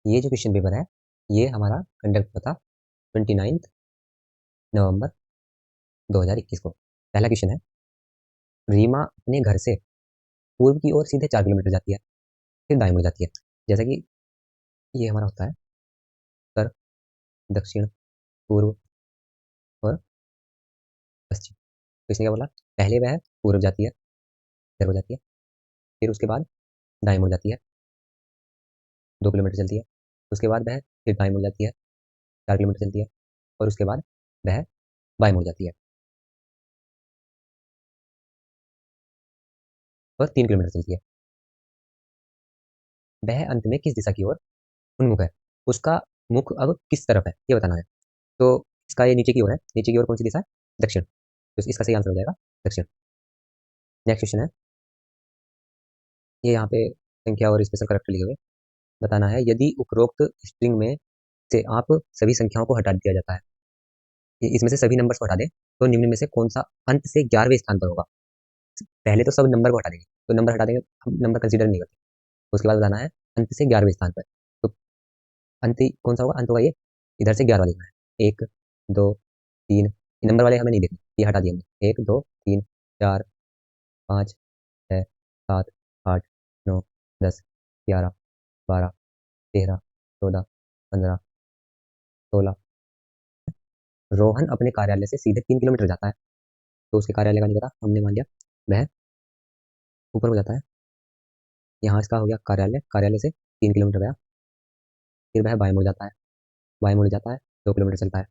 ये जो question paper है ये हमारा कंडक्ट हुआ था 29 नवंबर 2021 को। पहला क्वेश्चन है, रीमा अपने घर से पूर्व की ओर सीधे 4 किलोमीटर जाती है, फिर दाएं मुड़ जाती है। जैसा कि ये हमारा होता है उत्तर, दक्षिण, पूर्व और पश्चिम। तो इसने क्या बोला, पहले वह पूर्व जाती है, इधर को जाती है, फिर उसके बाद दाएं मुड़ जाती है, 2 किलोमीटर चलती है। उसके बाद वह फिर दाएं मुड़ जाती है, 4 किलोमीटर चलती है, और उसके बाद वह बाएं मुड़ जाती है और 3 किलोमीटर चलती है। वह अंत में किस दिशा की ओर उन्मुख है, उसका मुख अब किस तरफ है ये बताना है। तो इसका ये नीचे की ओर है, नीचे की ओर कौन सी दिशा है, दक्षिण। तो इसका सही आंसर हो जाएगा दक्षिण। नेक्स्ट क्वेश्चन है, ये यहाँ पे संख्या और स्पेशल करेक्टर लिखे हुए। बताना है, यदि उपरोक्त स्ट्रिंग में से आप सभी संख्याओं को हटा दिया जाता है, इसमें से सभी नंबर्स को हटा दें, तो निम्न में से कौन सा अंत से 11वें स्थान पर होगा। पहले तो सब नंबर को हटा देंगे, तो नंबर हटा देंगे, हम नंबर कंसीडर नहीं करते। उसके बाद बताना है अंत से 11वें स्थान पर, तो अंत कौन सा होगा, अंत होगा ये, इधर से 11 लिखना है, 1 2 3। नंबर वाले हमें नहीं देखने, ये हटा दिए हमने, 1 2 3 4 5 6 7 8 9 10 11 12 13 14 15 16। रोहन अपने कार्यालय से सीधे 3 किलोमीटर जाता है, तो उसके कार्यालय का नहीं पता, हमने मान लिया वह ऊपर हो जाता है। यहाँ इसका हो गया कार्यालय, कार्यालय से 3 किलोमीटर गया, फिर वह बाएं मुड़ जाता है, बाएं मुड़ जाता है, 2 किलोमीटर चलता है,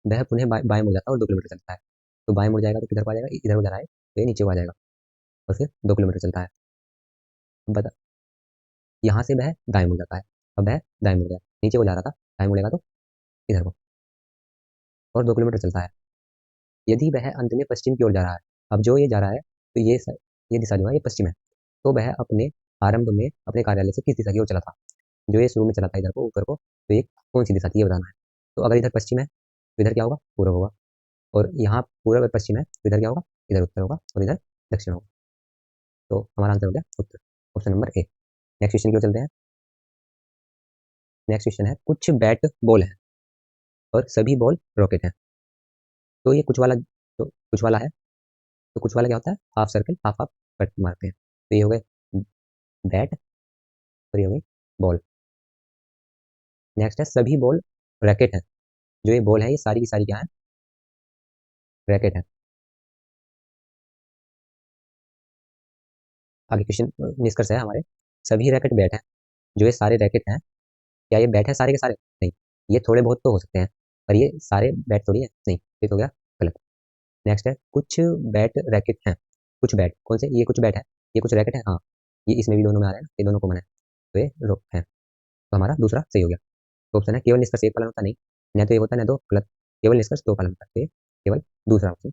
वह पुनः बाएं मुड़ जाता है और 2 किलोमीटर चलता है। तो बाएं मुड़ जाएगा तो किधर को आ जाएगा, इधर को जा रहा है तो ये नीचे को आ जाएगा, और फिर 2 किलोमीटर चलता है। अब बता, यहाँ से वह दाएं मुड़ जाता है, अब वह दाएं मुड़ गया, नीचे को जा रहा था, दाएं मुड़ेगा तो इधर को, और 2 किलोमीटर चलता है। यदि वह अंत में पश्चिम की ओर जा रहा है, अब जो ये जा रहा है तो ये दिशा जो है ये पश्चिम है, तो वह अपने आरंभ में अपने कार्यालय से किस दिशा की ओर चला था। जो ये शुरू में चला था इधर को ऊपर को, तो ये कौन सी दिशा थी ये बताना है। तो अगर इधर पश्चिम है तो इधर क्या होगा, पूर्व होगा, और यहाँ पूर्व अगर पश्चिम है तो इधर क्या होगा, इधर उत्तर होगा, और इधर दक्षिण होगा। तो हमारा आंसर हो गया उत्तर, option number A. Next question की ओर चलते हैं। नेक्स्ट क्वेश्चन है, कुछ बैट बॉल है और सभी बॉल रॉकेट है। तो ये कुछ वाला है, तो कुछ वाला क्या होता है, half circle half half cut मारते हैं। तो ये हो गए बैट और ये हो गई बॉल। नेक्स्ट है, सभी बॉल रैकेट है। जो ये बॉल है ये सारी की सारी क्या है, रैकेट है। आगे क्वेश्चन निष्कर्ष है हमारे, सभी रैकेट बैट है। जो ये सारे रैकेट हैं, क्या ये बैट है सारे के सारे, नहीं, ये थोड़े बहुत तो हो सकते हैं, पर ये सारे बैट थोड़ी है, नहीं, ये तो हो गया गलत। नेक्स्ट है, कुछ बैट रैकेट हैं। कुछ बैट कौन से, ये कुछ बैट है, ये कुछ रैकेट है, हाँ, ये इसमें भी दोनों में आ रहा है ना, ये दोनों कॉमन है, तो ये रो है, तो हमारा दूसरा सही हो गया। तो ऑप्शन है, केवल निष्कर्ष एक पालन होता नहीं, न तो ये होता है न तो गलत, केवल निष्कर्ष दो पालन होता है, तो ये केवल दूसरा ऑप्शन,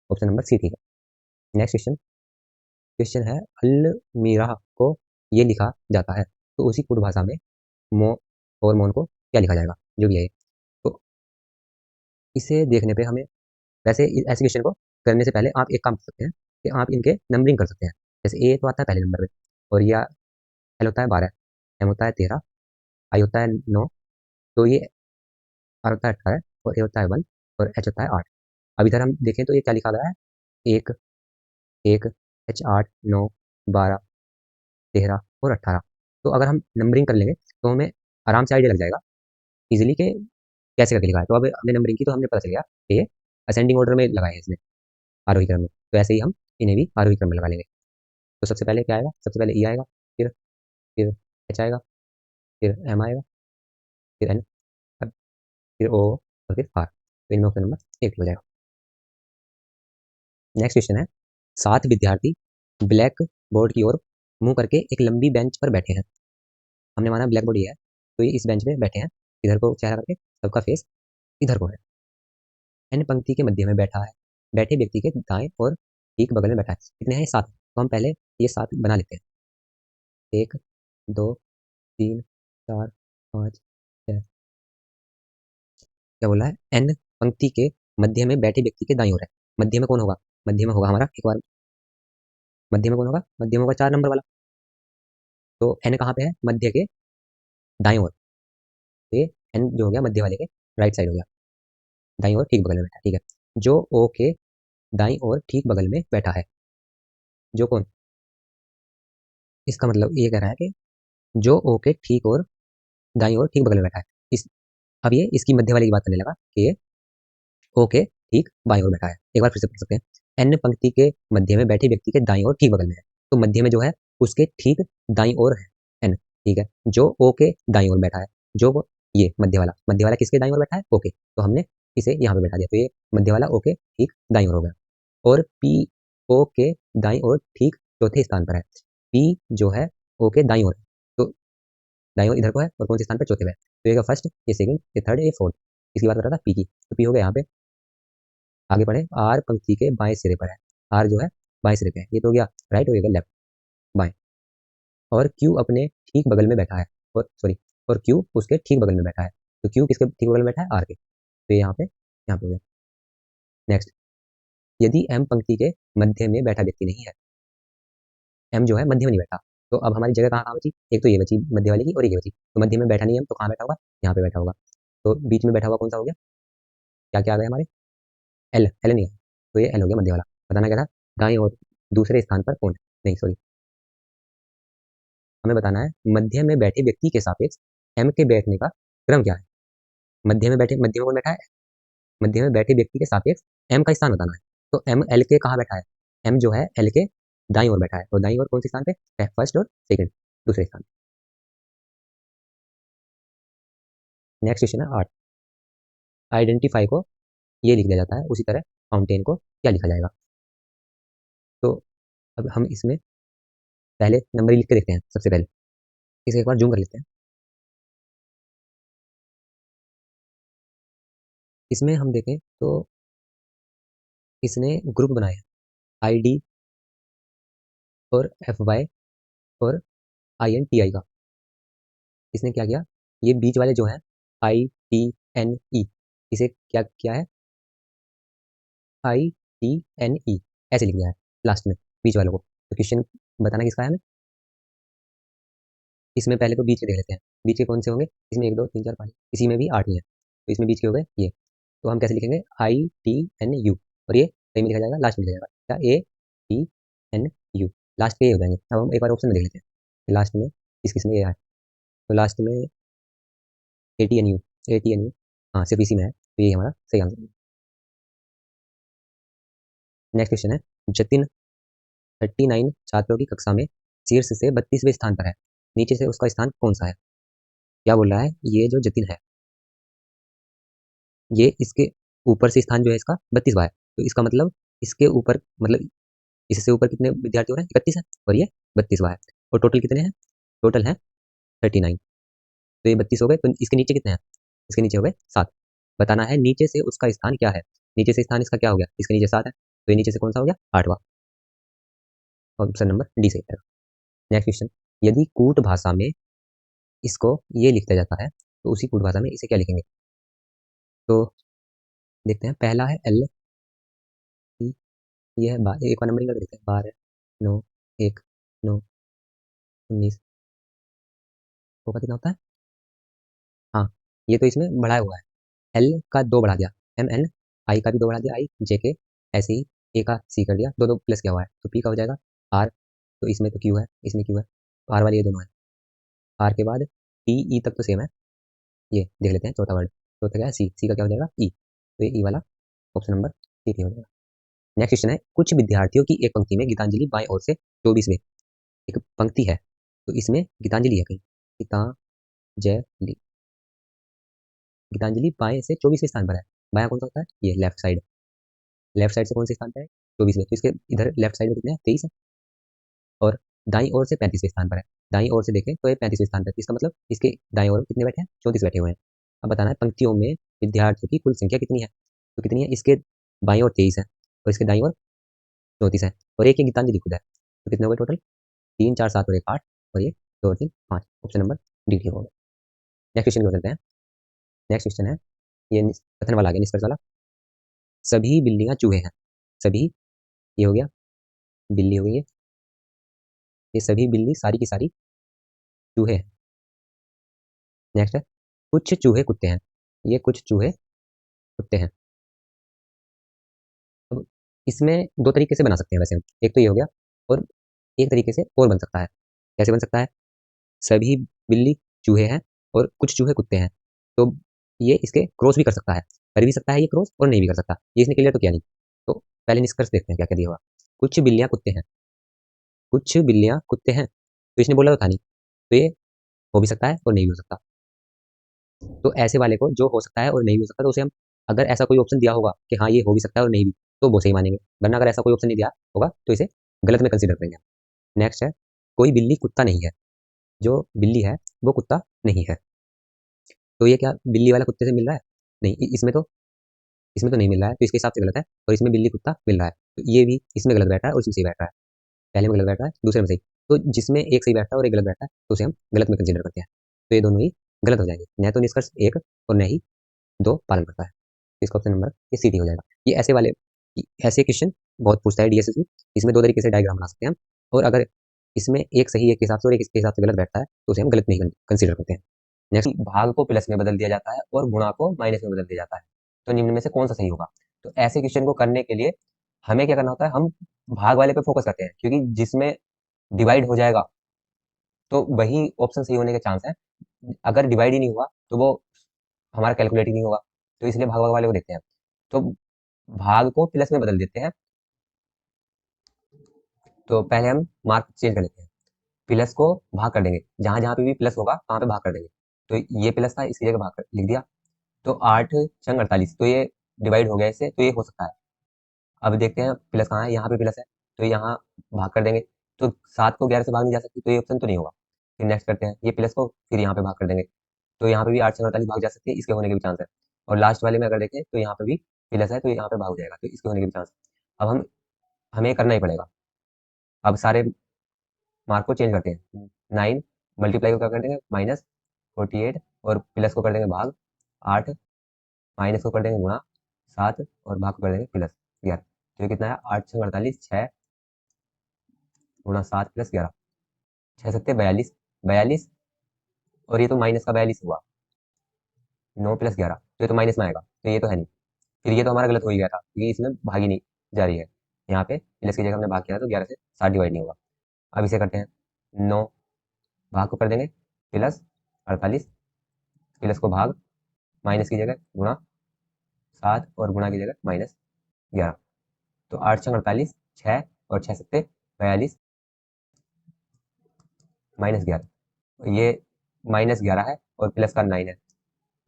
ऑप्शन नंबर सी ठीक है। नेक्स्ट क्वेश्चन, क्वेश्चन है, अलमीरा को ये लिखा जाता है, तो उसी कुट भाषा में मो और मौन को क्या लिखा जाएगा, जो भी है ये। तो इसे देखने पे हमें, वैसे ऐसे क्वेश्चन को करने से पहले आप एक काम कर सकते हैं कि आप इनके नंबरिंग कर सकते हैं। जैसे ए तो आता है पहले नंबर पे, और ये एल होता है 12, एम होता है 13, आई होता है 9, तो ये आर होता है 18, और ए होता है 1, और एच होता है 8। अब इधर हम देखें तो ये क्या लिखा गया है, एक, एक, एच 8 9 12 13 और 18। तो अगर हम नंबरिंग कर लेंगे तो हमें आराम से आइडिया लग जाएगा इजिली के कैसे करके लिखा है। तो अब हमने नंबरिंग की तो हमें पता चल गया कि ये असेंडिंग ऑर्डर में लगाए हैं इसने, आरोही क्रम में, तो ऐसे ही हम इन्हें भी आरोही क्रम में लगा लेंगे। तो सबसे पहले क्या आएगा, सबसे पहले ई आएगा, फिर एच आएगा, फिर एम आएगा, फिर एन, फिर ओ, और फिर आर। तो इनमें ऑप्शन नंबर एक हो जाएगा। नेक्स्ट क्वेश्चन है, 7 विद्यार्थी ब्लैक बोर्ड की ओर मुंह करके एक लंबी बेंच पर बैठे हैं। हमने माना ब्लैक बोर्ड ये है, तो ये इस बेंच पे बैठे हैं, इधर को चेहरा करके, सबका फेस इधर को है। एन पंक्ति के मध्य में बैठा है, बैठे व्यक्ति के दाएं और ठीक बगल में बैठा है। कितने हैं, 7, तो हम पहले ये 7 बना लेते हैं, 1 2 3 4 5 6। क्या बोला है, एन पंक्ति के मध्य में बैठे व्यक्ति के दाईं ओर है। मध्य में कौन होगा, मध्य में होगा हमारा, एक बार, मध्य में कौन होगा, मध्य में होगा 4 नंबर वाला। तो एन कहाँ पे है, मध्य के दाईं ओर, तो ये एन जो हो गया मध्य वाले के राइट साइड हो गया, दाईं ओर ठीक बगल में बैठा है, ठीक है। जो ओ के दाईं ओर ठीक बगल में बैठा है, जो कौन, इसका मतलब ये कह रहा है कि जो ओ के ठीक और दाईं ओर ठीक बगल में बैठा है, इस अब ये इसकी मध्य वाले की बात करने लगा कि ये ओ के ठीक बाईं ओर बैठा है। एक बार फिर से पढ़ सकते हैं, एन पंक्ति के मध्य में बैठे व्यक्ति के दाईं ओर ठीक बगल में है, तो मध्य में जो है उसके ठीक दाईं ओर है एन, ठीक है। जो ओ के दाईं ओर बैठा है, जो ये मध्य वाला किसके दाईं ओर बैठा है, ओके, तो हमने इसे यहाँ पे बैठा दिया, तो ये मध्य वाला ओके ठीक दाईं ओर हो गया। और पी ओ के दाईं ओर ठीक चौथे स्थान पर है, पी जो है ओ के दाईं ओर है, तो दाईं ओर इधर को है और कौन से स्थान पर, चौथे पे है, तो ये फर्स्ट, ये सेकंड, ये थर्ड, ये फोर्थ, इसकी बात कर रहा था पी की, तो पी हो गया यहाँ पे। आगे बढ़े, आर पंक्ति के बाएं सिरे पर है, आर जो है बाएं सिरे पे है, ये तो हो गया राइट, हो गया लेफ्ट, बाएं। और क्यू अपने ठीक बगल में बैठा है, और सॉरी, और क्यू उसके ठीक बगल में बैठा है, तो क्यू किसके ठीक बगल में बैठा है, आर के, तो यहाँ पे हो गया। नेक्स्ट, यदि एम पंक्ति के मध्य में बैठा व्यक्ति नहीं है, एम जो है मध्य में नहीं बैठा, तो अब हमारी जगह कहाँ कहाँ बची, एक तो ये बची मध्य वाले की और ये बची, तो मध्य में बैठा नहीं है तो कहाँ बैठा होगा, यहाँ पे बैठा होगा, तो बीच में बैठा हुआ कौन सा हो गया, क्या क्या आ गया हमारे, एल, एल नहीं है, तो ये एल हो गया मध्य वाला। बताना क्या था, दाएं और दूसरे स्थान पर कौन है, नहीं सॉरी, हमें बताना है मध्य में बैठे व्यक्ति के सापेक्ष एम के बैठने का क्रम क्या है, मध्य में कौन बैठा है, मध्य में बैठे व्यक्ति के सापेक्ष एम का स्थान बताना है, तो एम एल के कहाँ बैठा है, एम जो है एल के दाईं ओर बैठा है, और दाईं ओर कौन से स्थान पे, फर्स्ट और सेकंड, दूसरे स्थान। नेक्स्ट क्वेश्चन है 8, आइडेंटिफाई को ये लिख दिया जाता है, उसी तरह फाउंटेन को क्या लिखा जाएगा, तो अब हम इसमें पहले नंबर लिख के देखते हैं, सबसे पहले इसे एक बार जूम कर लेते हैं। इसमें हम देखें तो इसने ग्रुप बनाए हैं, आई डी और एफ वाई और आई एन टी आई का, इसने क्या किया, ये बीच वाले जो हैं आई टी एन ई, इसे क्या किया है, आई टी एन ई ऐसे लिख दिया है लास्ट में बीच वालों को, तो क्वेश्चन बताना किसका है हमें, इसमें पहले तो बीच के देख लेते हैं, बीच के कौन से होंगे, इसमें 1 2 3 4 5, इसी में भी 8 ही है, तो इसमें बीच के हो गए ये, तो हम कैसे लिखेंगे, आई टी एन यू, और ये सही में लिखा जाएगा, लास्ट में लिखा जाएगा क्या, A T N U, last के ये हो जाएंगे। अब हम एक बार ऑप्शन में देख लेते हैं लास्ट में किस में ये है, तो लास्ट में A T N U, A T N U, हाँ सिर्फ इसी में है, तो ये हमारा सही आंसर है। नेक्स्ट क्वेश्चन है, जतिन 39 छात्रों की कक्षा में शीर्ष से 32वें स्थान पर है, नीचे से उसका स्थान कौन सा है, क्या बोल रहा है, ये जो जतिन है ये इसके ऊपर से स्थान जो है इसका 32वां है, तो इसका मतलब इसके ऊपर, मतलब इससे ऊपर कितने विद्यार्थी हो रहे हैं, 31 है, और ये 32वां है, और टोटल कितने हैं, टोटल है 39, तो ये 32 हो गए, तो इसके नीचे कितने हैं, इसके नीचे हो गए 7, बताना है नीचे से उसका स्थान क्या है, नीचे से स्थान इसका क्या हो गया, इसके नीचे 7 है, तो ये नीचे से कौन सा हो गया, 8वां, ऑप्शन नंबर डी सही है। नेक्स्ट क्वेश्चन, यदि कूट भाषा में इसको ये लिखा जाता है, तो उसी कूट भाषा में इसे क्या लिखेंगे, तो देखते हैं, पहला है एल, ये है एक बार नंबरिंग कर देते हैं, 12 9 1 9 19, होगा कितना होता है, हाँ ये तो इसमें बढ़ाया हुआ है, एल का 2 बढ़ा दिया, एम एन, आई का भी 2 बढ़ा दिया, आई जे के, ऐसे ही ए का सी कर दिया, दो दो प्लस किया हुआ है, तो पी का हो जाएगा आर, तो इसमें तो क्यू है, इसमें क्यू है, तो आर वाले ये दोनों है, आर के बाद टी ई तक तो सेम है, ये देख लेते हैं चौथा वर्ड, चौथा क्या है, सी, सी का क्या हो जाएगा, ई, तो ये ई वाला ऑप्शन नंबर सी हो जाएगा। नेक्स्ट क्वेश्चन है, कुछ विद्यार्थियों की एक पंक्ति में गीतांजलि बाएं ओर से 24वें, एक पंक्ति है, तो इसमें गीतांजलि है कहीं, गीतांजलि, गीतांजलि बाएं से 24वें स्थान पर है, बायां कौन सा होता है, ये लेफ्ट साइड, लेफ्ट साइड से कौन से स्थान पर है, 24वें, तो इसके इधर लेफ्ट साइड में कितने हैं, 23 है, और दाईं ओर से 35वें स्थान पर है, दाईं ओर से देखें तो ये 35वें स्थान पर है, इसका मतलब इसके दाईं ओर कितने बैठे हैं, 34 बैठे हुए हैं। अब बताना है पंक्तियों में विद्यार्थियों की कुल संख्या कितनी है, तो कितनी है, इसके बाईं ओर 23 है, और इसके दाईं ओर 34 है, और एक ये गीतांजलि खुद है, तो कितने हो गए टोटल, 3 4 7 और 1 8, और ये 2 और 3 5, ऑप्शन नंबर डी ठीक होगा। नेक्स्ट क्वेश्चन को चलते हैं, नेक्स्ट क्वेश्चन है, ये कथन वाला आ गया, निष्कर्ष वाला, सभी बिल्लियां चूहे हैं, सभी, ये हो गया बिल्ली हो गई ये सभी बिल्ली सारी की सारी चूहे हैं, नेक्स्ट है कुछ चूहे कुत्ते हैं। ये कुछ चूहे कुत्ते हैं। अब इसमें दो तरीके से बना सकते हैं वैसे हम। एक तो ये हो गया, और एक तरीके से और बन सकता है। कैसे बन सकता है? सभी बिल्ली चूहे हैं और कुछ चूहे कुत्ते हैं। तो ये इसके क्रॉस भी कर सकता है, कर भी सकता है ये क्रॉस, और नहीं भी कर सकता। ये इसने क्लियर तो किया नहीं। तो पहले निष्कर्ष देखते हैं क्या क्या दिया हुआ। कुछ बिल्लियाँ कुत्ते हैं, कुछ बिल्लियाँ कुत्ते हैं, तो इसने बोला तो था नहीं, तो ये हो भी सकता है और नहीं भी हो सकता। तो ऐसे वाले को जो हो सकता है और नहीं भी हो सकता, तो उसे हम, अगर ऐसा कोई ऑप्शन दिया होगा कि हाँ ये हो भी सकता है और नहीं भी, तो वो सही मानेंगे। वरना अगर ऐसा कोई ऑप्शन नहीं दिया होगा तो इसे गलत में कंसिडर करेंगे। नेक्स्ट है कोई बिल्ली कुत्ता नहीं है। जो बिल्ली है वो कुत्ता नहीं है। तो ये क्या बिल्ली वाला कुत्ते से मिल रहा है? नहीं, इसमें तो नहीं मिल रहा है, तो इसके हिसाब से गलत है। और इसमें बिल्ली कुत्ता मिल रहा है, तो ये भी इसमें गलत बैठ रहा है और इसमें सही बैठ रहा है। पहले में गलत बैठ रहा है, दूसरे में सही। तो जिसमें एक सही बैठता है और एक गलत बैठता है, तो उसे हम गलत में कंसिडर करते हैं। तो ये दोनों ही गलत हो जाएंगे। न तो निष्कर्ष एक और न ही दो पालन करता है। तो इसका ऑप्शन नंबर ये सी डी हो जाएगा। ये ऐसे वाले, ऐसे क्वेश्चन बहुत पूछता है डीएसएस में। इसमें दो तरीके से डायग्राम बना सकते हैं हम, और अगर इसमें एक सही एक के हिसाब से और एक इसके हिसाब से गलत बैठता है, तो उसे हम गलत में ही कंसिडर करते हैं। नेक्स्ट, भाग को प्लस में बदल दिया जाता है और गुणा को माइनस में बदल दिया जाता है, तो निम्न में से कौन सा सही होगा? तो ऐसे क्वेश्चन को करने के लिए हमें क्या करना होता है, हम भाग वाले पे फोकस करते हैं, क्योंकि जिसमें डिवाइड हो जाएगा तो वही ऑप्शन सही होने के चांस है। अगर डिवाइड ही नहीं हुआ तो वो हमारा कैलकुलेट ही नहीं होगा। तो इसलिए भाग भाग वाले को देखते हैं। तो भाग को प्लस में बदल देते हैं। तो पहले हम मार्क चेंज कर लेते हैं। प्लस को भाग कर देंगे, जहां जहां पे भी प्लस होगा वहां पे भाग कर देंगे। तो ये प्लस था, इसकी जगह भाग कर लिख दिया। तो 8 छंग 48, तो ये डिवाइड हो गया इससे, तो ये हो सकता है। अब देखते हैं प्लस कहाँ है, यहाँ पे प्लस है, तो यहाँ भाग कर देंगे। तो 7 को 11 से भाग नहीं जा सकती, तो ये ऑप्शन तो नहीं होगा। फिर नेक्स्ट करते हैं, ये प्लस को फिर यहाँ पे भाग कर देंगे, तो यहाँ पे भी 8 छंग 48 भाग जा सकती है, इसके होने के भी चांस है। और लास्ट वाले में अगर देखें तो यहाँ पे भी प्लस है, तो यहाँ पे भाग हो जाएगा, तो इसके होने के भी चांस है। अब हमें करना ही पड़ेगा। अब सारे मार्क को चेंज करते हैं। 9 मल्टीप्लाई को क्या कर देंगे, -48, और प्लस को कर देंगे भाग 8, माइनस को कर देंगे गुणा 7, और भाग को कर देंगे प्लस 11। तो ये कितना है, 8 छः 48, 6 गुणा 7 प्लस 11, 6 सत्ते 42, 42, और ये तो माइनस का 42 हुआ, 9 प्लस 11, तो ये तो माइनस में आएगा, तो ये तो है नहीं। फिर ये तो हमारा गलत हो ही गया था, क्योंकि इसमें भागी नहीं जा रही है। यहाँ पे प्लस की जगह हमने भाग किया था, तो 11 से 7 डिवाइड नहीं होगा। अब इसे करते हैं, 9 भाग को कर देंगे प्लस 48, प्लस को भाग, माइनस की जगह गुणा 7, और गुणा की जगह -11। तो 8 छः 48, 6 और 6 सत्ते 42, -11, ये -11 है और प्लस का 9 है,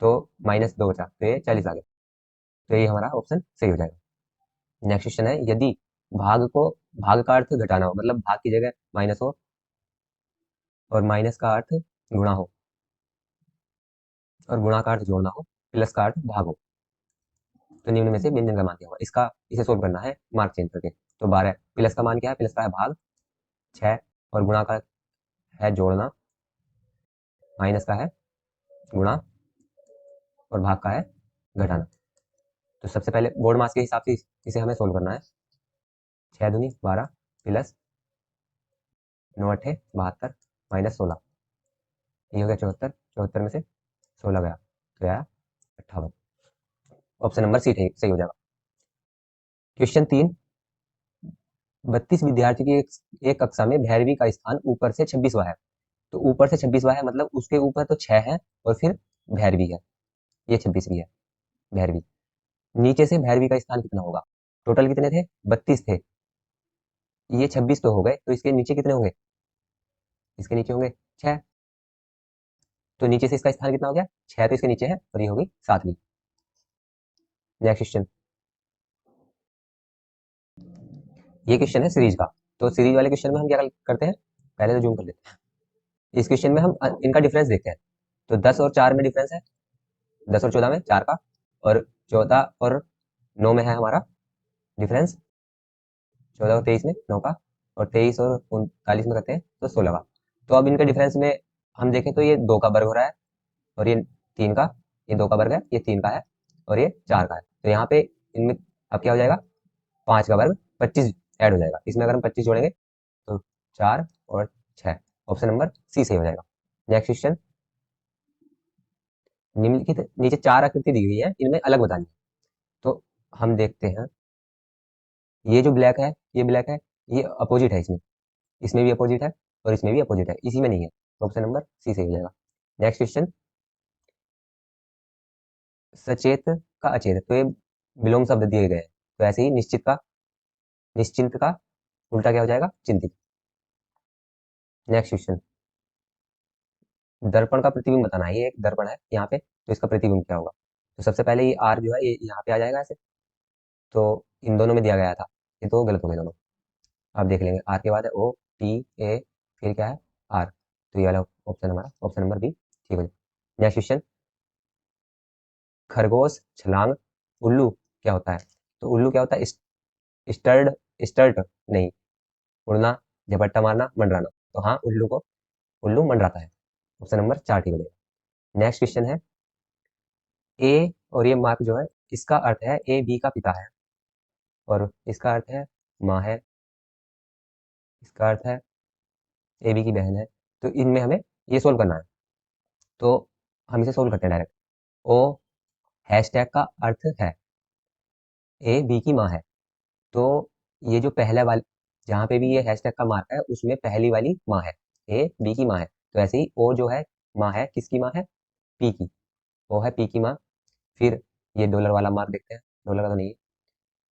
तो -2 बचा, तो ये 40 आ गया। तो ये हमारा ऑप्शन सही हो जाएगा। नेक्स्ट क्वेश्चन है, यदि भाग का अर्थ घटाना हो, मतलब भाग की जगह माइनस हो और माइनस का अर्थ गुणा हो, और गुणा का अर्थ जोड़ना हो, प्लस का अर्थ भाग हो, तो निम्न में से व्यंजन का मान क्या होगा? इसे सोल्व करना है मार्क चेंज करके। तो 12, प्लस का मान क्या है? प्लस का है भाग 6, और गुणा का है जोड़ना, माइनस का है गुणा, और भाग का है घटाना। तो सबसे पहले बोर्ड मास के हिसाब से इसे हमें सोल्व करना है। 6 दूनी 12 प्लस 9 अट्ठे 72 -16, ये हो गया 74, 74 में से 16 गया, तो आया 58। ऑप्शन नंबर सी सही हो जाएगा। क्वेश्चन 3, 32 विद्यार्थी की एक कक्षा में भैरवी का स्थान ऊपर से 26वां है। तो ऊपर से 26वां है, मतलब उसके ऊपर तो 6 है और फिर भैरवी है, ये 26वीं है भैरवी। नीचे से भैरवी का स्थान कितना होगा? टोटल कितने थे? 32 थे, ये 26 तो हो गए, तो इसके नीचे कितने होंगे? इसके नीचे होंगे 6, तो नीचे से इसका स्थान कितना हो गया? 6, तो इसके नीचे है, और ये होगी 7वीं। नेक्स्ट क्वेश्चन, ये क्वेश्चन है सीरीज का। तो सीरीज वाले क्वेश्चन में हम क्या करते हैं, पहले तो जूम कर लेते हैं। इस क्वेश्चन में हम इनका डिफरेंस देखते हैं। तो 10 और 4 में डिफरेंस है, 10 और 14 में 4 का, और 14 और 9 में है हमारा डिफरेंस, 14 और 23 में 9 का, और 23 और 39 में करते हैं तो 16 का। तो अब इनके डिफरेंस में हम देखें तो ये 2 का वर्ग हो रहा है, और ये 3 का, ये 2 का वर्ग है, ये 3 का है, और ये 4 का है। तो यहाँ पे इनमें अब क्या हो जाएगा, 5 का वर्ग 25 ऐड हो जाएगा। इसमें अगर हम 25 जोड़ेंगे तो 4 और 6, ऑप्शन नंबर सी सही हो जाएगा। नेक्स्ट क्वेश्चन, निम्नलिखित नीचे 4 आकृति दी गई है, इनमें अलग बतानी है। तो हम देखते हैं, ये जो ब्लैक है, ये ब्लैक है, ये अपोजिट है इसमें। इसमें भी अपोजिट है और इसमें भी अपोजिट है, इसी में नहीं है। तो ऑप्शन नंबर सी सही हो जाएगा। नेक्स्ट क्वेश्चन, सचेत का अचेत, तो ये विलोम शब्द दिए गए हैं। तो ऐसे ही निश्चिंत का उल्टा क्या हो जाएगा? चिंतित। नेक्स्ट क्वेश्चन, दर्पण का प्रतिबिंब बताना है। ये एक दर्पण है यहाँ पे, तो इसका प्रतिबिंब क्या होगा? तो सबसे पहले ये आर जो है ये यहाँ पे आ जाएगा ऐसे। तो इन दोनों में दिया गया था, ये तो गलत हो गए दोनों। आप देख लेंगे, आर के बाद है ओ टी ए, फिर क्या है? आर। तो ये वाला ऑप्शन हमारा ऑप्शन नंबर बी ठीक हो जाए। नेक्स्ट क्वेश्चन, खरगोश, छलांग, उल्लू क्या होता है? तो उल्लू क्या होता है? स्टर्ड, स्टर्ट नहीं, उड़ना, झपट्टा मारना, मंडराना। तो हाँ, उल्लू मंडराता है। ऑप्शन नंबर 4 ठीक हो जाएगा। नेक्स्ट क्वेश्चन है, ए और ये मार्क जो है, इसका अर्थ है ए बी का पिता है, और इसका अर्थ है माँ है, इसका अर्थ है ए बी की बहन है। तो इनमें हमें ये सोल्व करना है। तो हम इसे सोल्व करते हैं डायरेक्ट। ओ हैशटैग का अर्थ है ए बी की माँ है। तो ये जो पहला वाली, जहाँ पे भी ये हैशटैग का मार्क है, उसमें पहली वाली माँ है, ए बी की माँ है। तो ऐसे ही ओ जो है माँ है, किसकी माँ है? पी की। ओ है पी की माँ। फिर ये डॉलर वाला मार्क देखते हैं, डॉलर का तो नहीं है।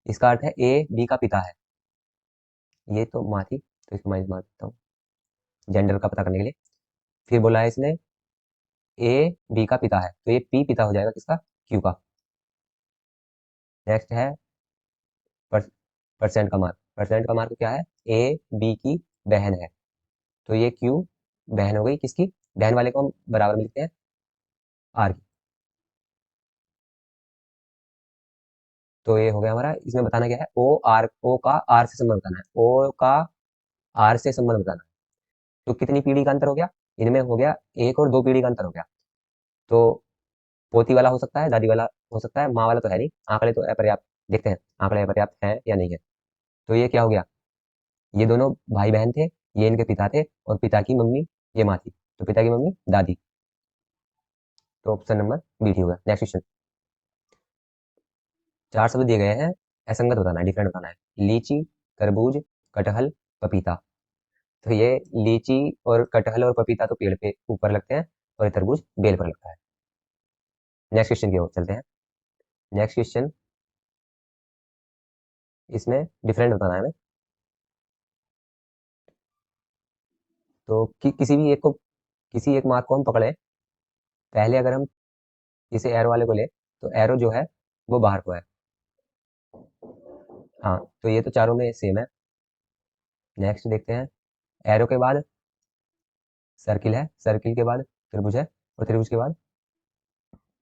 इसका अर्थ है ए बी का पिता है, ये तो माँ थी, तो इसको माइनस मार देता हूँ जेंडर का पता करने के लिए। फिर बोला है इसने ए बी का पिता है, तो ये पी पिता हो जाएगा किसका? क्यू का। नेक्स्ट है परसेंट का मार्क। परसेंट का मार्क क्या है? ए बी की बहन है, तो ये क्यू बहन हो गई किसकी? बहन वाले को हम बराबर में लिखते हैं आर की। तो ये हो गया हमारा। इसमें बताना क्या है? ओ का आर से संबंध बताना है, ओ का आर से संबंध बताना है। तो कितनी पीढ़ी का अंतर हो गया? इनमें हो गया 1 और 2 पीढ़ी का अंतर हो गया। तो पोती वाला हो सकता है, दादी वाला हो सकता है, माँ वाला तो है नहीं। आंकड़े तो अपर्याप्त, देखते हैं आंकड़े अपर्याप्त है या नहीं है। तो ये क्या हो गया? ये दोनों भाई बहन थे, ये इनके पिता थे, और पिता की मम्मी ये माँ थी। तो पिता की मम्मी दादी। तो ऑप्शन नंबर बी ठीक होगा। नेक्स्ट क्वेश्चन, 4 शब्द दिए गए हैं, असंगत बताना है, डिफरेंट बताना है। लीची, तरबूज, कटहल, पपीता। तो ये लीची और कटहल और पपीता तो पेड़ पे ऊपर लगते हैं, और ये तरबूज बेल पर लगता है। नेक्स्ट क्वेश्चन की ओर चलते हैं। नेक्स्ट क्वेश्चन, इसमें डिफरेंट बताना है हमें। तो किसी भी एक को, किसी एक मार्क को हम पकड़े, पहले अगर हम इसे एरो वाले को ले, तो एरो जो है वो बाहर को है। हाँ, तो ये तो चारों में सेम है। नेक्स्ट देखते हैं, एरो के बाद सर्किल है, सर्किल के बाद त्रिभुज है, और त्रिभुज के बाद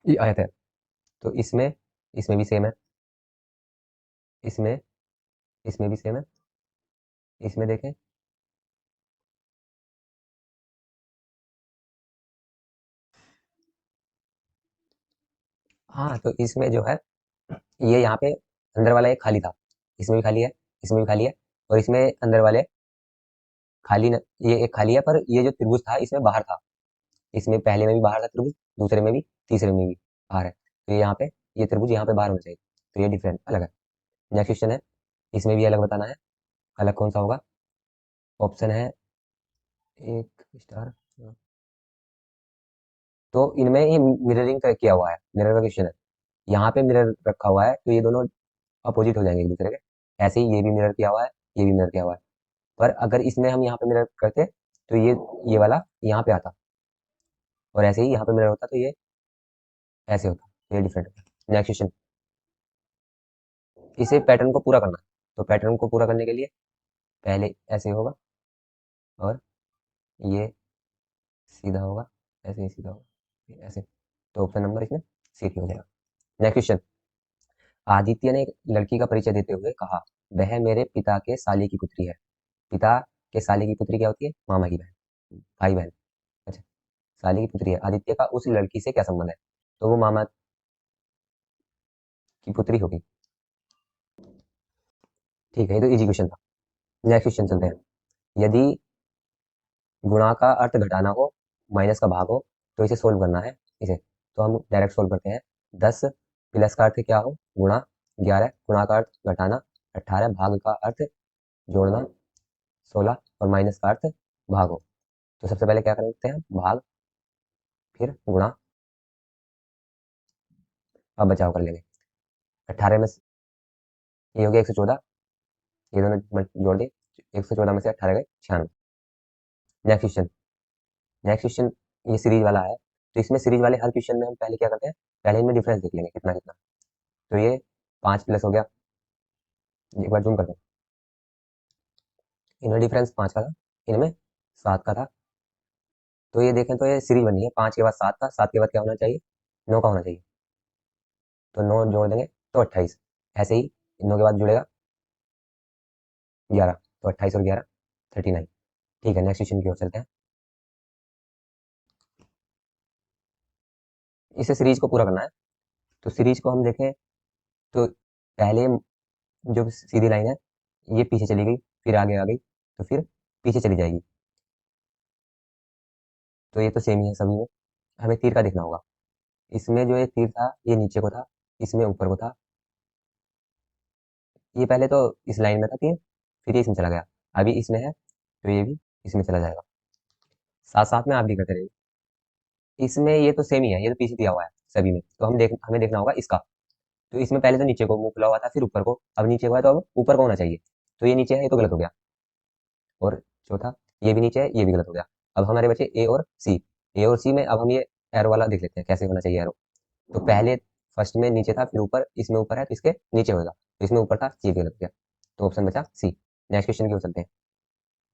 ये आयत है। तो इसमें भी सेम है, इसमें इसमें भी सेम है। इसमें देखें, हाँ, तो इसमें जो है, ये यहाँ पे अंदर वाला एक खाली था, इसमें भी खाली है, इसमें भी खाली है, और इसमें अंदर वाले खाली न, ये एक खाली है, पर ये जो त्रिभुज था इसमें बाहर था। इसमें पहले में भी बाहर था त्रिभुज, दूसरे में भी, तीसरे में भी बाहर है। तो ये यहाँ पे, ये त्रिभुज यहाँ पे बाहर होना चाहिए। तो ये डिफरेंट अलग है। नेक्स्ट क्वेश्चन है, इसमें भी अलग बताना है। अलग कौन सा होगा? ऑप्शन है एक स्टार। तो इनमें ये मिररिंग का किया हुआ है, मिरर का क्वेश्चन है। यहाँ पे मिरर रखा हुआ है, तो ये दोनों अपोजिट हो जाएंगे एक दूसरे के। ऐसे ही ये भी मिरर किया हुआ है, ये भी मिरर किया हुआ है। पर अगर इसमें हम यहाँ पे मिरर करते, तो ये वाला यहाँ पे आता, और ऐसे ही यहाँ पे मिरर होता तो ये ऐसे होता। तो ये डिफरेंट होता। नेक्स्ट क्वेश्चन, इसे पैटर्न को पूरा करना है। तो पैटर्न को पूरा करने के लिए पहले ऐसे होगा, और ये सीधा होगा, ऐसे ही सीधा होगा, फिर ऐसे। तो ऑप्शन नंबर इसमें सी हो जाएगा। नेक्स्ट क्वेश्चन, आदित्य ने एक लड़की का परिचय देते हुए कहा, वह मेरे पिता के साली की पुत्री है। पिता के साली की पुत्री क्या होती है? मामा की बहन, भाई बहन। अच्छा, साली की पुत्री है, आदित्य का उस लड़की से क्या संबंध है? तो वो मामा की पुत्री होगी। ठीक है, ये तो इजी क्वेश्चन था। नेक्स्ट क्वेश्चन चलते हैं। यदि गुणा का अर्थ घटाना हो, माइनस का भाग हो, तो इसे सोल्व करना है इसे। तो हम डायरेक्ट सोल्व करते हैं। 10 प्लस का अर्थ क्या हो, गुणा, 11 गुणा का अर्थ घटाना, 18 भाग का अर्थ जोड़ना, 16 और माइनस का अर्थ भाग हो। तो सबसे पहले क्या करते हैं, भाग, फिर गुणा, अब बचाव कर लेंगे। 18 में ये हो गया 114, ये दोनों जोड़ दिए, 114 में से 18 गए 96। नेक्स्ट क्वेश्चन, नेक्स्ट क्वेश्चन ये सीरीज वाला है, तो इसमें सीरीज वाले हर क्वेश्चन में हम पहले क्या करते हैं, पहले इनमें डिफरेंस देख लेंगे कितना कितना। तो ये 5 प्लस हो गया, एक बार जूम करते हैं, इनमें डिफरेंस 5 का था, इनमें 7 का था। तो ये देखें तो ये सीरीज बनी है, 5 के बाद 7 का, 7 के बाद क्या होना चाहिए, 9 का होना चाहिए। तो 9 जोड़ देंगे तो 28, ऐसे ही 9 के बाद जुड़ेगा 11, तो 28 और 11 39। ठीक है, नेक्स्ट क्वेश्चन की ओर चलते हैं। इसे सीरीज को पूरा करना है, तो सीरीज को हम देखें तो पहले जो सीधी लाइन है ये पीछे चली गई, फिर आगे आ गई, तो फिर पीछे चली जाएगी। तो ये तो सेम ही है सभी में, हमें तीर का देखना होगा। इसमें जो ये तीर था ये नीचे को था, इसमें ऊपर को था। ये पहले तो इस लाइन में था तीर, फिर ये इसमें चला गया, अभी इसमें है तो ये भी इसमें चला जाएगा। साथ साथ में आप भी करते रहिए। इसमें ये तो सेम ही है, ये तो पीछे दिया हुआ है सभी में, तो हमें देखना होगा इसका। तो इसमें पहले तो नीचे को मुंह खुला हुआ था, फिर ऊपर को, अब नीचे को है तो अब ऊपर को होना चाहिए। तो ये नीचे है, ये तो गलत हो गया। और चौथा, ये भी नीचे है, ये भी गलत हो गया। अब हमारे बचे ए और सी। ए और सी में अब हम ये एरो वाला देख लेते हैं कैसे होना चाहिए एरो। तो पहले फर्स्ट में नीचे था, फिर ऊपर, इसमें ऊपर है तो इसके नीचे होगा, तो इसमें ऊपर था, ये भी गलत हो गया। तो ऑप्शन बचा सी। नेक्स्ट क्वेश्चन की ओर चलते हैं।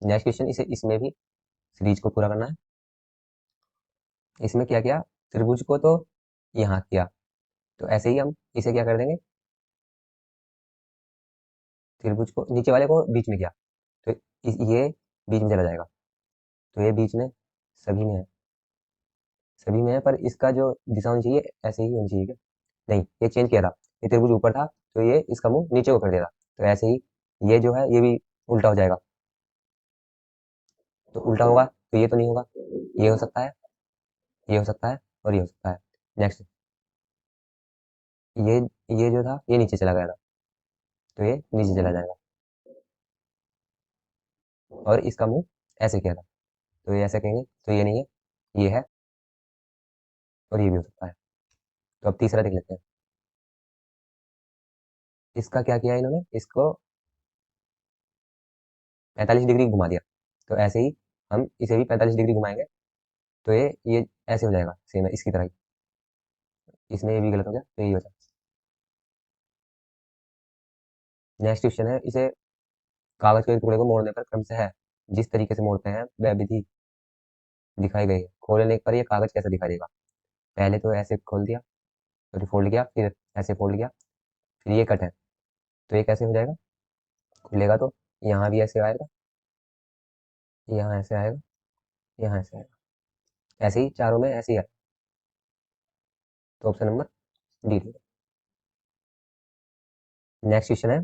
नेक्स्ट क्वेश्चन, इसे इसमें भी सीरीज को पूरा करना है। इसमें क्या किया, त्रिभुज को तो यहाँ किया, तो ऐसे ही हम इसे क्या कर देंगे, त्रिभुज को नीचे वाले को बीच में किया, तो ये बीच में चला जाएगा। तो ये बीच में सभी में है, सभी में है, पर इसका जो दिशा होनी चाहिए ऐसे ही होनी चाहिए क्या, नहीं, ये चेंज किया था। ये त्रिभुज ऊपर था तो ये इसका मुंह नीचे को कर देगा, तो ऐसे ही ये जो है ये भी उल्टा हो जाएगा। तो उल्टा होगा तो ये तो नहीं होगा, ये हो सकता है, ये हो सकता है और ये हो सकता है। नेक्स्ट, ये ये जो था ये नीचे चला गया था, तो ये नीचे चला जाएगा। और इसका मुंह ऐसे किया था, तो ये ऐसे कहेंगे तो ये नहीं है, ये है, और ये भी हो सकता है। तो अब तीसरा देख लेते हैं। इसका क्या किया इन्होंने, इसको 45 डिग्री घुमा दिया, तो ऐसे ही हम इसे भी 45 डिग्री घुमाएंगे, तो ये ऐसे हो जाएगा, सेम है इसकी तरह ही। इसमें ये भी गलत हो गया, तो यही बचा। नेक्स्ट क्वेश्चन है, इसे कागज के टुकड़े को मोड़ने पर क्रमशः है जिस तरीके से मोड़ते हैं वह विधि दिखाई गई है, खोलने पर ये कागज कैसा दिखाई देगा। पहले तो ऐसे खोल दिया, फिर फोल्ड किया, फिर ऐसे फोल्ड किया, फिर ये कट है, तो ये कैसे हो जाएगा, खुलेगा तो यहाँ भी ऐसे आएगा, यहाँ ऐसे आएगा, यहाँ ऐसे आएगा, ऐसे ही चारों में ऐसे ही है। तो option number D. Next question है,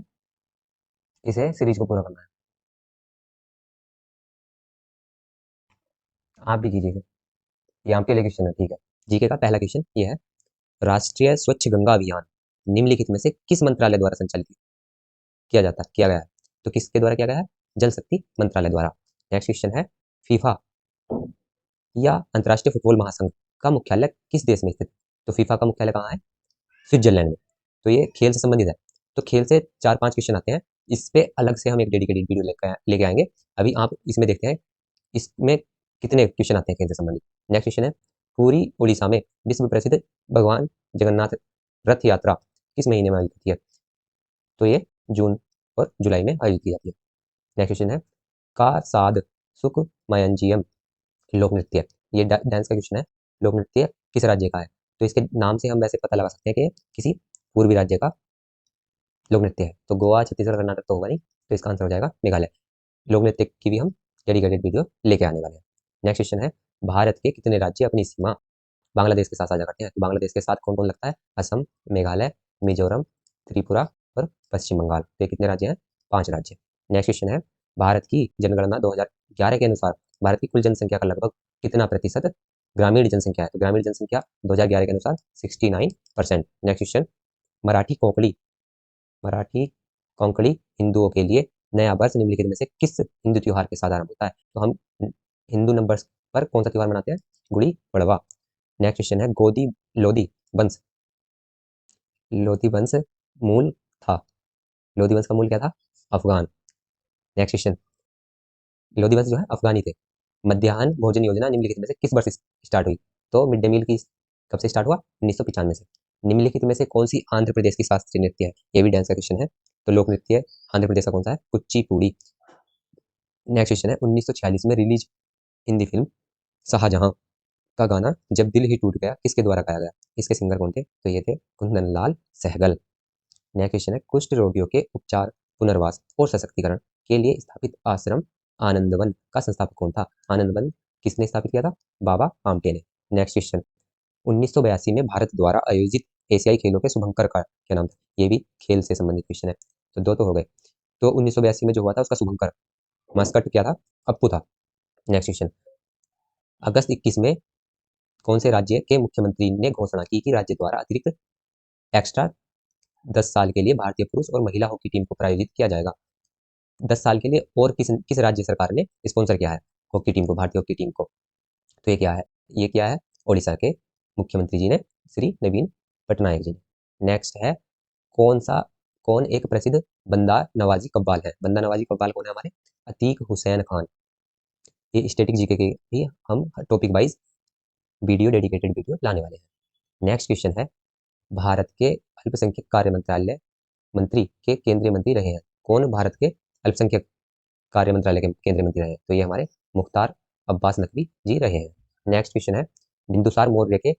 इसे सीरीज को पूरा करना है, आप भी कीजिएगा, ये आपके लिए क्वेश्चन है, ठीक है। जीके का पहला क्वेश्चन ये है, राष्ट्रीय स्वच्छ गंगा अभियान निम्नलिखित में से किस मंत्रालय द्वारा संचालित किया गया है। तो किसके द्वारा किया गया है, जल शक्ति मंत्रालय द्वारा। नेक्स्ट क्वेश्चन है, फीफा या अंतर्राष्ट्रीय फुटबॉल महासंघ का मुख्यालय किस देश में स्थित। तो फीफा का मुख्यालय कहाँ है, स्विट्जरलैंड में। तो ये खेल से संबंधित है, तो खेल से 4-5 क्वेश्चन आते हैं, इस पे अलग से हम एक डेडिकेटेड वीडियो लेके आएंगे। अभी आप इसमें देखते हैं इसमें कितने क्वेश्चन आते हैं खेल से संबंधित। नेक्स्ट क्वेश्चन है, पूरी उड़ीसा में विश्व प्रसिद्ध भगवान जगन्नाथ रथ यात्रा किस महीने में आयोजित होती है। तो ये जून और जुलाई में आयोजित की जाती है। नेक्स्ट क्वेश्चन है, का साध सुख मयंजियम लोक नृत्य, ये डांस का क्वेश्चन है, लोक नृत्य किस राज्य का है। तो इसके नाम से हम वैसे पता लगा सकते हैं कि किसी पूर्वी राज्य का लोक नृत्य है। तो गोवा, छत्तीसगढ़, कर्नाटक तो होगा नहीं, तो इसका आंसर हो जाएगा मेघालय। लोक नृत्य की भी हम डेडिकेटेड वीडियो लेके आने वाले हैं। नेक्स्ट क्वेश्चन है, भारत के कितने राज्य अपनी सीमा बांग्लादेश के साथ साझा करते हैं। तो बांग्लादेश के साथ कौन कौन लगता है, असम, मेघालय, मिजोरम, त्रिपुरा और पश्चिम बंगाल। तो ये कितने राज्य हैं, 5 राज्य। नेक्स्ट क्वेश्चन है, भारत की जनगणना 2011 के अनुसार भारत की कुल जनसंख्या का लगभग कितना प्रतिशत ग्रामीण जनसंख्या है, तो ग्रामीण जनसंख्या 2011 के अनुसार 69%। नेक्स्ट क्वेश्चन, मराठी कोंकणी मराठी कोंकणी हिंदुओं के लिए नया वर्ष निम्नलिखित में से किस हिंदू त्योहार के साथ आरंभ होता है? तो हम हिंदू नंबर्स पर कौन सा त्योहार मनाते हैं? गुड़ी पड़वा। नेक्स्ट क्वेश्चन है, गोदी लोधी वंश लोधी वंश मूल था लोधी वंश का मूल क्या था? अफगान। नेक्स्ट क्वेश्चन, लोधी वंश जो है अफगानी थे। मध्याह्न भोजन योजना निम्नलिखित में से किस वर्ष स्टार्ट हुई? तो मिड डे मील की कब से स्टार्ट हुआ? 1995 से। निम्नलिखित में से कौन सी आंध्र प्रदेश की शास्त्रीय नृत्य है? ये भी डांस का क्वेश्चन है। तो लोक नृत्य आंध्र प्रदेश का कौन सा है? कुचिपुड़ी। नेक्स्ट क्वेश्चन है, 1946 में रिलीज हिंदी फिल्म शाहजहां का गाना जब दिल ही टूट गया किसके द्वारा गाया गया? इसके सिंगर कौन थे? तो ये थे कुंदन लाल सहगल। नेक्स्ट क्वेश्चन है, कुष्ठ रोगियों के उपचार, पुनर्वास और सशक्तिकरण के लिए स्थापित आश्रम आनंदवन का संस्थापक कौन था? आनंदवन किसने स्थापित किया था? बाबा आमटे ने। नेक्स्ट क्वेश्चन, 1982 में भारत द्वारा आयोजित एशियाई खेलों के शुभंकर का क्या नाम था? ये भी खेल से संबंधित क्वेश्चन है, तो दो तो हो गए। तो 1982 में जो हुआ था उसका शुभंकर, मस्कट क्या था? अप्पू था। नेक्स्ट क्वेश्चन, अगस्त 21 में कौन से राज्य के मुख्यमंत्री ने घोषणा की कि राज्य द्वारा अतिरिक्त एक्स्ट्रा 10 साल के लिए भारतीय पुरुष और महिला हॉकी टीम को प्रायोजित किया जाएगा? 10 साल के लिए और किस किस राज्य सरकार ने स्पॉन्सर किया है हॉकी टीम को, भारतीय हॉकी टीम को? तो ये क्या है? ये क्या है? ओडिशा के मुख्यमंत्री जी ने, श्री नवीन पटनायक जी ने। नेक्स्ट है, कौन एक प्रसिद्ध बंदा नवाजी कव्वाल है? बंदा नवाजी कव्वाल कौन है हमारे? अतीक हुसैन खान। ये स्टैटिक जीके के भी हम topic wise video, dedicated video लाने वाले हैं। नेक्स्ट क्वेश्चन है, भारत के अल्पसंख्यक कार्य मंत्रालय मंत्री के केंद्रीय मंत्री रहे हैं कौन? भारत के अल्पसंख्यक कार्य मंत्रालय के केंद्रीय मंत्री रहे हैं, तो ये हमारे मुख्तार अब्बास नकवी जी रहे हैं। नेक्स्ट क्वेश्चन है, बिंदुसार मौर्य के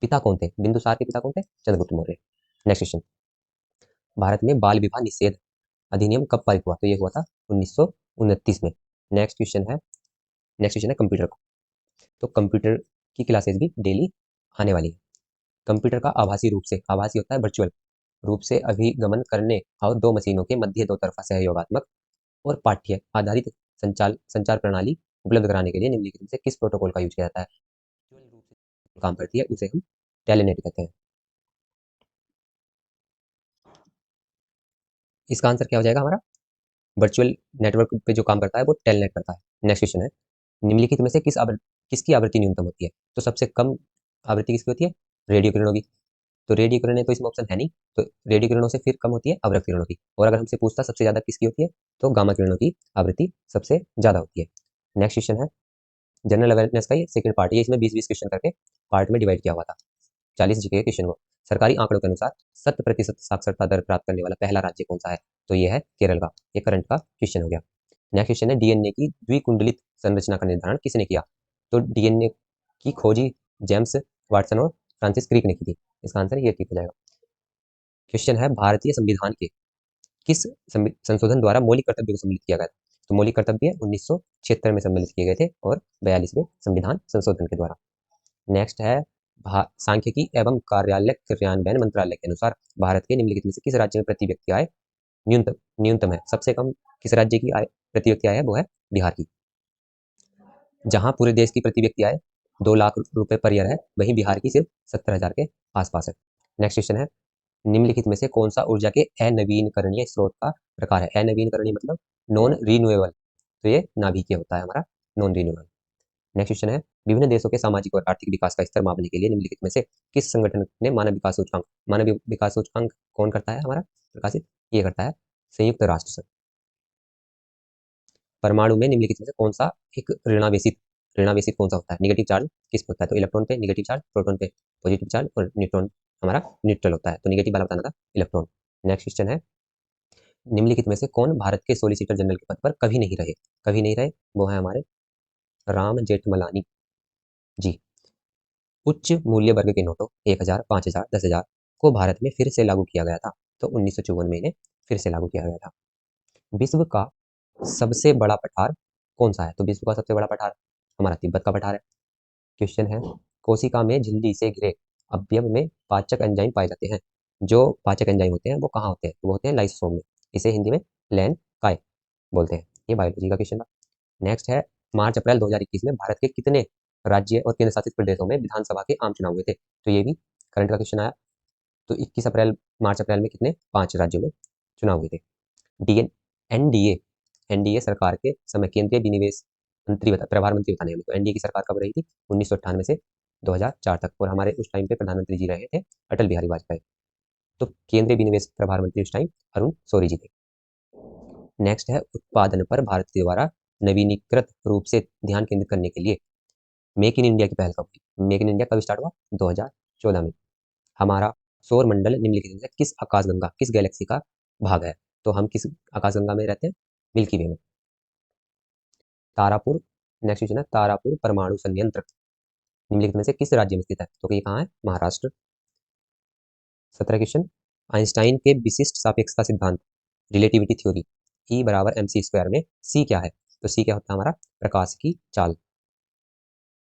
पिता कौन थे? बिंदुसार के पिता कौन थे? चंद्रगुप्त मौर्य। नेक्स्ट क्वेश्चन, भारत में बाल विवाह निषेध अधिनियम कब पारित हुआ? तो ये हुआ था 1929 में। नेक्स्ट क्वेश्चन है, कंप्यूटर को, तो कंप्यूटर की क्लासेस भी डेली आने वाली है। कंप्यूटर का आभासी होता है वर्चुअल रूप से अभिगमन करने और दो मशीनों के मध्य दो तरफा सहयोगात्मक और पाठ्य आधारित संचार प्रणाली उपलब्ध कराने के लिए निम्नलिखित में से किस प्रोटोकॉल का यूज किया जाता है? वर्चुअल रूप से काम करती है उसे हम टेलनेट कहते हैं। इसका आंसर क्या हो जाएगा हमारा? वर्चुअल नेटवर्क पे जो काम करता है वो टेलनेट करता है। नेक्स्ट क्वेश्चन है, निम्नलिखित में से किसकी आवृत्ति न्यूनतम होती है? तो सबसे कम आवृत्ति किसकी होती है? रेडियो किरणों की। तो रेडियो किरणें तो इसमें ऑप्शन है नहीं, तो रेडियो किरणों से फिर कम होती है अवरक्त किरणों की। और अगर हमसे पूछता सबसे ज्यादा किसकी होती है, तो गामा किरणों की आवृत्ति सबसे ज्यादा होती है। नेक्स्ट क्वेश्चन है, जनरल अवेयरनेस का ये सेकंड पार्ट है, इसमें 20-20 क्वेश्चन करके पार्ट में डिवाइड किया हुआ था। 40 जीके के क्वेश्चन को। सरकारी आंकड़ों के अनुसार 100% साक्षरता दर प्राप्त करने वाला पहला राज्य कौन सा है? तो ये है केरल का। ये करंट का क्वेश्चन हो गया। नेक्स्ट क्वेश्चन है, डीएनए की द्विकुंडलित संरचना का निर्धारण किसने किया? तो डीएनए की खोजी जेम्स वाटसन और फ्रांसिस क्रिक ने की थी। इसका आंसर ये ठीक हो जाएगा। क्वेश्चन है, भारतीय संविधान के किस संशोधन द्वारा मौलिक कर्तव्य को सम्मिलित किया गया था? तो मौलिक कर्तव्य 1976 में सम्मिलित किए गए थे और 42वें संविधान संशोधन के द्वारा। नेक्स्ट है, सांख्यिकी एवं कार्यालय क्रियान्वयन मंत्रालय के अनुसार भारत के निम्नलिखित में से किस राज्य में प्रति व्यक्ति आय न्यूनतम न्यूनतम है? सबसे कम किस राज्य की आय प्रति व्यक्ति आय है? वो है बिहार की। जहां पूरे देश की प्रति व्यक्ति आय 2 लाख रुपए पर ईयर है, वहीं बिहार की सिर्फ 70,000 के आसपास है। नेक्स्ट क्वेश्चन है, निम्नलिखित में से कौन सा ऊर्जा के अनवीनकरणीय स्रोत का प्रकार है? अनवीनकरणीय मतलब नॉन रिन्यूएबल, तो ये नाभिकीय होता है हमारा, नॉन रिन्यूएबल। नेक्स्ट क्वेश्चन है, विभिन्न देशों के सामाजिक और आर्थिक विकास का स्तर मापने के लिए निम्नलिखित में से किस संगठन ने मानव विकास सूचकांक कौन करता है हमारा प्रकाशित? ये करता है संयुक्त राष्ट्र संघ। परमाणु में निम्नलिखित में से कौन सा एक ऋणावेशित कौन सा होता है? निगेटिव चार्ज किस पे होता है? तो इलेक्ट्रॉन पे निगेटिव चार्ज, प्रोटॉन पे पॉजिटिव चार्ज और न्यूट्रॉन हमारा न्यूट्रल होता है, तो निगेटिव वाला बताना था इलेक्ट्रॉन। नेक्स्ट क्वेश्चन है, निम्नलिखित में से कौन भारत के सोलिसिटर जनरल के पद पर कभी नहीं रहे? वो है हमारे राम जेठमलानी जी। उच्च मूल्य वर्ग के नोटों 1000, 5000, 10,000 को भारत में फिर से लागू किया गया था, तो 1954 में इन्हें फिर से लागू किया गया था। विश्व का सबसे बड़ा पठार कौन सा है? तो विश्व का सबसे बड़ा पठार हमारा तिब्बत का पठार है। क्वेश्चन है, कोशिका में झिल्ली से घिरे अवयव में पाचक एंजाइम पाए जाते हैं। जो पाचक एंजाइम होते हैं वो कहाँ होते हैं? तो वो होते हैं लाइसोसोम में। इसे हिंदी में लैन काय बोलते हैं। ये बायोलॉजी का क्वेश्चन था। नेक्स्ट है, मार्च अप्रैल 2021 में भारत के कितने राज्य और केंद्र शासित प्रदेशों में विधानसभा के आम चुनाव हुए थे? तो ये भी करंट का क्वेश्चन आया। तो 21 अप्रैल मार्च अप्रैल में कितने 5 राज्यों में चुनाव हुए थे। डीएन एनडीए एनडीए सरकार के समय केंद्रीय विनिवेश मंत्री प्रभार मंत्री बताने हमें। तो एनडीए की सरकार कब रही थी? 1998 से 2004 तक। और हमारे उस टाइम पे प्रधानमंत्री जी रहे थे अटल बिहारी वाजपेयी। तो केंद्रीय विनिवेश प्रभार मंत्री उस टाइम अरुण शौरी जी थे। नेक्स्ट है उत्पादन पर भारत के द्वारा नवीनीकृत रूप से ध्यान केंद्रित करने के लिए मेक इन इंडिया की पहल कब हुई? मेक इन इंडिया कब स्टार्ट हुआ? 2014 में। हमारा सौर मंडल निम्नलिखित में से किस आकाशगंगा किस गैलेक्सी का भाग है? तो हम किस आकाशगंगा में रहते हैं? मिल्की वे में। तारापुर नेक्स्ट क्वेश्चन है तारापुर परमाणु संयंत्र निम्नलिखित में से किस राज्य में स्थित है? तो ये कहाँ है? महाराष्ट्र। 17 क्वेश्चन आइंस्टाइन के विशिष्ट सापेक्षता सिद्धांत रिलेटिविटी थ्योरी E बराबर mc स्क्वायर में c क्या है? तो c क्या होता है हमारा? प्रकाश की चाल।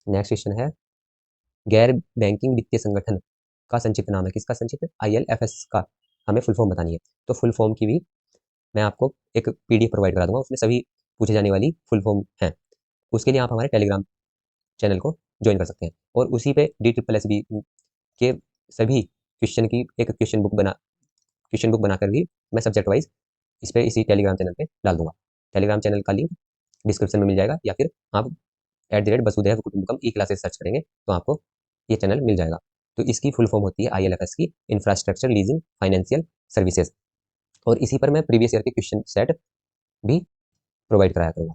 नेक्स्ट क्वेश्चन है गैर बैंकिंग वित्तीय संगठन का संक्षिप्त नाम है। किसका संक्षिप्त? ILFS का हमें फुल फॉर्म बतानी है। तो फुल फॉर्म की भी मैं आपको एक PDF प्रोवाइड करा दूंगा, उसमें सभी पूछे जाने वाली फुल फॉर्म है। उसके लिए आप हमारे टेलीग्राम चैनल को ज्वाइन कर सकते हैं और उसी पे DSSB के सभी क्वेश्चन की एक क्वेश्चन बुक बनाकर भी मैं सब्जेक्ट वाइज इस पे इसी टेलीग्राम चैनल पे डाल दूंगा। टेलीग्राम चैनल का लिंक डिस्क्रिप्शन में मिल जाएगा या फिर आप @ वसुधैव ई क्लासेस सर्च करेंगे तो आपको ये चैनल मिल जाएगा। तो इसकी फुल फॉर्म होती है ILFS की इंफ्रास्ट्रक्चर लीजिंग फाइनेंशियल सर्विसेज। और इसी पर मैं प्रीवियस ईयर के क्वेश्चन सेट भी प्रोवाइड कराया करूँगा।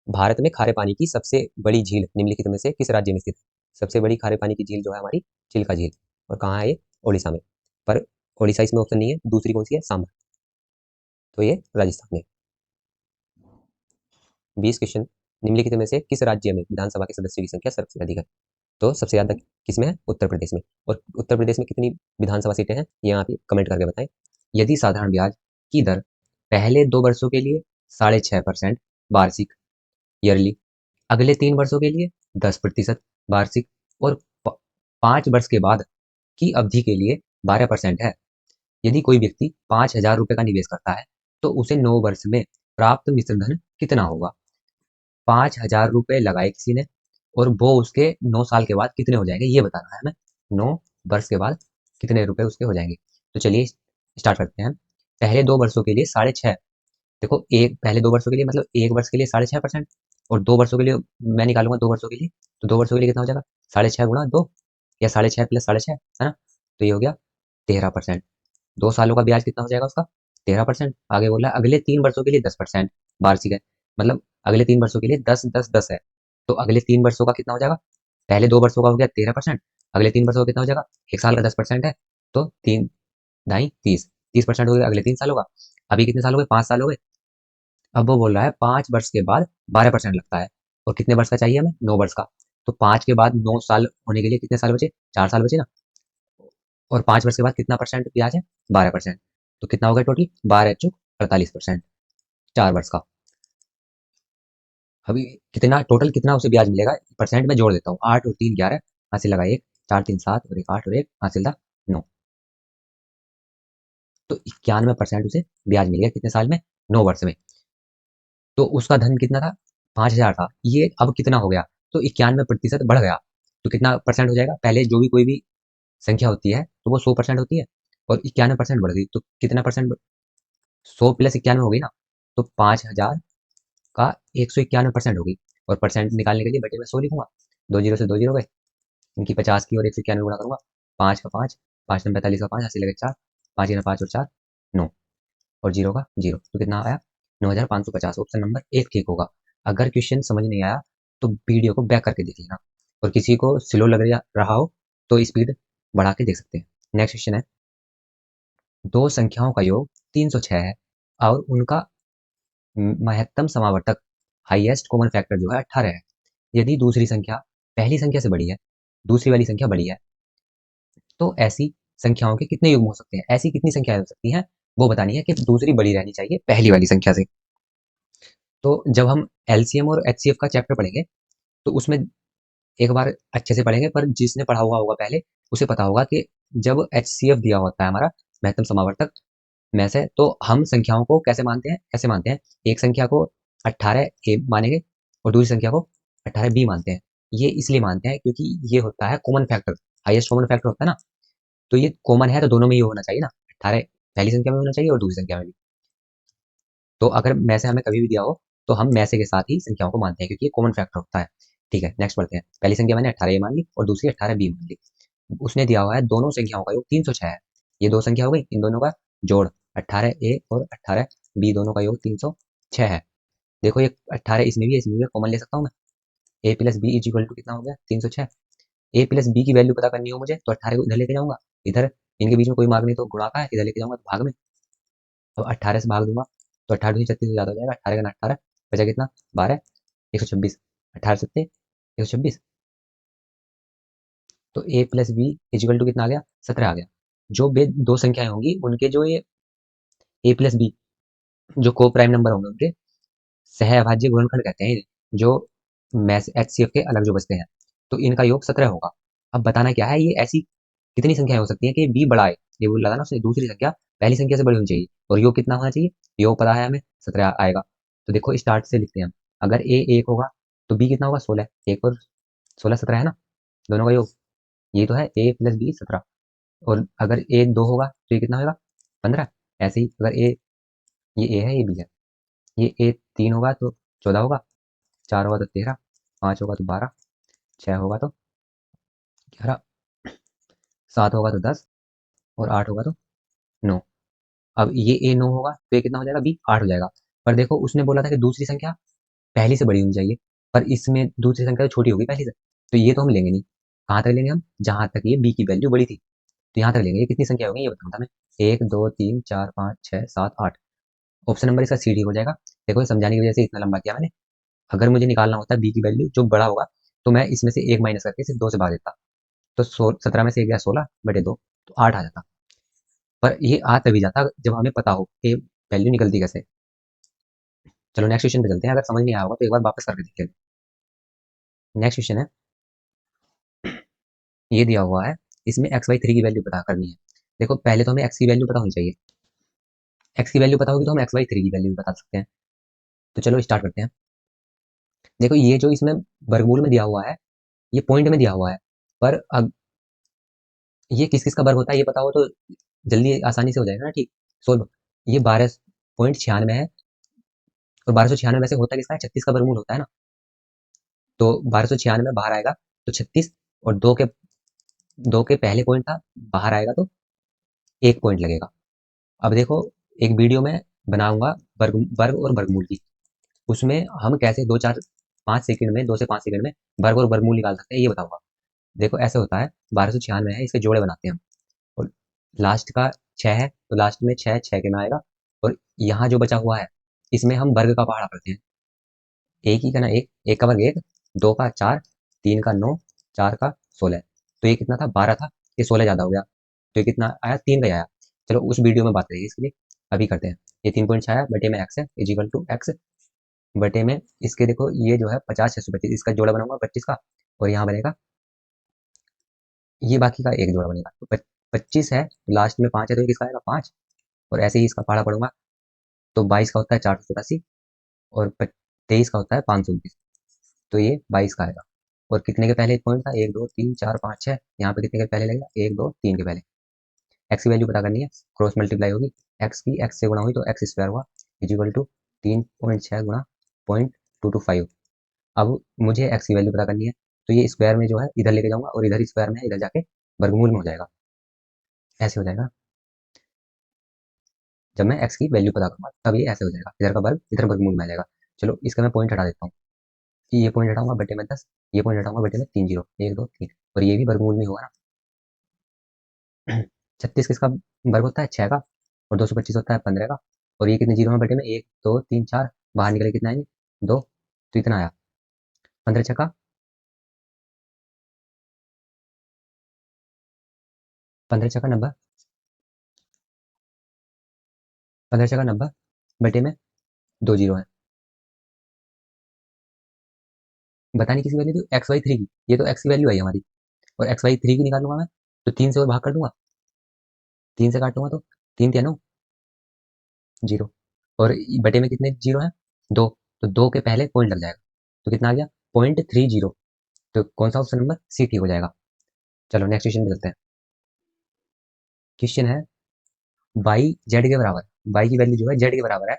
भारत में खारे पानी की सबसे बड़ी झील निम्नलिखित में से किस राज्य में स्थित है? सबसे बड़ी खारे पानी की झील जो है हमारी चिल्का झील। और कहाँ है ये? ओडिशा में। पर ओडिशा इसमें ऑप्शन नहीं है। दूसरी कौन सी है? सांभर। तो ये राजस्थान में। 20 क्वेश्चन निम्नलिखित में से किस राज्य में विधानसभा के सदस्यों की संख्या सबसे अधिक है? तो सबसे ज्यादा किसमें है? उत्तर प्रदेश में। और उत्तर प्रदेश में कितनी विधानसभा सीटें हैं ये आप कमेंट करके बताएं। यदि साधारण ब्याज की दर पहले 2 वर्षों के लिए 6.5% वार्षिक ईयरली, अगले 3 वर्षों के लिए 10% वार्षिक और 5 वर्ष के बाद की अवधि के लिए 12% है, यदि कोई व्यक्ति 5,000 रुपए का निवेश करता है तो उसे 9 वर्ष में प्राप्त मिश्र धन कितना होगा? 5,000 रुपए लगाए किसी ने और वो उसके 9 साल के बाद कितने हो जाएंगे ये बताना है हमें। 9 वर्ष के बाद कितने रुपए उसके हो जाएंगे। तो चलिए स्टार्ट करते हैं। पहले 2 वर्षों के लिए 6.5, देखो एक पहले 2 वर्षों के लिए मतलब 1 वर्ष के लिए 6.5% और 2 वर्षों के लिए मैं निकालूंगा 2 वर्षों के लिए। तो 2 वर्षों के लिए कितना हो जाएगा? 6.5 गुणा 2 या 6.5 प्लस 6.5 है ना। तो ये हो गया 13%। 2 सालों का ब्याज कितना हो जाएगा उसका? 13%। आगे बोला अगले 3 वर्षों के लिए 10% वार्षिक है, मतलब अगले 3 वर्षों के लिए 10 10 10 है। तो अगले 3 वर्षों का कितना हो जाएगा? पहले 2 वर्षों का हो गया 13%, अगले 3 वर्षों का कितना हो जाएगा? 1 साल का 10% है तो 3 ढाई 30% हो गया अगले 3 सालों का। अभी कितने साल हो गए? 5 साल हो गए। अब वो बोल रहा है 5 वर्ष के बाद 12% लगता है और कितने वर्ष का चाहिए हमें? 9 वर्ष का। तो 5 के बाद 9 साल होने के लिए कितने साल बचे? 4 साल बचे ना। और 5 वर्ष के बाद कितना परसेंट ब्याज है? 12%। तो कितना हो गया टोटल? 12 चुक 48%, 4 वर्ष का। अभी कितना टोटल कितना उसे ब्याज मिलेगा परसेंट में जोड़ देता हूँ। 8 और 3 11, हासिल लगा 1, 4 3 7 और 1 8 और 1 हासिल था 9। तो 91% उसे ब्याज मिल गया कितने साल में? 9 वर्ष में। तो उसका धन कितना था? 5,000 था। ये अब कितना हो गया? तो 91% बढ़ गया। तो कितना परसेंट हो जाएगा? पहले जो भी कोई भी संख्या होती है तो वो 100% होती है और 91% बढ़ गई तो कितना परसेंट? 100 प्लस 91 हो गई ना। तो 5,000 का 191% होगी। और परसेंट निकालने के लिए बटे में 100 लिखूंगा। 2 जीरो से 2 जीरो गए, इनकी 50 की और 191 गुणा करूंगा। 5 का 5, 5 में 45 का 5 हासिल लगे 4, 5 ना 5 और 4 9 और 0 का 0। तो कितना आया? 9,550। ऑप्शन नंबर 1 ठीक होगा। अगर क्वेश्चन समझ नहीं आया तो वीडियो को बैक करके देख लेना और किसी को स्लो लग रहा हो तो स्पीड बढ़ा के देख सकते हैं। नेक्स्ट क्वेश्चन है दो संख्याओं का योग 306 है और उनका महत्तम समावर्तक हाईएस्ट कॉमन फैक्टर जो है 18 है। यदि दूसरी संख्या पहली संख्या से बड़ी है, दूसरी वाली संख्या बड़ी है, तो ऐसी संख्याओं के कितने युग्म हो सकते हैं? ऐसी कितनी संख्याएं हो सकती हैं वो बतानी है कि दूसरी बड़ी रहनी चाहिए पहली वाली संख्या से। तो जब हम एलसीएम और एचसीएफ का चैप्टर पढ़ेंगे तो उसमें एक बार अच्छे से पढ़ेंगे, पर जिसने पढ़ा हुआ होगा पहले उसे पता होगा कि जब एचसीएफ दिया होता है हमारा महत्तम समावर्तक में से, तो हम संख्याओं को कैसे मानते हैं? एक संख्या को 18 ए मानेंगे और दूसरी संख्या को 18b मानते हैं। ये इसलिए मानते हैं क्योंकि ये होता है common factor, highest common factor होता है ना, तो ये कॉमन है तो दोनों में ही होना चाहिए ना, 18 पहली संख्या में होना चाहिए और दूसरी संख्या में भी। तो अगर में से हमें कभी भी दिया हो तो हम में से के साथ ही संख्याओं को मानते हैं क्योंकि ये कॉमन फैक्टर होता है। ठीक है, नेक्स्ट पढ़ते हैं। पहली संख्या मैंने 18a मान ली और दूसरी 18b मान ली। उसने दिया हुआ है दोनों संख्याओं का योग 306 है। ये दो संख्या हो गई, इन दोनों का जोड़ 18a और 18b दोनों का योग 306 है। देखो ये 18 इसमें भी है, इसमें भी कॉमन ले सकता हूँ मैं। a plus B is equal to कितना हो गया 306। ए प्लस बी की वैल्यू पता करनी हो मुझे तो 18 को इधर लेके जाऊंगा, इधर इनके बीच में कोई मार्ग नहीं तो गुणा का है, इधर लेके जाऊंगा तो भाग में। अब 18 से भाग दूंगा तो 18 दूनी 36 से ज्यादा हो जाएगा, 18 का 18 बचा कितना 12, 126, 18 सत्ते 126। तो ए प्लस बी इजिकल टू कितना आ गया 17 आ गया। जो बे दो संख्याएं होंगी उनके जो ये ए प्लस बी जो को प्राइम नंबर होंगे उनके सहअभाज्य गुणनखंड कहते हैं इन्हें, जो मैथ एचसीएफ के अलग जो बचते हैं, तो इनका योग 17 होगा। अब बताना क्या है, ये ऐसी कितनी संख्याएं हो सकती हैं कि बी बड़ा है, ये बोल रहा था ना उसने, दूसरी संख्या पहली संख्या से बड़ी होनी चाहिए और योग कितना होना चाहिए, योग पता है हमें 17 आएगा। तो देखो स्टार्ट से लिखते हैं हम, अगर ए 1 होगा तो बी कितना होगा 16, 1 और 16 17 है ना, दोनों का योग, ये तो है ए प्लस बी 17। और अगर ए 2 होगा तो ये कितना होगा 15। ऐसे ही अगर ए, ये ए है ये बी है, ये ए 3 होगा तो 14 होगा, 4 होगा तो 13, 5 होगा तो 12, 6 होगा तो 11, 7 होगा तो 10 और 8 होगा तो 9। अब ये ए 9 होगा तो ये कितना हो जाएगा बी 8 हो जाएगा। पर देखो उसने बोला था कि दूसरी संख्या पहली से बड़ी होनी चाहिए, पर इसमें दूसरी संख्या तो छोटी होगी पहली से, तो ये तो हम लेंगे नहीं। कहाँ तक लेंगे हम, जहां तक ये बी की वैल्यू बड़ी थी, तो यहाँ तक लेंगे। ये कितनी संख्या होगी ये बताऊँ था मैं, 1 2 3 4 5 6 7 8। ऑप्शन नंबर इसका सी डी हो जाएगा। देखो ये समझाने की वजह से इतना लंबा किया मैंने। अगर मुझे निकालना होता बी की वैल्यू जो बड़ा होगा तो मैं इसमें से एक माइनस करके सिर्फ 2 से भाग देता, तो 17 में से एक गया 16 बटे 2 तो 8 आ जाता। पर ये आ तभी जाता जब हमें पता हो कि वैल्यू निकलती कैसे। चलो नेक्स्ट क्वेश्चन पे चलते हैं, अगर समझ नहीं आया होगा तो एक बार वापस करके देख लेते हैं। नेक्स्ट क्वेश्चन है, ये दिया हुआ है, इसमें एक्स वाई थ्री की वैल्यू पता करनी है। देखो पहले तो हमें एक्स की वैल्यू पता होनी चाहिए, एक्स की वैल्यू पता होगी तो हम एक्स वाई थ्री की वैल्यू भी बता सकते हैं। तो चलो स्टार्ट करते हैं। देखो ये जो इसमें वर्गमूल में दिया हुआ है, ये पॉइंट में दिया हुआ है, पर अब ये किस किस का वर्ग होता है ये पता हो तो जल्दी आसानी से हो जाएगा ना, ठीक सोल्व। ये 12.96 है, और 1296 वैसे होता किसका है, 36 का वर्गमूल होता है ना, तो 1296 बाहर आएगा तो 36, और दो के पहले पॉइंट था, बाहर आएगा तो एक पॉइंट लगेगा। अब देखो एक वीडियो में बनाऊंगा वर्ग वर्ग और वर्गमूल की, उसमें हम कैसे 2 4 5 सेकंड में, 2 से 5 सेकंड में वर्ग और वर्गमूल निकाल सकते हैं ये बताऊंगा। देखो ऐसे होता है, 1296 है, इसके जोड़े बनाते हैं हम, और लास्ट का 6 है तो लास्ट में 6 6 के में आएगा, और यहाँ जो बचा हुआ है इसमें हम वर्ग का पहाड़ा करते हैं। एक ही का ना, एक एक का वर्ग एक, दो का 4, 3 का 9, 4 का 16, तो ये कितना था 12 था, ये 16 ज्यादा हो गया, तो ये कितना आया 3 का ही आया। चलो उस वीडियो में बात करेंगे, इसके लिए अभी करते हैं। ये 3.6 बटे में एक्स है इजिकल टू एक्स बटे में इसके, देखो ये जो है 50 625, इसका जोड़ा बनाऊंगा 25 का, और यहाँ बनेगा ये बाकी का एक जोड़ा बनेगा, तो 25 है, लास्ट में 5 है तो ये किसका आएगा 5, और ऐसे ही इसका पहाड़ा पढ़ूंगा तो 22 का होता है 487, और 23 का होता है 529, तो ये 22 का आएगा। और कितने के पहले पॉइंट था, 1 2 3 4 5 6, यहाँ पे कितने के पहले लगेगा 1 2 3 के पहले। एक्स की वैल्यू पता करनी है, क्रॉस मल्टीप्लाई होगी, एक्स की एक्स से गुणा हुई तो एक्स स्क्वायर हुआ इजिकल टू 3.6 गुणा 0.225। अब मुझे एक्स की वैल्यू पता करनी है, तो ये स्क्वायर में जो है इधर लेके जाऊंगा, और इधर स्क्वायर में है, इधर जाके वर्गमूल में हो जाएगा, ऐसे हो जाएगा। जब मैं एक्स की वैल्यू पता करूंगा तब ये ऐसे हो जाएगा, इधर का वर्ग इधर वर्गमूल में आ जाएगा। चलो इसका मैं पॉइंट हटा देता हूँ, कि ये पॉइंट हटाऊंगा बटे में 10, ये पॉइंट हटाऊंगा बटे में 3 जीरो, 1 2 3, और ये भी वर्गमूल में होगा ना। 36 किसका वर्ग होता है 6 का, और 225 होता है 15 का, और ये कितने जीरो में बटे में 1 2 3 4, बाहर निकले कितना आएंगे 2, तो इतना आया 15 छक्का 15 छक्का 90, 15 छक्का 90 बटे में 2 जीरो है। बतानी किसी वैल्यू तो एक्स वाई थ्री की, ये तो एक्स की वैल्यू आई हमारी, और एक्स वाई थ्री की निकालूंगा मैं, तो 3 से और भाग कर दूंगा, 3 से काटूंगा तो 3 3 9 जीरो, और बटे में कितने जीरो है 2, तो 2 के पहले पॉइंट लग जाएगा, तो कितना आ गया 0.30। तो कौन सा ऑप्शन नंबर सी ठीक हो जाएगा। चलो नेक्स्ट क्वेश्चन पे चलते हैं। क्वेश्चन है बाई जेड के बराबर, बाई की वैल्यू जो है जेड के बराबर है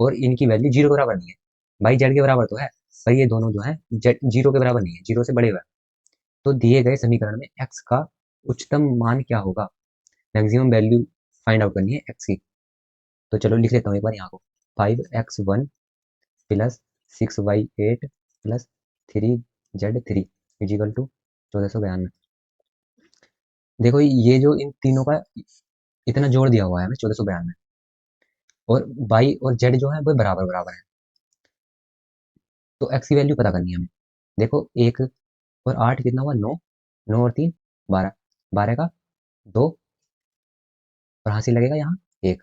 और इनकी वैल्यू जीरो के बराबर नहीं है। बाई जेड के बराबर तो है, पर ये दोनों जो है जेड जीरो के बराबर नहीं है, जीरो से बड़े हुए हैं। तो दिए गए समीकरण में एक्स का उच्चतम मान क्या होगा, मैक्सिमम वैल्यू फाइंड आउट करनी है एक्स की। तो चलो लिख लेता हूँ एक बार यहाँ को, 5x1 plus 6y8 plus 3z3 is equal to 1492। देखो ये जो इन तीनों का इतना जोड़ दिया हुआ है हमें 1492, और y और z जो है वो बराबर बराबर है। तो x की वैल्यू पता करनी है हमें। देखो 1 और 8 कितना हुआ 9, 9 और 3 12, 12 का 2 और हासिल लगेगा यहाँ 1।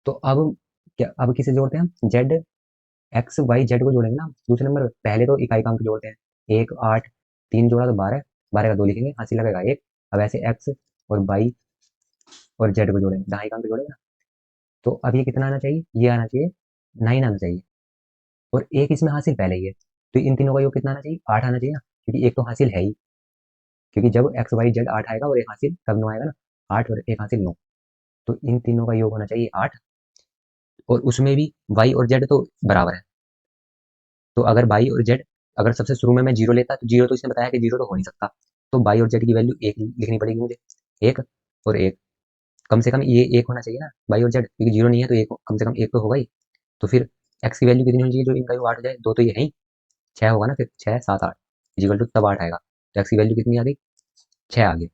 तो अब क्या, अब किसे जोड़ते हैं हम, जेड एक्स वाई जेड को जोड़ेंगे ना दूसरे नंबर पे। पहले तो इकाई काउंट जोड़ते हैं, 1 8 3 जोड़ा तो 12, 12 का 2 लिखेंगे, हासिल लगेगा 1। अब ऐसे एक्स और वाई और जेड को जोड़ेंगे, दहाई काउंट जोड़ेंगे ना। तो अब ये कितना आना चाहिए, ये आना चाहिए 9 आना चाहिए, और एक इसमें हासिल पहले ही है। तो इन तीनों का योग कितना आना चाहिए, 8 आना चाहिए ना, क्योंकि एक तो हासिल है ही। क्योंकि जब एक्स वाई जेड 8 आएगा और एक हासिल तब 9 आएगा ना, 8 और एक हासिल 9। तो इन तीनों का योग होना चाहिए 8, और उसमें भी वाई और जेड तो बराबर है। तो अगर वाई और जेड, अगर सबसे शुरू में मैं जीरो लेता तो जीरो तो इसने बताया कि जीरो तो हो नहीं सकता, तो वाई और जेड की वैल्यू एक लिखनी पड़ेगी मुझे, एक और एक। कम से कम ये एक होना चाहिए ना वाई और जेड, क्योंकि जीरो नहीं है तो एक कम से कम एक तो होगा ही। तो फिर एक्स की वैल्यू कितनी होनी चाहिए जो इनका योग 8 हो जाए, दो तो ये है ही, 6 होगा ना, फिर 6 7 8 इजिकल टू तब 8 आएगा। तो एक्स की वैल्यू कितनी आ गई, 6 आ गई।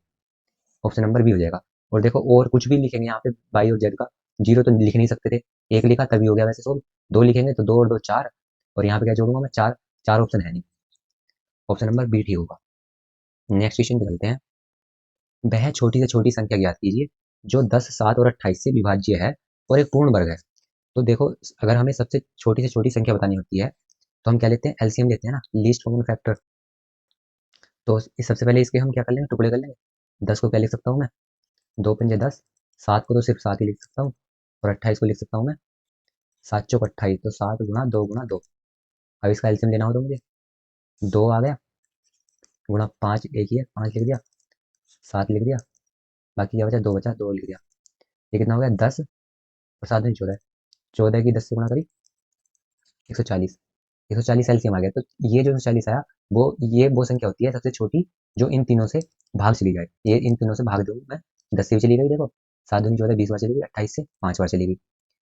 ऑप्शन नंबर बी हो जाएगा। और देखो और कुछ भी लिखेंगे यहाँ पे वाई और जेड का, जीरो तो लिख नहीं सकते थे, एक लिखा तभी हो गया वैसे सोल्व। दो लिखेंगे तो 2 और 2 4, और यहाँ पे क्या जोड़ूंगा मैं, चार। चार ऑप्शन है नहीं, ऑप्शन नंबर बी ठीक होगा। नेक्स्ट क्वेश्चन पे चलते हैं। वह छोटी से छोटी संख्या ज्ञात कीजिए जो 10 7 और 28 से विभाज्य है और एक पूर्ण वर्ग है। तो देखो अगर हमें सबसे छोटी से छोटी संख्या बतानी होती है तो हम क्या लेते हैं, एलसीएम लेते हैं ना, लीस्ट कॉमन फैक्टर। तो सबसे पहले इसके हम क्या कर लेंगे, टुकड़े कर लेंगे। 10 को क्या लिख सकता हूँ मैं, 2 पंजे 10। 7 को तो सिर्फ 7 ही लिख सकता हूँ, और 28 को लिख सकता हूँ मैं 7 चौक 28, तो 7 गुणा 2 गुणा 2। अब इसका एलसीएम लेना हो तो मुझे 2 आ गया, गुणा 5 एक ही है 5 लिख दिया, 7 लिख दिया, बाकी क्या बचा, 2 बचा, 2 लिख दिया। ये कितना हो गया 10 और 7 में 14, 14 की 10 से गुणा करी 140, 140 एलसीएम आ गया। तो ये जो 140 आया वो, ये वो संख्या होती है सबसे छोटी जो इन तीनों से भाग चली जाए। ये इन तीनों से भाग दो मैं, 10 से भी चली गई, देखो 7 दूनी 14 20 बार चली गई, 28 से 5 बार चली गई।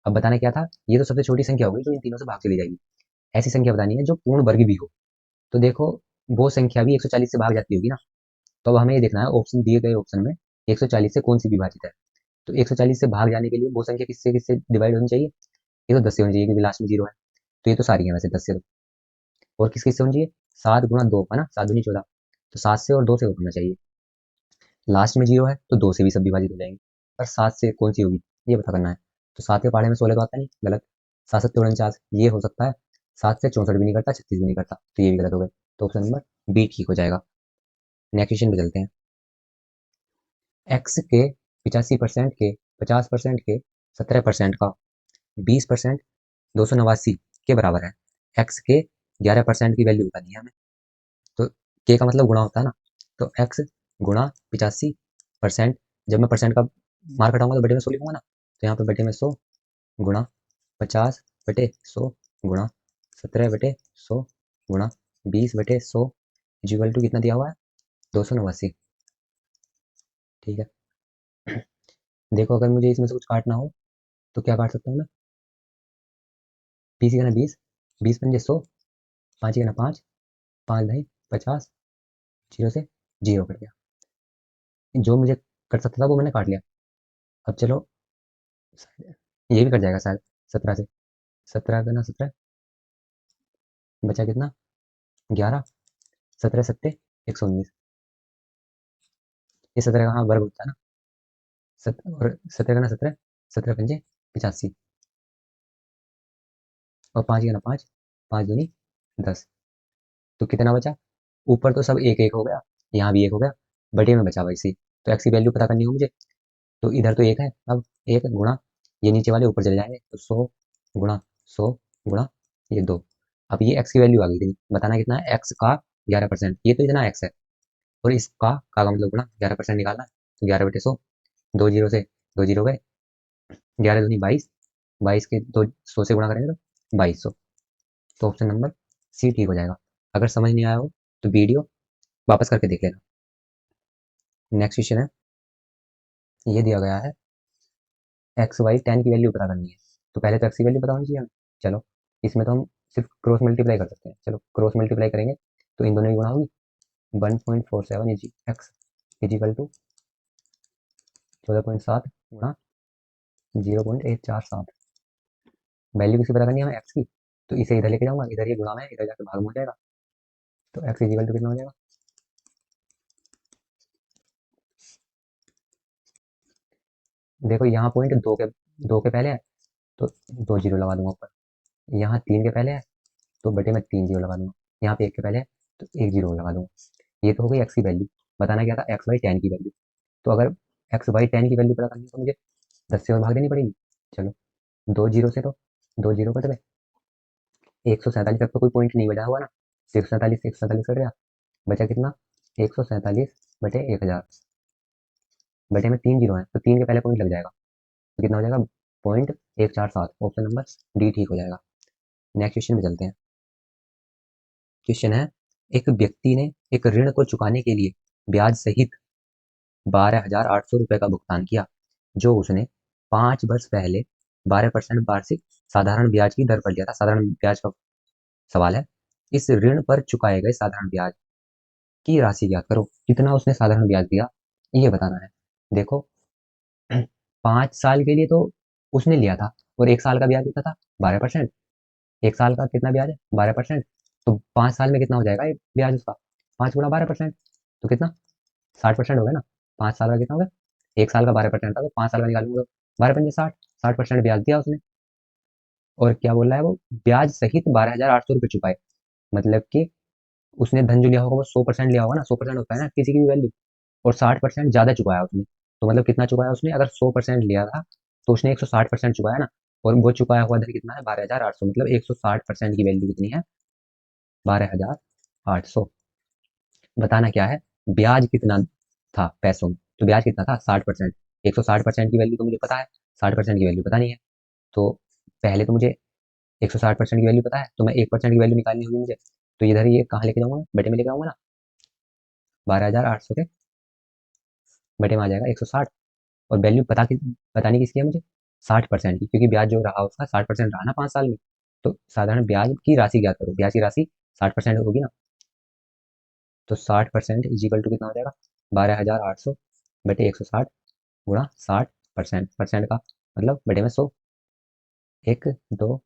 अब बताना क्या था, ये तो सबसे छोटी संख्या होगी जो इन तीनों से भाग चली जाएगी। ऐसी संख्या बतानी है जो पूर्ण वर्ग भी हो। तो देखो वो संख्या भी 140 से भाग जाती होगी ना। तो अब हमें ये देखना है ऑप्शन दिए गए ऑप्शन में 140 से कौन सी विभाजित है। तो 140 से भाग जाने के लिए वो संख्या किससे किससे डिवाइड होनी चाहिए, ये तो 10 से होनी चाहिए क्योंकि लास्ट में जीरो है। तो ये तो सारी है वैसे 10 से। और किस किस से होनी चाहिए, 7 गुणा 2 है ना, 7 दूनी 14, तो 7 से और 2 से होना चाहिए। लास्ट में जीरो है तो 2 से भी सब विभाजित हो जाएंगे, पर 7 से कौन सी होगी ये पता करना है। तो 7 के पहाड़े में 16 तो आता नहीं, गलत। 7 7 49 ये हो सकता है, 7 से 64 भी नहीं करता, 36 भी नहीं करता, तो ये भी गलत हो गए। तो ऑप्शन नंबर बी ठीक हो जाएगा। नेक्स्ट क्वेश्चन पे चलते हैं। एक्स के 85% के, 50% के, 17% का, 20%, 289 के बराबर है। एक्स के 11% की वैल्यू बतानी है हमें। तो के का मतलब गुणा होता है ना, तो एक्स गुणा 85%, जब मैं परसेंट का मार्क हटाऊंगा तो बटे में 100 लिखूंगा ना, तो यहाँ पे बटे में 100 गुणा 50/100 गुणा 17/100 गुणा 20/100 इक्वल टू कितना दिया हुआ है, 289। ठीक है। देखो अगर मुझे इसमें से कुछ काटना हो तो क्या काट सकता हूँ मैं, 20 का ना 20, 20 पंजे 100, 5 का ना 5, 5 ढाई 50, जीरो से जीरो कट गया। जो मुझे कट सकता था वो मैंने काट लिया। अब चलो ये भी कट जाएगा शायद 17 से, 17 का ना 17, बचा कितना 11, 17 सत्ते 119। ये 17 का हाँ वर्ग होता है ना, और 17 का ना 17, 17 पंजे 85, और 5 का ना 5, 5 दूनी 10। तो कितना बचा, ऊपर तो सब एक एक हो गया, यहाँ भी एक हो गया, बटे में बचा वैसे ही। तो एक्स की वैल्यू पता करनी हो मुझे, तो इधर तो एक है, अब एक गुणा ये नीचे वाले ऊपर चले जाएंगे, तो 100 गुणा 100 गुणा ये 2। अब ये एक्स की वैल्यू आ गई थी, बताना कितना है, एक्स का 11%, ये तो इतना एक्स है, और इसका का मतलब गुणा 11% निकालना है, तो 11/100, 2 जीरो से 2 जीरो गए, 11 दूनी 22, 22 के 200 से गुणा करेंगे तो 2200। तो ऑप्शन नंबर सी ठीक हो जाएगा। अगर समझ नहीं आया हो तो वीडियो वापस करके देख लेना। नेक्स्ट क्वेश्चन है, ये दिया गया है एक्स वाई टेन की वैल्यू पता करनी है, तो पहले तो एक्स की वैल्यू पता होनी चाहिए हमें। चलो, इसमें तो हम सिर्फ क्रॉस मल्टीप्लाई कर सकते हैं, चलो क्रॉस मल्टीप्लाई करेंगे तो इन दोनों की गुणा होगी, 1.47 इजी एक्स इजिकल टू 14.7 गुणा 0.847। वैल्यू किसी पता करनी है हमें एक्स की, तो इसे इधर लेके जाऊंगा, इधर ये गुणा में इधर जाकर भाग में हो जाएगा, तो एक्स इजिकल टू कितना हो जाएगा, देखो यहाँ पॉइंट दो के पहले है तो 2 जीरो लगा दूंगा ऊपर, यहाँ 3 के पहले है तो बटे में 3 जीरो लगा दूंगा, यहाँ पे 1 के पहले है तो 1 जीरो लगा दूंगा। ये तो हो गई एक्स की वैल्यू, बताना क्या था, एक्स बाई टेन की वैल्यू। तो अगर एक्स बाई टेन की वैल्यू पता करनी है तो मुझे 10 से और भाग देनी पड़ेगी। चलो, 2 जीरो से तो 2 जीरो कट गए, 147 तक तो कोई पॉइंट नहीं बचा हुआ ना, 147 कट गया, बचा कितना, 147/1000, बटे में 3 जीरो है तो 3 के पहले पॉइंट लग जाएगा, तो कितना हो जाएगा, 0.147। ऑप्शन नंबर डी ठीक हो जाएगा। नेक्स्ट क्वेश्चन में चलते हैं। क्वेश्चन है, एक व्यक्ति ने एक ऋण को चुकाने के लिए ब्याज सहित 12,800 रुपये का भुगतान किया, जो उसने 5 वर्ष पहले 12% वार्षिक साधारण ब्याज की दर पर लिया था। साधारण ब्याज का सवाल है। इस ऋण पर चुकाए गए साधारण ब्याज की राशि ज्ञात करो। कितना उसने साधारण ब्याज दिया, ये बताना है। देखो, 5 साल के लिए तो उसने लिया था, और 1 साल का ब्याज कितना था, 12%। 1 साल का कितना ब्याज है, 12%। तो 5 साल में कितना हो जाएगा ये ब्याज उसका, 5 गुणा 12%, तो कितना, 60% हो गया ना। 5 साल का कितना हो गया, 1 साल का 12% था तो 5 साल का निकालूंगा, 12×5 = 60, 60% ब्याज दिया उसने। और क्या बोल रहा है वो, ब्याज सहित 12,800 रुपये चुकाए, मतलब कि उसने धन जो लिया होगा वो 100% लिया होगा ना, 100% होता है ना किसी की भी वैल्यू, और 60% ज्यादा चुकाया उसने। तो मतलब कितना चुकाया उसने, अगर 100% लिया था तो उसने 160% चुकाया ना, और वो चुकाया हुआ धन कितना है, 12,800, मतलब 160% की वैल्यू कितनी है, 12,800। बताना क्या है, ब्याज कितना था पैसों में, तो ब्याज कितना था, 60%। 160% की वैल्यू तो मुझे पता है, 60% की वैल्यू पता नहीं है। तो पहले तो मुझे 160% की वैल्यू पता है, तो मैं 1% की वैल्यू निकालनी होगी मुझे, तो इधर ये कहाँ लेके जाऊंगा, बटे में लेके आऊंगा ना, 12,800 के बटे में आ जाएगा 160, और वैल्यू बतानी किसकी है मुझे, 60% की, क्योंकि ब्याज जो रहा उसका 60% रहा ना 5 साल में। तो साधारण ब्याज की राशि ज्ञात करो, ब्याज की राशि 60% होगी ना, तो 60% इजिकल टू कितना हो जाएगा, 12,800 बटे 160 गुणा 60%, परसेंट का मतलब बटे में 100, 1 2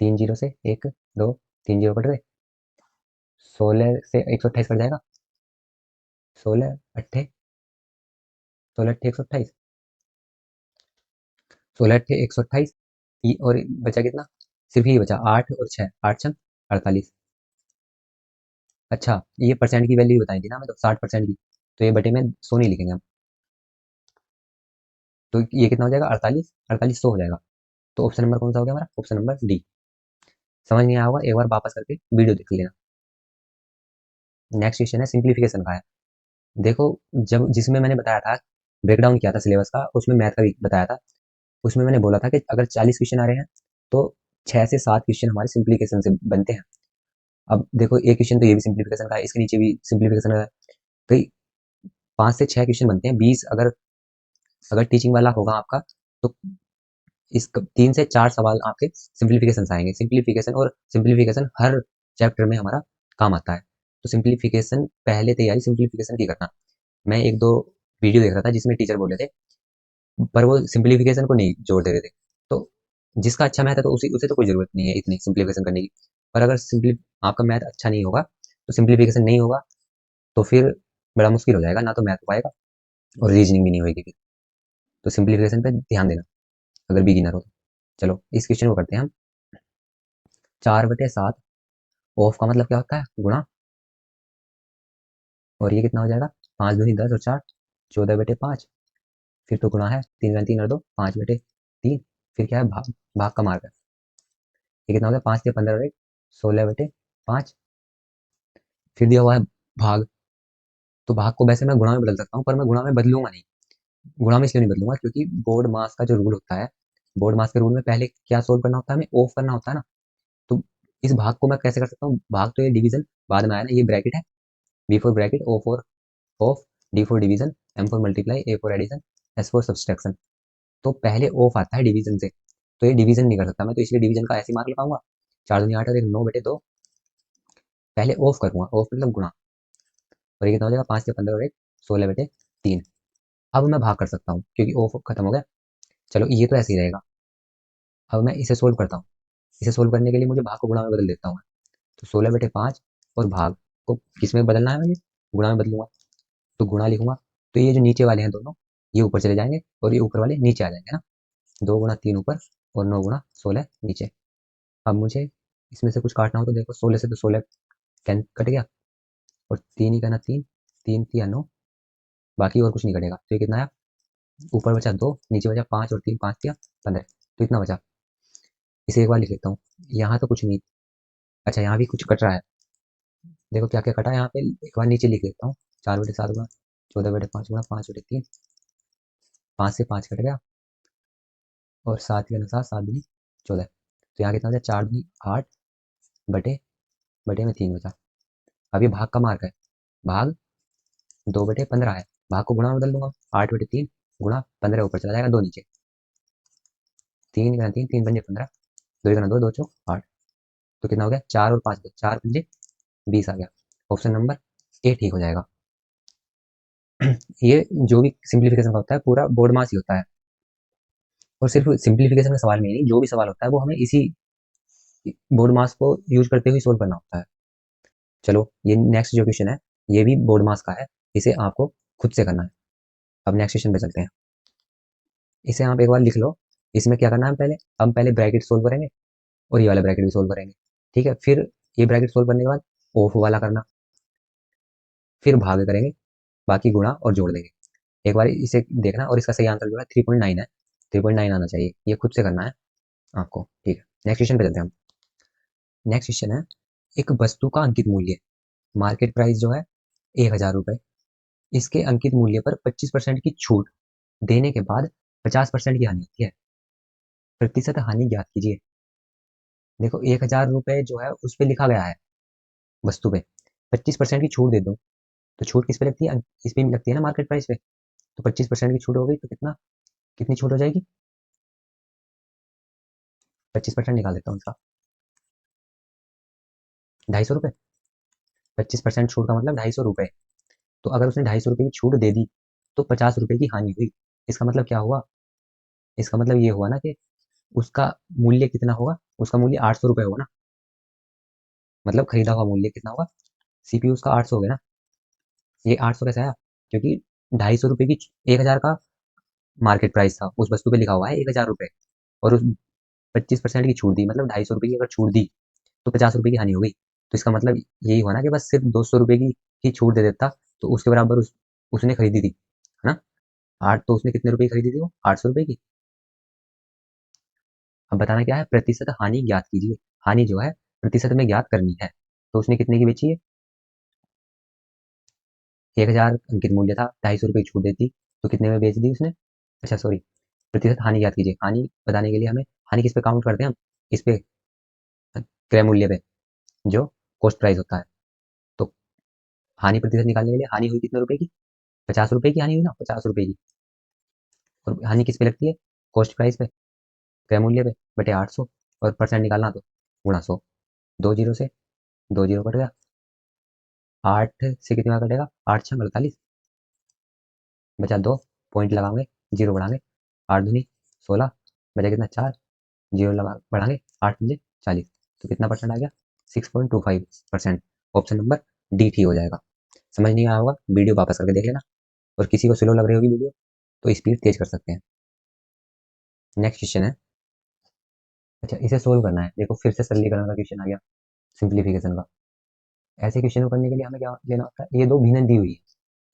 3 जीरो से 1 2 3 जीरो कट गए, 16 से 128 कट जाएगा, 16 अट्ठे 128 128 और बचा कितना, सिर्फ ये बचा 8 और 6, 8×6 = 48। अच्छा, ये परसेंट की वैल्यू बताई थी ना हमें, तो 60% की, तो ये बटे में 100 नहीं लिखेंगे हम, तो ये कितना हो जाएगा, 48, 4800 हो जाएगा। तो ऑप्शन नंबर कौन सा हो गया हमारा, ऑप्शन नंबर डी। समझ नहीं आया होगा, एक बार वापस करके वीडियो देख लेना। नेक्स्ट क्वेश्चन है, सिंप्लीफिकेशन का है। देखो, जब जिसमें मैंने बताया था, ब्रेक डाउन किया था सिलेबस का, उसमें मैथ का भी बताया था, उसमें मैंने बोला था कि अगर 40 क्वेश्चन आ रहे हैं तो 6 से 7 क्वेश्चन हमारे सिंप्लीफिकेशन से बनते हैं। अब देखो, एक क्वेश्चन तो ये भी सिंप्लीफिकेशन का है, इसके नीचे भी सिंप्लीफिकेशन का है, तो 5 से 6 क्वेश्चन बनते हैं। 20 अगर अगर टीचिंग वाला होगा आपका, तो इस 3 से 4 सवाल आपके सिंप्लीफिकेशन से आएंगे। सिंप्लीफिकेशन, और सिंप्लीफिकेशन हर चैप्टर में हमारा काम आता है। तो सिंप्लीफिकेशन पहले तैयारी सिंप्लीफिकेशन की करना। मैं एक दो वीडियो देख रहा था जिसमें टीचर बोल रहे थे, पर वो सिंप्लीफिकेशन को नहीं जोर दे रहे थे। तो जिसका अच्छा मैथ है तो उसे तो कोई जरूरत नहीं है इतनी सिंप्लीफिकेशन करने की। पर अगर सिंपली आपका मैथ अच्छा नहीं होगा तो सिंप्लीफिकेशन नहीं होगा, तो फिर बड़ा मुश्किल हो जाएगा, ना तो मैथ हो पाएगा और रीजनिंग भी नहीं होगी फिर। तो सिंप्लीफिकेशन पे ध्यान देना अगर बिगिनर हो तो। चलो, इस क्वेश्चन को करते हैं हम। 4/7 ऑफ का मतलब क्या होता है, गुणा, और ये कितना हो जाएगा, 5 दूनी 10 और 4 14/5, फिर तो गुणा है, 3 3 और 2 5/3, फिर क्या है, भाग, भाग का मार्ग है। ये कितना हो गया, 5 से 15 और 1 16/5। फिर दिया हुआ है भाग। तो भाग को वैसे मैं गुणा में बदल सकता हूँ, पर मैं गुणा में बदलूंगा नहीं। गुणा में इसलिए नहीं बदलूंगा क्योंकि बोर्ड मास का जो रूल होता है, बोर्ड मास के रूल में पहले क्या सोल्व करना होता है, हमें ऑफ करना होता है ना। तो इस भाग को मैं कैसे कर सकता हूँ, भाग तो ये डिवीजन बाद में आया ना, ये ब्रैकेट है, B for bracket, O for of, D for division, M for multiply, A for addition, S for subtraction. तो पहले ऑफ आता है डिवीजन से, तो ये डिवीजन नहीं कर सकता मैं, तो इसलिए डिवीजन का ऐसे मार्क लगाऊंगा। 4 दूनी 8 और एक 9/2। पहले ऑफ करूंगा, ऑफ मतलब गुणा, और ये कितना हो जाएगा, 5 से 15 और एक 16/3। अब मैं भाग कर सकता हूँ क्योंकि ऑफ खत्म हो गया। चलो ये तो ऐसे ही रहेगा। अब मैं इसे सोल्व करता हूँ। इसे सोल्व करने के लिए मुझे भाग को गुणा में बदल देता हूँ। तो 16/5 और भाग को किस में बदलना है मुझे, गुणा में बदलूंगा। तो गुणा लिखूंगा, तो ये जो नीचे वाले हैं दोनों, ये ऊपर चले जाएंगे और ये ऊपर वाले नीचे आ जाएंगे ना। 2 × 3 ऊपर और 9 × 16 नीचे। अब मुझे इसमें से कुछ काटना हो तो देखो, 16 से तो 16 कट गया, और 3 ही करना 3, 3 × 3 = 9, बाकी और कुछ नहीं कटेगा। तो ये कितना आया, ऊपर बचा 2, नीचे बचा 5, और 3 5 × 3 = 15। तो इतना बचा। इसे एक बार लिख लेता हूँ। यहाँ तो कुछ नहीं, अच्छा यहाँ भी कुछ कट रहा है। देखो क्या क्या कटा है यहाँ पे, एक बार नीचे लिख लेता हूँ। 4/7 गुणा 14/5 गुणा 5/3, 5 से 5 कट गया, और 7 के अनुसार 7 दूनी 14। तो यहाँ कितना बचा, 4 दूनी 8 बटे बटे में 3 बचा। अब ये भाग का मार्क है, भाग 2/15 है, भाग को गुणा में बदल दूंगा। 8/3 गुणा 15 ऊपर चला जाएगा, 2 नीचे, 3 × 3 3 × 5 = 15, 2 × 2 2 × 4 8। तो कितना हो गया, 4 और 5 4 × 5 = 20 आ गया। ऑप्शन नंबर ए ठीक हो जाएगा। ये जो भी सिंप्लीफिकेशन का होता है पूरा बोर्ड मास ही होता है, और सिर्फ सिंप्लीफिकेशन का सवाल में ही नहीं, जो भी सवाल होता है वो हमें इसी बोर्ड मास को यूज करते हुए सोल्व करना होता है। चलो ये नेक्स्ट जो क्वेश्चन है, ये भी बोर्ड मास का है, इसे आपको खुद से करना है। अब नेक्स्ट क्वेश्चन पे चलते हैं। इसे आप एक बार लिख लो। इसमें क्या करना है, हम पहले ब्रैकेट सोल्व करेंगे, और ये वाला ब्रैकेट भी सोल्व करेंगे। ठीक है, फिर ये ब्रैकेट सोल्व करने के बाद ऑफ वाला करना, फिर भाग करेंगे, बाकी गुणा और जोड़ देंगे। एक बार इसे देखना, और इसका सही आंसर जो है 3.9 है, 3.9 आना चाहिए। ये खुद से करना है आपको। ठीक है, नेक्स्ट क्वेश्चन पे चलते हैं हम। नेक्स्ट क्वेश्चन है, एक वस्तु का अंकित मूल्य, मार्केट प्राइस जो है 1,000 रुपए, इसके अंकित मूल्य पर 25% की छूट देने के बाद 50% की हानि होती है। प्रतिशत हानि ज्ञात कीजिए। देखो 1,000 रुपए जो है उस पे लिखा गया है वस्तु पे, 25% की छूट दे दो, तो छूट किस पे लगती है, इस पे भी लगती है ना, मार्केट प्राइस पे। तो 25% की छूट हो गई तो कितना, कितनी छूट हो जाएगी, 25% निकाल देता हूँ इसका, 250 रुपये। 25% छूट का मतलब 250 रुपये। तो अगर उसने 250 रुपये की छूट दे दी, तो 50 रुपये की हानि हुई। इसका मतलब क्या हुआ, इसका मतलब ये हुआ ना कि उसका मूल्य कितना होगा, उसका मूल्य 800 रुपये होगा ना। मतलब खरीदा हुआ मूल्य कितना होगा, सीपीयू उसका 800 हो गया ना। ये 800 कैसे आया, क्योंकि 250 रुपये की, 1,000 का मार्केट प्राइस था, उस वस्तु पे लिखा हुआ है 1,000 रुपये, और उस 25% की छूट दी, मतलब 250 रुपये की अगर छूट दी, तो 50 रुपये की हानि हो गई। तो इसका मतलब यही हुआ ना कि बस सिर्फ 200 रुपये की छूट दे देता, तो उसके बराबर उसने खरीदी थी, है ना। आठ तो उसने कितने रुपए की खरीदी थी, वो 800 रुपये की। अब बताना क्या है, प्रतिशत हानि ज्ञात कीजिए। हानि जो है प्रतिशत में ज्ञात करनी है। तो उसने कितने की बेची है, 1,000 अंकित मूल्य था, 250 रुपये की छूट देती, तो कितने में बेच दी उसने। अच्छा सॉरी, प्रतिशत हानि ज्ञात कीजिए। हानि बताने के लिए हमें, हानि किस पे काउंट करते हैं हम, इस पे, क्रय मूल्य पे, जो कॉस्ट प्राइस होता है। तो हानि प्रतिशत निकालने के लिए, हानि हुई कितने रुपए की, 50 रुपये की हानि हुई ना, 50 रुपये की। और हानि किस पे लगती है, कॉस्ट प्राइस पे, क्रय मूल्य पे, बटे 800, और परसेंट निकालना तो गुणा 100। 2 जीरो से 2 जीरो कट गया, 8 से कितना कटेगा, 8×6 = 48, बचा 2, पॉइंट लगाएंगे, जीरो बढ़ाएंगे, 8 दूनी 16, बचा कितना 4, जीरो लगा बढ़ाएंगे, 8×5 = 40। तो कितना परसेंट आ गया, 6.25%। ऑप्शन नंबर डी ठीक हो जाएगा। समझ नहीं आया होगा, वीडियो वापस करके देख लेना, और किसी को स्लो लग रही होगी वीडियो तो स्पीड तेज कर सकते हैं। नेक्स्ट क्वेश्चन है, अच्छा इसे सोल्व करना है। देखो फिर से सरलीकरण का क्वेश्चन आ गया, सिंप्लीफिकेशन का। ऐसे क्वेश्चन को करने के लिए हमें क्या लेना होता है, ये दो भिन्न दी हुई है,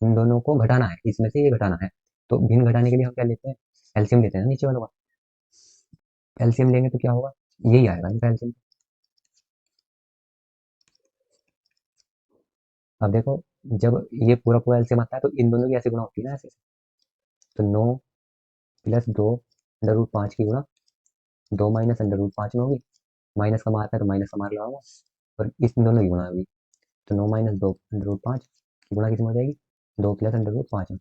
इन दोनों को घटाना है, इसमें से ये घटाना है। तो भिन्न घटाने के लिए हम क्या लेते हैं, एलसीएम लेते हैं ना नीचे वालों का। एलसीएम लेंगे तो क्या होगा, यही आएगा इनका एलसीएम। अब देखो, जब ये पूरा पूरा एलसीएम आता है तो इन दोनों की ऐसे गुणा होती है ना, ऐसे। तो 9 + 2 √5 की गुणा 2 - √5 में होगी। माइनस का मार्क है तो माइनस का मार्क लगाऊंगा, और इस दोनों की गुणा होगी। तो 9 - 2 √5 की गुणा किसमें हो जाएगी, 2 + √5 में।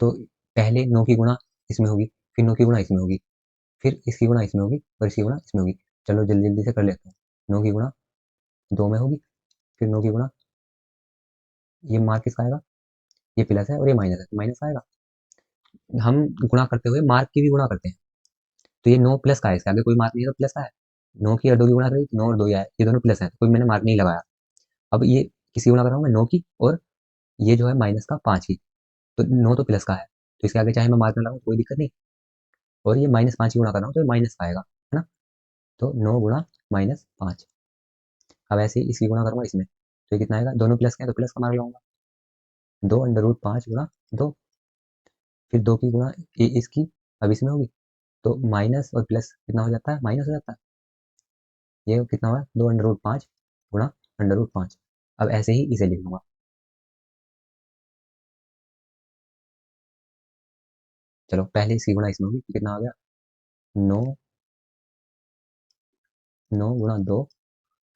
तो पहले 9 की गुणा इसमें होगी, फिर 9 की गुणा इसमें होगी, फिर इसकी गुणा इसमें होगी, और इसकी गुणा इसमें होगी। चलो जल्दी जल्दी से कर लेते हैं। 9 की गुणा 2 में होगी, फिर 9 की गुणा, ये मार्क किसका आएगा, ये प्लस है और ये माइनस है तो माइनस आएगा। हम गुणा करते हुए मार्क की भी गुणा करते हैं। तो ये 9 प्लस का है, इसके आगे कोई मार्क नहीं है तो प्लस का है। 9 की और 2 की गुणा करी, 9 और 2 ही आए, ये दोनों प्लस है, कोई मैंने मार्क नहीं लगाया। अब ये किसी गुणा कर रहा हूँ मैं, 9 की, और ये जो है माइनस का 5 की। तो 9 तो प्लस का है, तो इसके आगे चाहे मैं मार्क ना लगाऊं कोई दिक्कत नहीं। और ये -5 की गुणा कर रहा हूँ तो ये माइनस का आएगा, है ना। तो 9 गुणा -5। अब ऐसे ही इसकी गुणा करूंगा इसमें, तो ये कितना आएगा, दोनों प्लस के हैं तो प्लस का मार्क लगाऊंगा। 2 √5 गुणा 2, फिर 2 की गुणा इसकी, अब इसमें होगी। तो माइनस और प्लस कितना हो जाता है, माइनस हो जाता है। ये कितना हुआ, 2 √5 गुणा √5। अब ऐसे ही इसे लिख लूंगा। चलो पहले इसकी गुणा इसमें होगी तो कितना आ गया, 9 9 × 2,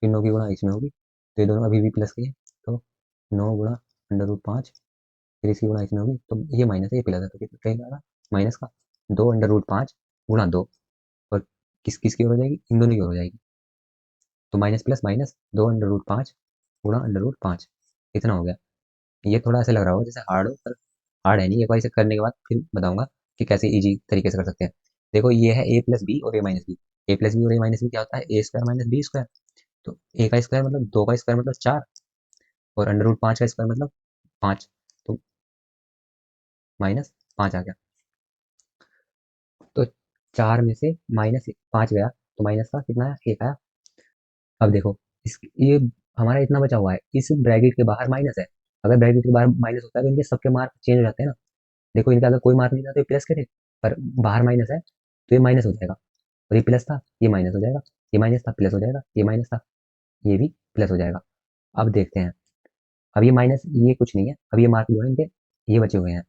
फिर 9 की गुणा इसमें होगी, तो ये दोनों अभी भी प्लस के हैं। तो 9 गुणा √5, फिर इसकी गुणा इसमें होगी, तो ये माइनस है, ये प्लस है, तो कितना कहीं आएगा, माइनस का। 2 √5 गुणा 2, और किस किस की ओर हो जाएगी, इन दोनों की ओर हो जाएगी। तो माइनस प्लस माइनस, 2 √5 गुणा √5, इतना हो गया। ये थोड़ा ऐसे लग रहा होगा जैसे हार्ड हो, पर हार्ड है नहीं। एक बार इसे करने के बाद फिर बताऊंगा कि कैसे इजी तरीके से कर सकते हैं। देखो ये है a + b और a - b। a + b और a - b क्या होता है, a² - b²। तो a का स्क्वायर मतलब 2 का स्क्वायर मतलब 4, और √5 का स्क्वायर मतलब 5। तो -5 आ गया। तो 4 में से -5 गया, तो माइनस का कितना आया, 1 आया। अब देखो, ये हमारा इतना बचा हुआ है, इस ब्रैकेट के बाहर माइनस है। अगर ब्रैकेट के बाहर माइनस होता है तो इनके सबके मार्क चेंज हो जाते हैं ना। देखो इनका अगर कोई मार्क नहीं था तो ये प्लस के थे, पर बाहर माइनस है तो ये माइनस हो जाएगा। और ये प्लस था, ये माइनस हो जाएगा। ये माइनस था, प्लस हो जाएगा। ये माइनस था, ये भी प्लस हो जाएगा। अब देखते हैं, अब ये माइनस, ये कुछ नहीं है। अब ये मार्क जो है इनके, ये बचे हुए हैं।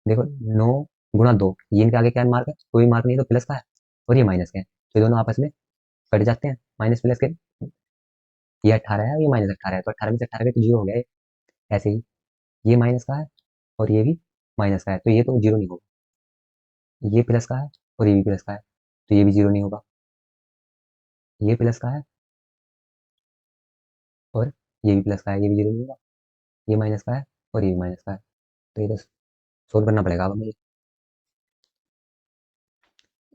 देखो 9 × 2, ये इनके आगे क्या मार्क है, कोई मार्क नहीं है तो प्लस का है, और ये माइनस का है, तो ये दोनों आपस में कट जाते हैं, माइनस प्लस के। ये 18 है और ये -18 है, तो 18 में से 18 के तो जीरो हो गया ये। ऐसे ही ये माइनस का है और ये भी माइनस का है, तो ये तो जीरो नहीं होगा। ये प्लस का है और ये भी प्लस का है, तो ये भी जीरो नहीं होगा। ये प्लस का है और ये भी प्लस का है, ये भी जीरो नहीं होगा। ये माइनस का है और ये भी माइनस का है, तो ये तो सोल्व करना पड़ेगा अब मुझे।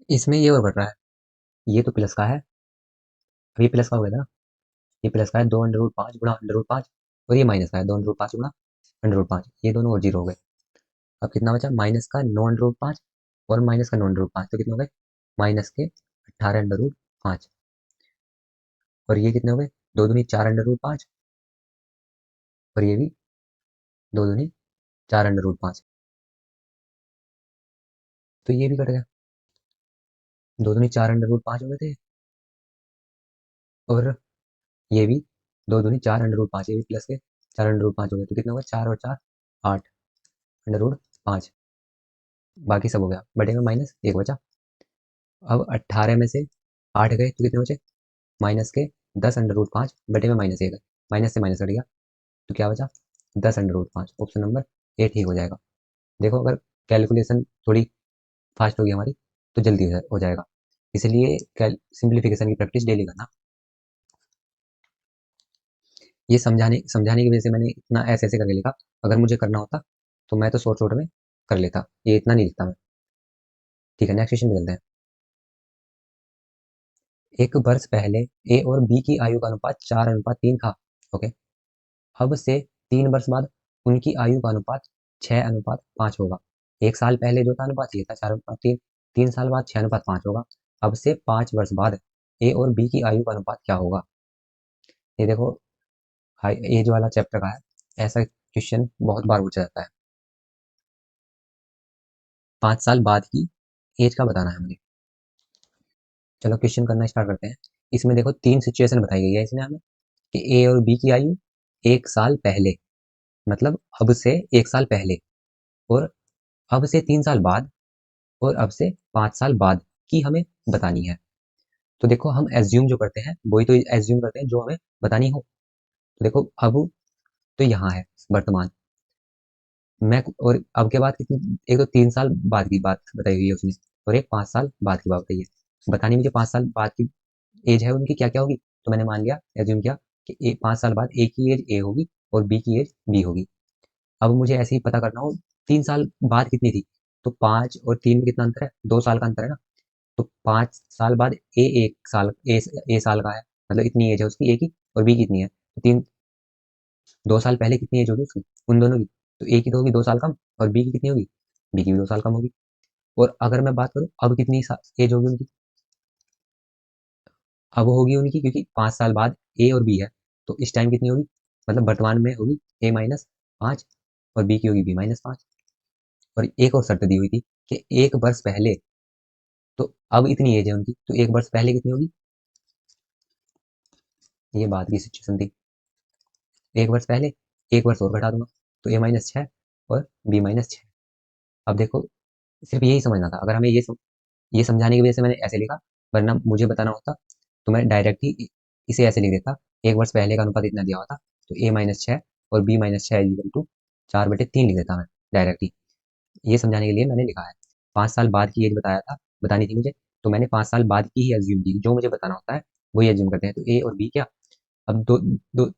इसमें ये और बढ़ रहा है, ये तो प्लस का है, अब ये प्लस का हो गया था ना। ये प्लस का है, 2 √5 गुणा √5, और ये माइनस का है, 2 √5 गुणा √5, ये दोनों और जीरो हो गए। अब कितना बचा, माइनस का 9 √5 और माइनस का 9 √5, तो कितने हो गए, माइनस के 18 √5। और ये कितने हो गए, 2 दूनी 4 √5, और ये भी 2 दूनी 4 √5, तो ये भी कट गया। 2 दूनी 4 √5 हो गए थे, और ये भी 2 दूनी 4 √5, ये भी प्लस के 4 √5 हो गए, तो कितना होगा, 4 और 4 8 √5। बाकी सब हो गया, बटे में माइनस 1 बचा। अब 18 में से 8 गए तो कितने बचे, माइनस के 10 √5 बटे में -1 है, माइनस से माइनस हट गया, तो क्या बचा, 10 √5। ऑप्शन नंबर ए ठीक हो जाएगा। देखो अगर कैलकुलेशन थोड़ी फास्ट होगी हमारी तो जल्दी हो जाएगा। इसलिए सिंप्लीफिकेशन की प्रैक्टिस डेली करना। ये समझाने समझाने की वजह से मैंने इतना ऐसे ऐसे करके लिखा। अगर मुझे करना होता तो मैं तो शॉर्ट शॉर्ट में कर लेता, ये इतना नहीं लिखता मैं। ठीक है, नेक्स्ट क्वेश्चन पे चलते हैं। एक वर्ष पहले ए और बी की आयु का अनुपात 4:3 था। ओके। अब से 3 वर्ष बाद उनकी आयु का अनुपात 6:5 होगा। एक साल पहले जो था अनुपात ये था 4:3, 3 साल बाद 6:5 होगा। अब से 5 वर्ष बाद ए और बी की आयु का अनुपात क्या होगा। ये देखो, हाई एज वाला चैप्टर का है, ऐसा क्वेश्चन बहुत बार पूछा जाता है। 5 साल बाद की एज का बताना है मुझे। चलो क्वेश्चन करना स्टार्ट करते हैं। इसमें देखो 3 सिचुएशन बताई गई है इसमें हमें कि ए और बी की आयु 1 साल पहले, मतलब अब से 1 साल पहले, और अब से 3 साल बाद, और अब से 5 साल बाद की हमें बतानी है। तो देखो हम एज्यूम जो करते हैं वही तो एज्यूम करते हैं जो हमें बतानी हो। तो देखो अब तो यहाँ है वर्तमान मैं, और अब के बाद कितनी, एक तो 3 साल बाद की बात बताई हुई है उसमें, और एक 5 साल बाद की बात बताई है। बतानी मुझे 5 साल बाद की एज है उनकी क्या क्या होगी। तो मैंने मान लिया, एज्यूम किया कि 5 साल बाद ए की एज ए होगी और बी की एज बी होगी। अब मुझे ऐसे ही पता करना हो 3 साल बाद कितनी थी। तो 5 और 3 में कितना अंतर है, 2 साल का अंतर है ना। तो 5 साल बाद ए 1 साल ए साल का है, मतलब इतनी एज है उसकी ए की, और बी कितनी है तो 2 साल पहले कितनी एज होगी उसकी, उन दोनों की। तो ए की तो होगी 2 साल कम, और बी की कितनी होगी, बी की भी 2 साल कम होगी। और अगर मैं बात करूँ अब कितनी एज होगी उनकी, अब होगी उनकी, क्योंकि 5 साल बाद ए और बी है, तो इस टाइम कितनी होगी, मतलब वर्तमान में होगी A-5, और बी की होगी B-5। और एक और शर्त दी हुई थी कि 1 वर्ष पहले, तो अब इतनी एज है उनकी, तो 1 वर्ष पहले कितनी होगी, ये बात की सिचुएशन थी। 1 वर्ष पहले 1 वर्ष और घटा दूंगा, तो A-6 और B-6। अब देखो सिर्फ यही समझना था, अगर हमें ये समझाने की वजह से मैंने ऐसे लिखा, वरना मुझे बताना होता तो मैं डायरेक्ट ही इसे ऐसे लिख देता। 1 वर्ष पहले का अनुपात इतना दिया होता, तो A-6 और B-6 इक्वल टू 4/3 लिख देता मैं डायरेक्ट ही। ये समझाने के लिए मैंने लिखा है। 5 साल बाद की एज बताया था, बतानी थी मुझे, तो मैंने 5 साल बाद की ही एज्यूम की, जो मुझे बताना होता है वही एज्यूम करते हैं। तो ए और बी क्या, अब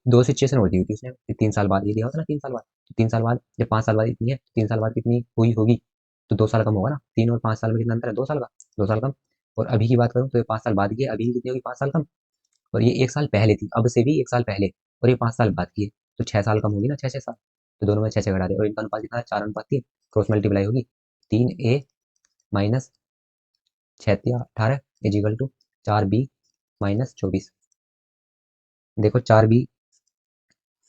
दो सिचुएशन और दी हुई थी उसने, 3 साल बाद ये दिया होता ना, 3 साल बाद, तो 3 साल बाद जब 5 साल बाद इतनी है, 3 साल बाद कितनी हुई होगी, तो 2 साल कम होगा ना। 3 और 5 साल में कितना अंतर है, 2 साल का, 2 साल कम। और अभी की बात करूँ तो ये 5 साल बाद की है, अभी की कितनी होगी, 5 साल कम। और ये 1 साल पहले थी, अब से भी 1 साल पहले, और ये 5 साल बाद की है, तो 6 साल कम होगी ना, 6 6 साल। तो दोनों में 6 6 घटा दे, और इनका अनुपात कितना है, 4/3, क्रॉस मल्टीप्लाई होगी। 3A-6 × 18 = 4B-24। देखो 4B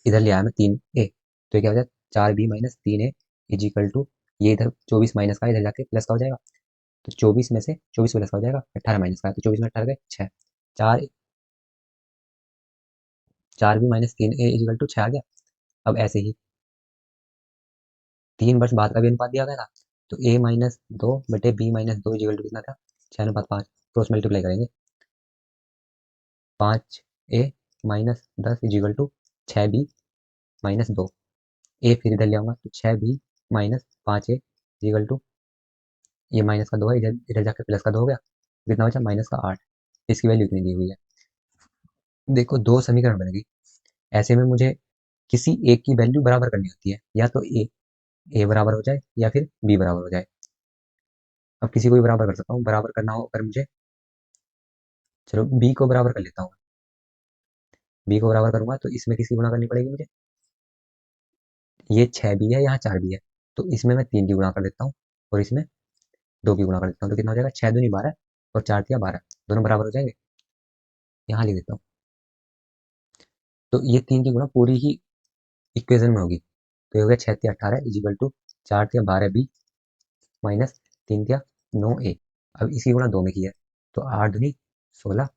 इधर ले आया मैं, 3A, तो ये क्या हो जाए, 4B-3A = ये इधर 24 माइनस का, इधर जाके प्लस का हो जाएगा। तो 24 में से 24 प्लस का हो जाएगा, 18 माइनस का, तो 24 में 18 गए 6। 4B-3A = 6 आ गया। अब ऐसे ही 3 वर्ष बाद का भी अनुपात दिया गया था, तो A-2/B-2 = कितना था, 6:5। क्रॉस मल्टीप्लाई करेंगे, 5A-10 = 6B-2। ए फिर इधर ले आऊंगा, तो 6B-5A = ये माइनस का 2 है, इधर इधर जाकर प्लस का 2 हो गया, कितना बचा, -8। इसकी वैल्यू इतनी दी हुई है। देखो दो समीकरण बन गई। ऐसे में मुझे किसी एक की वैल्यू बराबर करनी होती है, या तो ए बराबर हो जाए या फिर बी बराबर हो जाए। अब किसी को भी बराबर कर सकता हूँ, बराबर करना हो अगर मुझे, चलो बी को बराबर कर लेता हूँ। बी को बराबर करूंगा तो इसमें किसकी गुणा करनी पड़ेगी मुझे, ये 6B है, यहाँ 4B है, तो इसमें मैं 3 की गुणा कर देता हूँ, और इसमें 2 की गुणा कर देता हूँ, तो कितना हो जाएगा, 6 दूनी 12 और 4 तिया 12, दोनों बराबर हो जाएंगे। यहाँ लिख देता हूँ। तो ये 3 की गुणा पूरी ही इक्वेशन में होगी, तो ये हो गया 6 तिया 18 = 4 तिया 12B माइनस 3 तिया 9A। अब इसी गुणा 2 में की है, तो 8 दूनी 16,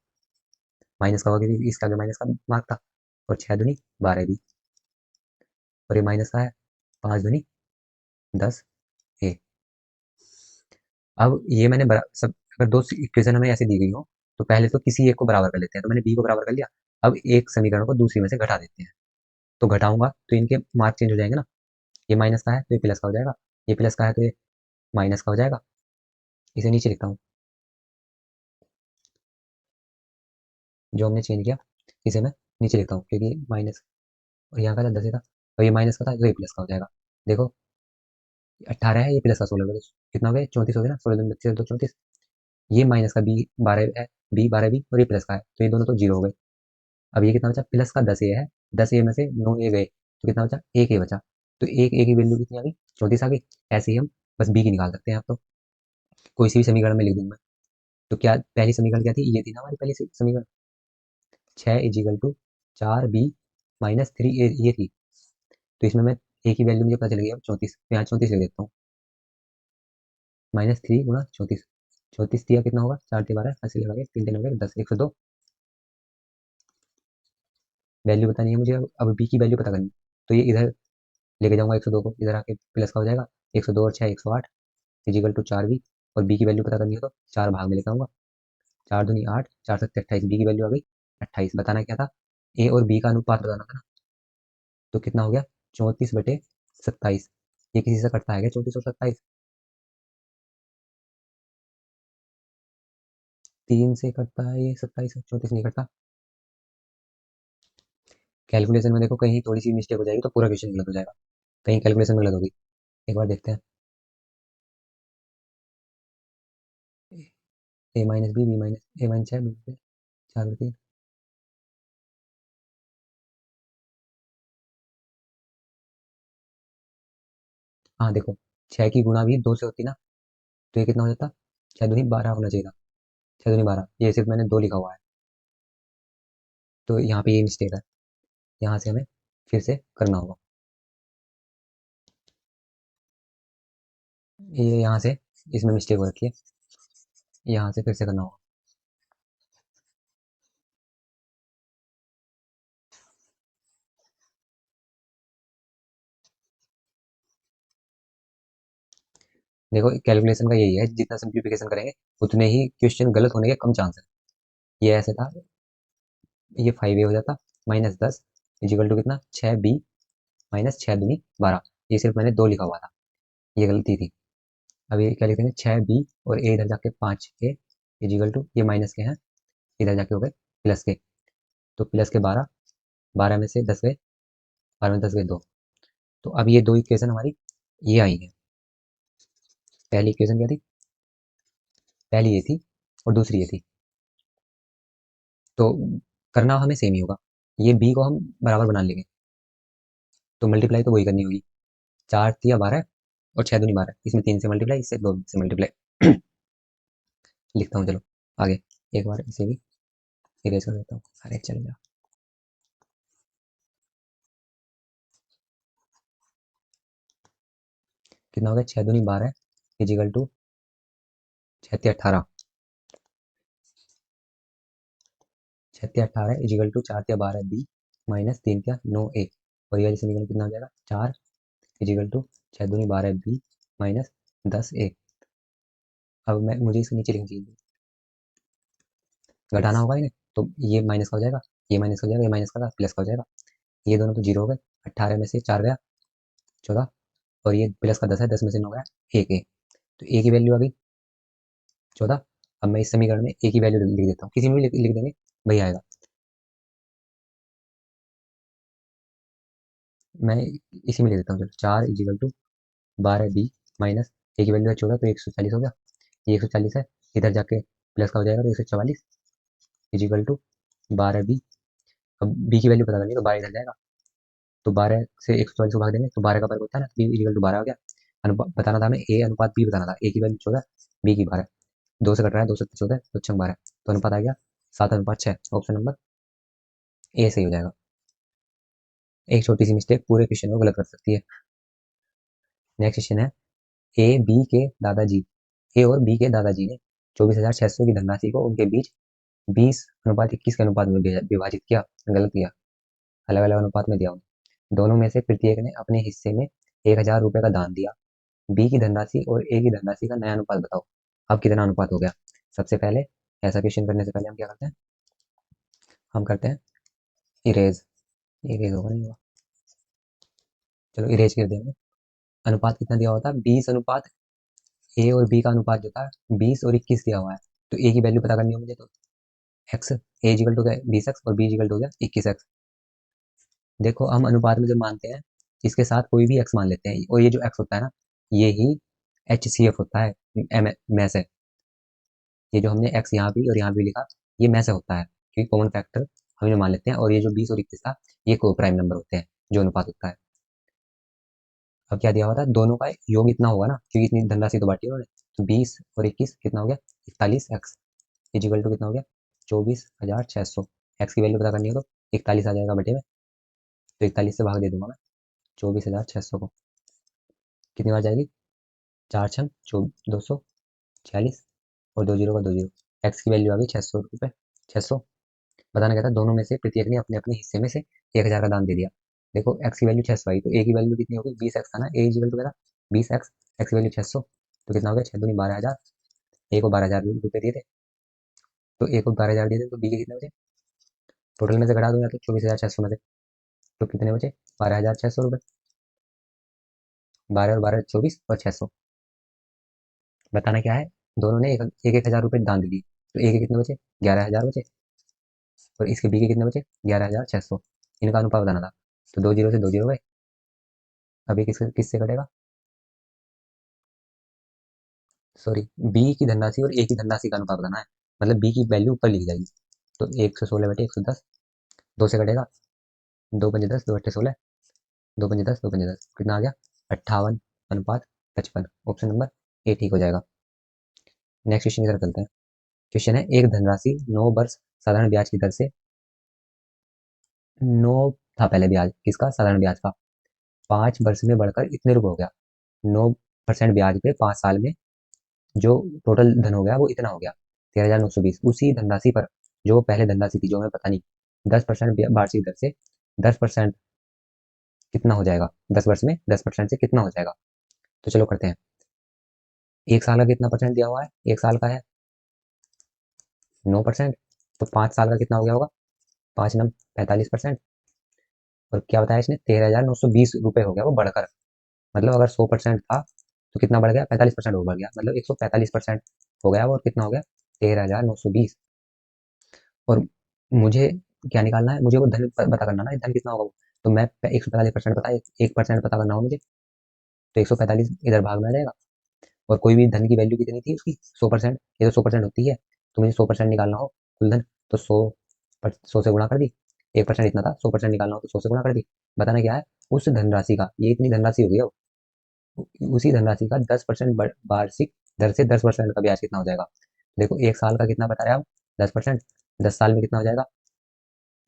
माइनस का होगा क्योंकि इसका आगे माइनस का मार्क था, और 6 दूनी 12B, और ये माइनस का है, 5 दूनी 10A। अब ये मैंने सब, अगर दो इक्वेशन हमें ऐसे दी गई हो, तो पहले तो किसी एक को बराबर कर लेते हैं, तो मैंने बी को बराबर कर लिया। अब एक समीकरण को दूसरी में से घटा देते हैं, तो घटाऊंगा तो इनके मार्क चेंज हो जाएंगे ना। ये माइनस का है तो ये प्लस का हो जाएगा, ये प्लस का है तो ये माइनस का हो जाएगा। इसे नीचे लिखता हूँ, जो हमने चेंज किया इसे मैं नीचे लिखता हूँ, क्योंकि माइनस, और यहाँ का था 10 था, और ये माइनस का था तो ये प्लस का हो जाएगा। देखो 18 है, ये प्लस का 16 हो गया, तो कितना हो गया, 34 हो गया ना, 16 तो 34। ये माइनस का B-12 है, B-12B, और ये प्लस का है, तो ये दोनों तो जीरो हो गए। अब ये कितना बचा, प्लस का 10A है, 10A में से 9A गए, तो कितना बचा, 1A बचा। तो एक A की वैल्यू कितनी आ गई, 34 आ गई। ऐसे ही हम बस B की निकाल सकते हैं। आप तो कोई सी भी समीकरण में लिख दूंगा। तो क्या पहली समीकरण क्या थी, ये थी ना हमारी पहली समीकरण, 6 = 4B-3A ये थी। तो इसमें मैं ए की वैल्यू मुझे पता चल गई अब 34, तो यहाँ 34 लिख देता हूँ, -3 × 34। 34 दिया कितना होगा, 4 दिया 12, 80 लगा के 3 3 हो गए 10, 102। वैल्यू बतानी है मुझे, अब बी की वैल्यू पता करनी है। तो ये इधर लेके जाऊंगा 102 को, इधर आके प्लस का हो जाएगा 102 और 6 108 इजिकल टू 4 बी। और बी की वैल्यू पता करनी है तो 4 भाग में लेकर आऊंगा, 4 दूनी 8, 4 7 28, बी की वैल्यू आ गई 28। बताना क्या था, ए और बी का अनुपात बताना था ना। तो कितना हो गया 34/27। ये किसी से कटता है क्या 34 और 27? 3 से कटता है ये 27, 34 नहीं कटता। कैलकुलेशन में देखो कहीं थोड़ी सी मिस्टेक हो जाएगी तो पूरा क्वेश्चन गलत हो जाएगा, कहीं कैलकुलेशन में गलत होगी। एक बार देखते हैं, ए माइनस बी, बी माइनस ए माइनस 6, बी 4/3। हाँ देखो, 6 की गुणा भी 2 से होती ना, तो ये कितना हो जाता, 6 दूनी 12 होना चाहिए था, 6 दूनी 12, ये सिर्फ मैंने 2 लिखा हुआ है, तो यहाँ पे ये मिस्टेक है। यहाँ से हमें फिर से करना होगा, ये यहाँ से इसमें मिस्टेक हो रखी है, यहाँ से फिर से करना होगा। देखो कैलकुलेशन का यही है, जितना सिंप्लीफिकेशन करेंगे उतने ही क्वेश्चन गलत होने के कम चांस है। ये ऐसे था, ये 5a हो जाता, -10 इजिकल टू कितना 6b माइनस 6 दूनी 12। ये सिर्फ मैंने 2 लिखा हुआ था, ये गलती थी। अब ये क्या लिखेंगे 6b और ए इधर जाके 5a इजिकल टू, ये माइनस के हैं, इधर जाके हो गए प्लस के। तो प्लस के 12, 12 में से 10 गए, 12 में 10 गए 2। तो अब ये दो इक्वेशन हमारी ये आई है। पहली इक्वेशन क्या थी, पहली ये थी और दूसरी ये थी। तो करना हमें सेम ही होगा, ये बी को हम बराबर बना लेंगे, तो मल्टीप्लाई तो वही करनी होगी। 4 तिया 12 और 6 दूनी 12, इसमें 3 से मल्टीप्लाई, इससे 2 से मल्टीप्लाई। लिखता हूँ चलो आगे, एक बार इसे भी इरेज कर देता हूँ, अरे चल जा। कितना हो गया 6 दूनी 12 इजिकल टू 6 तिया 18, 6 तिया 18 इजिकल टू 4 तिया 12 बी माइनस 3 तिया 9 ए। और ये वाली समीकरण कितना हो जाएगा 4 इजिकल टू 6 दूनी 12 बी माइनस 10 ए। अब मैं मुझे इसके नीचे लिखनी चाहिए, घटाना होगा इन्हें, तो ये माइनस का हो जाएगा, ये माइनस का हो जाएगा, ये माइनस का प्लस का हो जाएगा, ये दोनों तो जीरो हो गए। 18 में से 4 गया 14, और ये प्लस का 10 है, 10 में से 9 गया 1 ए। तो ए की वैल्यू आ गई 14। अब मैं इस समीकरण में ए की वैल्यू लिख देता हूँ, किसी में भी लिख देंगे वही आएगा। मैं इसी में लिख देता हूँ, चलो 4 इजिकल टू 12 बी माइनस ए की वैल्यू है 14, तो 140 हो गया, ये 140 है, इधर जाके प्लस का हो जाएगा तो 144 इजिकल टू 12 बी। अब बी की वैल्यू पता करनी है तो 12 इधर जाएगा, तो 12 से 144 को भाग देंगे तो 12 का वर्ग होता है ना, बी इजिकल टू 12 आ गया। बताना था हमें ए अनुपात बी बताना था, ए की वैल्यू 14, बी की 12, 2 से कट रहा है, 2 से 14, तो 6 12, तो अनुपात आ गया 7:6। ऑप्शन नंबर ए सही हो जाएगा। एक छोटी सी मिस्टेक पूरे क्वेश्चन को गलत कर सकती है। नेक्स्ट क्वेश्चन है, ए बी के दादाजी, ए और बी के दादाजी ने 24,600 की धनराशि को उनके बीच 20:21 के अनुपात में विभाजित किया, गलत किया, अलग अलग अनुपात में दिया उन्हें। दोनों में से प्रत्येक ने अपने हिस्से में 1,000 रुपये का दान दिया। बी की धनराशि और ए की धनराशि का नया अनुपात बताओ। अब कितना अनुपात हो गया। सबसे पहले ऐसा क्वेश्चन करने से पहले हम क्या करते हैं, हम करते हैं इरेज, इरेज होगा नहीं होगा, चलो इरेज कर देंगे। अनुपात कितना दिया होता है 20 अनुपात, ए और बी का अनुपात जो था 20 और 21 दिया हुआ है, तो ए की वैल्यू पता करनी है मुझे, तो x, A equal to 20x और बी इक्वल टू हो गया 21x। देखो हम अनुपात में जब मानते हैं, इसके साथ कोई भी एक्स मान लेते हैं, और ये जो एक्स होता है ना, ये ही HCF होता है, में से। ये जो हमने एक्स यहाँ भी और यहाँ भी लिखा, ये में से होता है, क्योंकि कॉमन फैक्टर हम ये मान लेते हैं, और ये जो 20 और 21 था, ये को प्राइम नंबर होते हैं जो अनुपात होता है। अब क्या दिया हुआ था, दोनों का योग इतना होगा ना, क्योंकि इतनी धनराशि तो बांटी है उन्होंने, तो 20 और 21 कितना हो गया 41x इजिकल टू कितना हो गया 24,600। एक्स की वैल्यू पता करनी हो तो 41 आ जाएगा बटे में, तो 41 से भाग दे दूंगा मैं 24,600 को, कितनी बार जाएगी, 4 छन 246, और 2 जीरो का 2 जीरो। एक्स की वैल्यू आ गई 600 रुपये, 600। बताना क्या था, दोनों में से प्रत्येक ने अपने अपने हिस्से में से 1000 का दान दे दिया। देखो एक्स की वैल्यू 600 आई, तो ए की वैल्यू कितनी होगी, 20 एक्स था ना, ए इक्वल टू क्या था, 20 एक्स। एक्स की वैल्यू 600, तो कितना हो गया, 6 दूनी 12,000। ए को 12,000 रुपये दिए थे, तो ए को 12,000 दिए थे, तो बी के कितने बचे, टोटल में से घटा दूंगा तो 24,600 में से, तो कितने बचे, 12,600 रुपये। 12 और 12 24 और 600। बताना क्या है, दोनों ने एक एक 1,000 रुपये दान दे दिए, तो ए के कितने बचे, 11,000 बचे, और इसके बी के कितने बचे, 11,600। इनका अनुपात बताना था, तो 2 जीरो से 2 जीरो गए। अभी किससे कटेगा, सॉरी, बी की धनराशि और ए की धनराशि का अनुपात बताना है, मतलब बी की वैल्यू ऊपर लिखी जाएगी। तो 116 बटे 110, दो से कटेगा, 2 पंजे 10, 2 अट्ठे 16, 2 पंजे 10, 2 पंजे 10, कितना आ गया, 58:55। ऑप्शन नंबर ए ठीक हो जाएगा। नेक्स्ट क्वेश्चन की तरफ चलते हैं। क्वेश्चन है, एक धनराशि 9 वर्ष साधारण ब्याज की दर से, 9 था पहले ब्याज किसका, साधारण ब्याज का, 5 वर्ष में बढ़कर इतने रुपए हो गया। 9% ब्याज पे 5 साल में जो टोटल धन हो गया वो इतना हो गया, 13,920। उसी धनराशि पर जो पहले धनराशि थी, जो हमें पता नहीं, 10% वार्षिक दर से 10% कितना हो जाएगा, 10 वर्ष में 10% से कितना हो जाएगा। तो चलो करते हैं। एक साल का कितना परसेंट दिया हुआ है, एक साल का है 9%, तो 5 साल का कितना हो गया होगा, 5 9 45%। और क्या बताया इसने, 13,920 रुपये हो गया वो बढ़कर, मतलब अगर 100% था तो कितना बढ़ गया, 45% वो बढ़ गया, मतलब 145% हो गया वो, और कितना हो गया, 13,920। और मुझे क्या निकालना है, मुझे वो धन पता करना ना, धन कितना होगा वो। तो मैं 145% पता है, 1% पता करना हो मुझे, तो 145 इधर भाग में आ जाएगा। और कोई भी धन की वैल्यू कितनी थी उसकी, 100%, ये तो 100% होती है, तो मुझे 100% निकालना हो कुल धन, तो 100 से गुणा कर दी। 1% इतना था, 100% निकालना हो तो 100 से गुणा कर दी। बताना क्या है, उस धनराशि का, ये इतनी धनराशि हो गई हो, उसी धनराशि का 10% वार्षिक दर से 10% का ब्याज कितना हो जाएगा। देखो एक साल का कितना बताया आप, 10%, 10 साल में कितना हो जाएगा,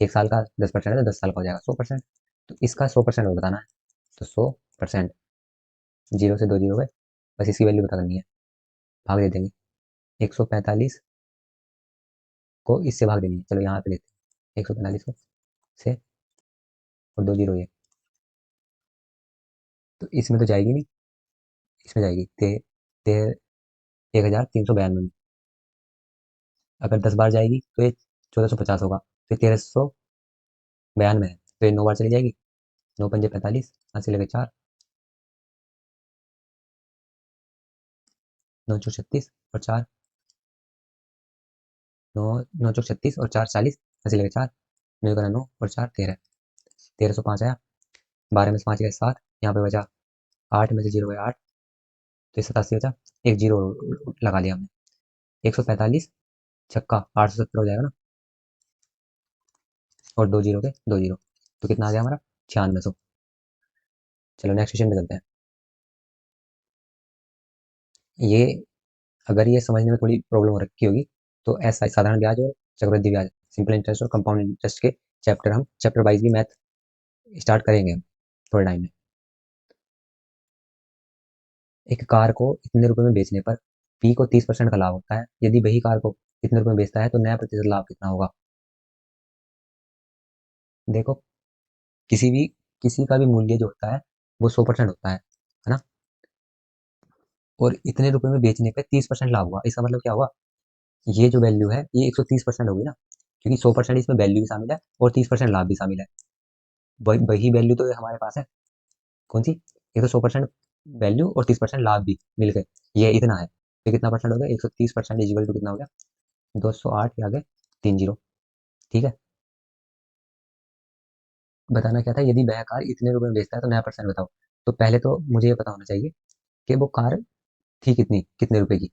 एक साल का 10% है तो 10 साल का हो जाएगा 100%। तो इसका 100% बताना है, तो 100%, जीरो से 2 जीरो गए, बस इसकी वैल्यू पता करनी है, भाग दे देंगे। 145 को इससे भाग देनी है, चलो यहाँ पे देते हैं 145 को से, और 2 जीरो ये, तो इसमें तो जाएगी नहीं, इसमें जाएगी ते 1,392 में। अगर 10 बार जाएगी तो ये 1,450 होगा, फिर 1,392 है, तो ये 9 बार चली जाएगी, 9 पंजे 45, यहाँ से लेकर 4, 9 चौक 36 और 4, 9 9 चौक 36 और 4 40, यहाँ से लेकर 4, 9 और 4 13, 1,305 आया। 12 में से 5 गए 7, यहाँ पे बचा 8 में से 0 गया 8, तो 87 बचा, एक जीरो लगा लिया हमने। 145 छक्का 870 हो जाएगा ना, और 2 जीरो के 2 जीरो, तो कितना आ गया हमारा, 9600। चलो नेक्स्ट क्वेश्चन पे चलते हैं। ये अगर ये समझने में थोड़ी प्रॉब्लम हो रखी होगी, तो ऐसा साधारण ब्याज और चक्रवृद्धि ब्याज, सिंपल इंटरेस्ट और कंपाउंड इंटरेस्ट के चैप्टर वाइज भी मैथ स्टार्ट करेंगे हम थोड़े टाइम में। एक कार को इतने रुपए में बेचने पर पी को 30% का लाभ होता है, यदि वही कार को इतने रुपए में बेचता है तो नया प्रतिशत लाभ कितना होगा। देखो किसी किसी का भी मूल्य जो होता है वो 100% होता है ना, और इतने रुपए में बेचने पे 30% लाभ हुआ, इसका मतलब क्या हुआ, ये जो वैल्यू है ये 130% होगी ना, क्योंकि 100% इसमें वैल्यू भी शामिल है और 30% लाभ भी शामिल है। वही वैल्यू तो हमारे पास है, कौन सी, ये तो 100% वैल्यू और 30% लाभ भी मिलकर ये इतना है, तो कितना परसेंट हो गया, 130% इजिकल टू कितना हो गया, 208 के आगे 3 जीरो। ठीक है, बताना क्या था, यदि वह कार इतने रुपए में बेचता है तो नया परसेंट बताओ। तो पहले तो मुझे ये पता होना चाहिए कि वो कार थी कितनी, कितने रुपए की,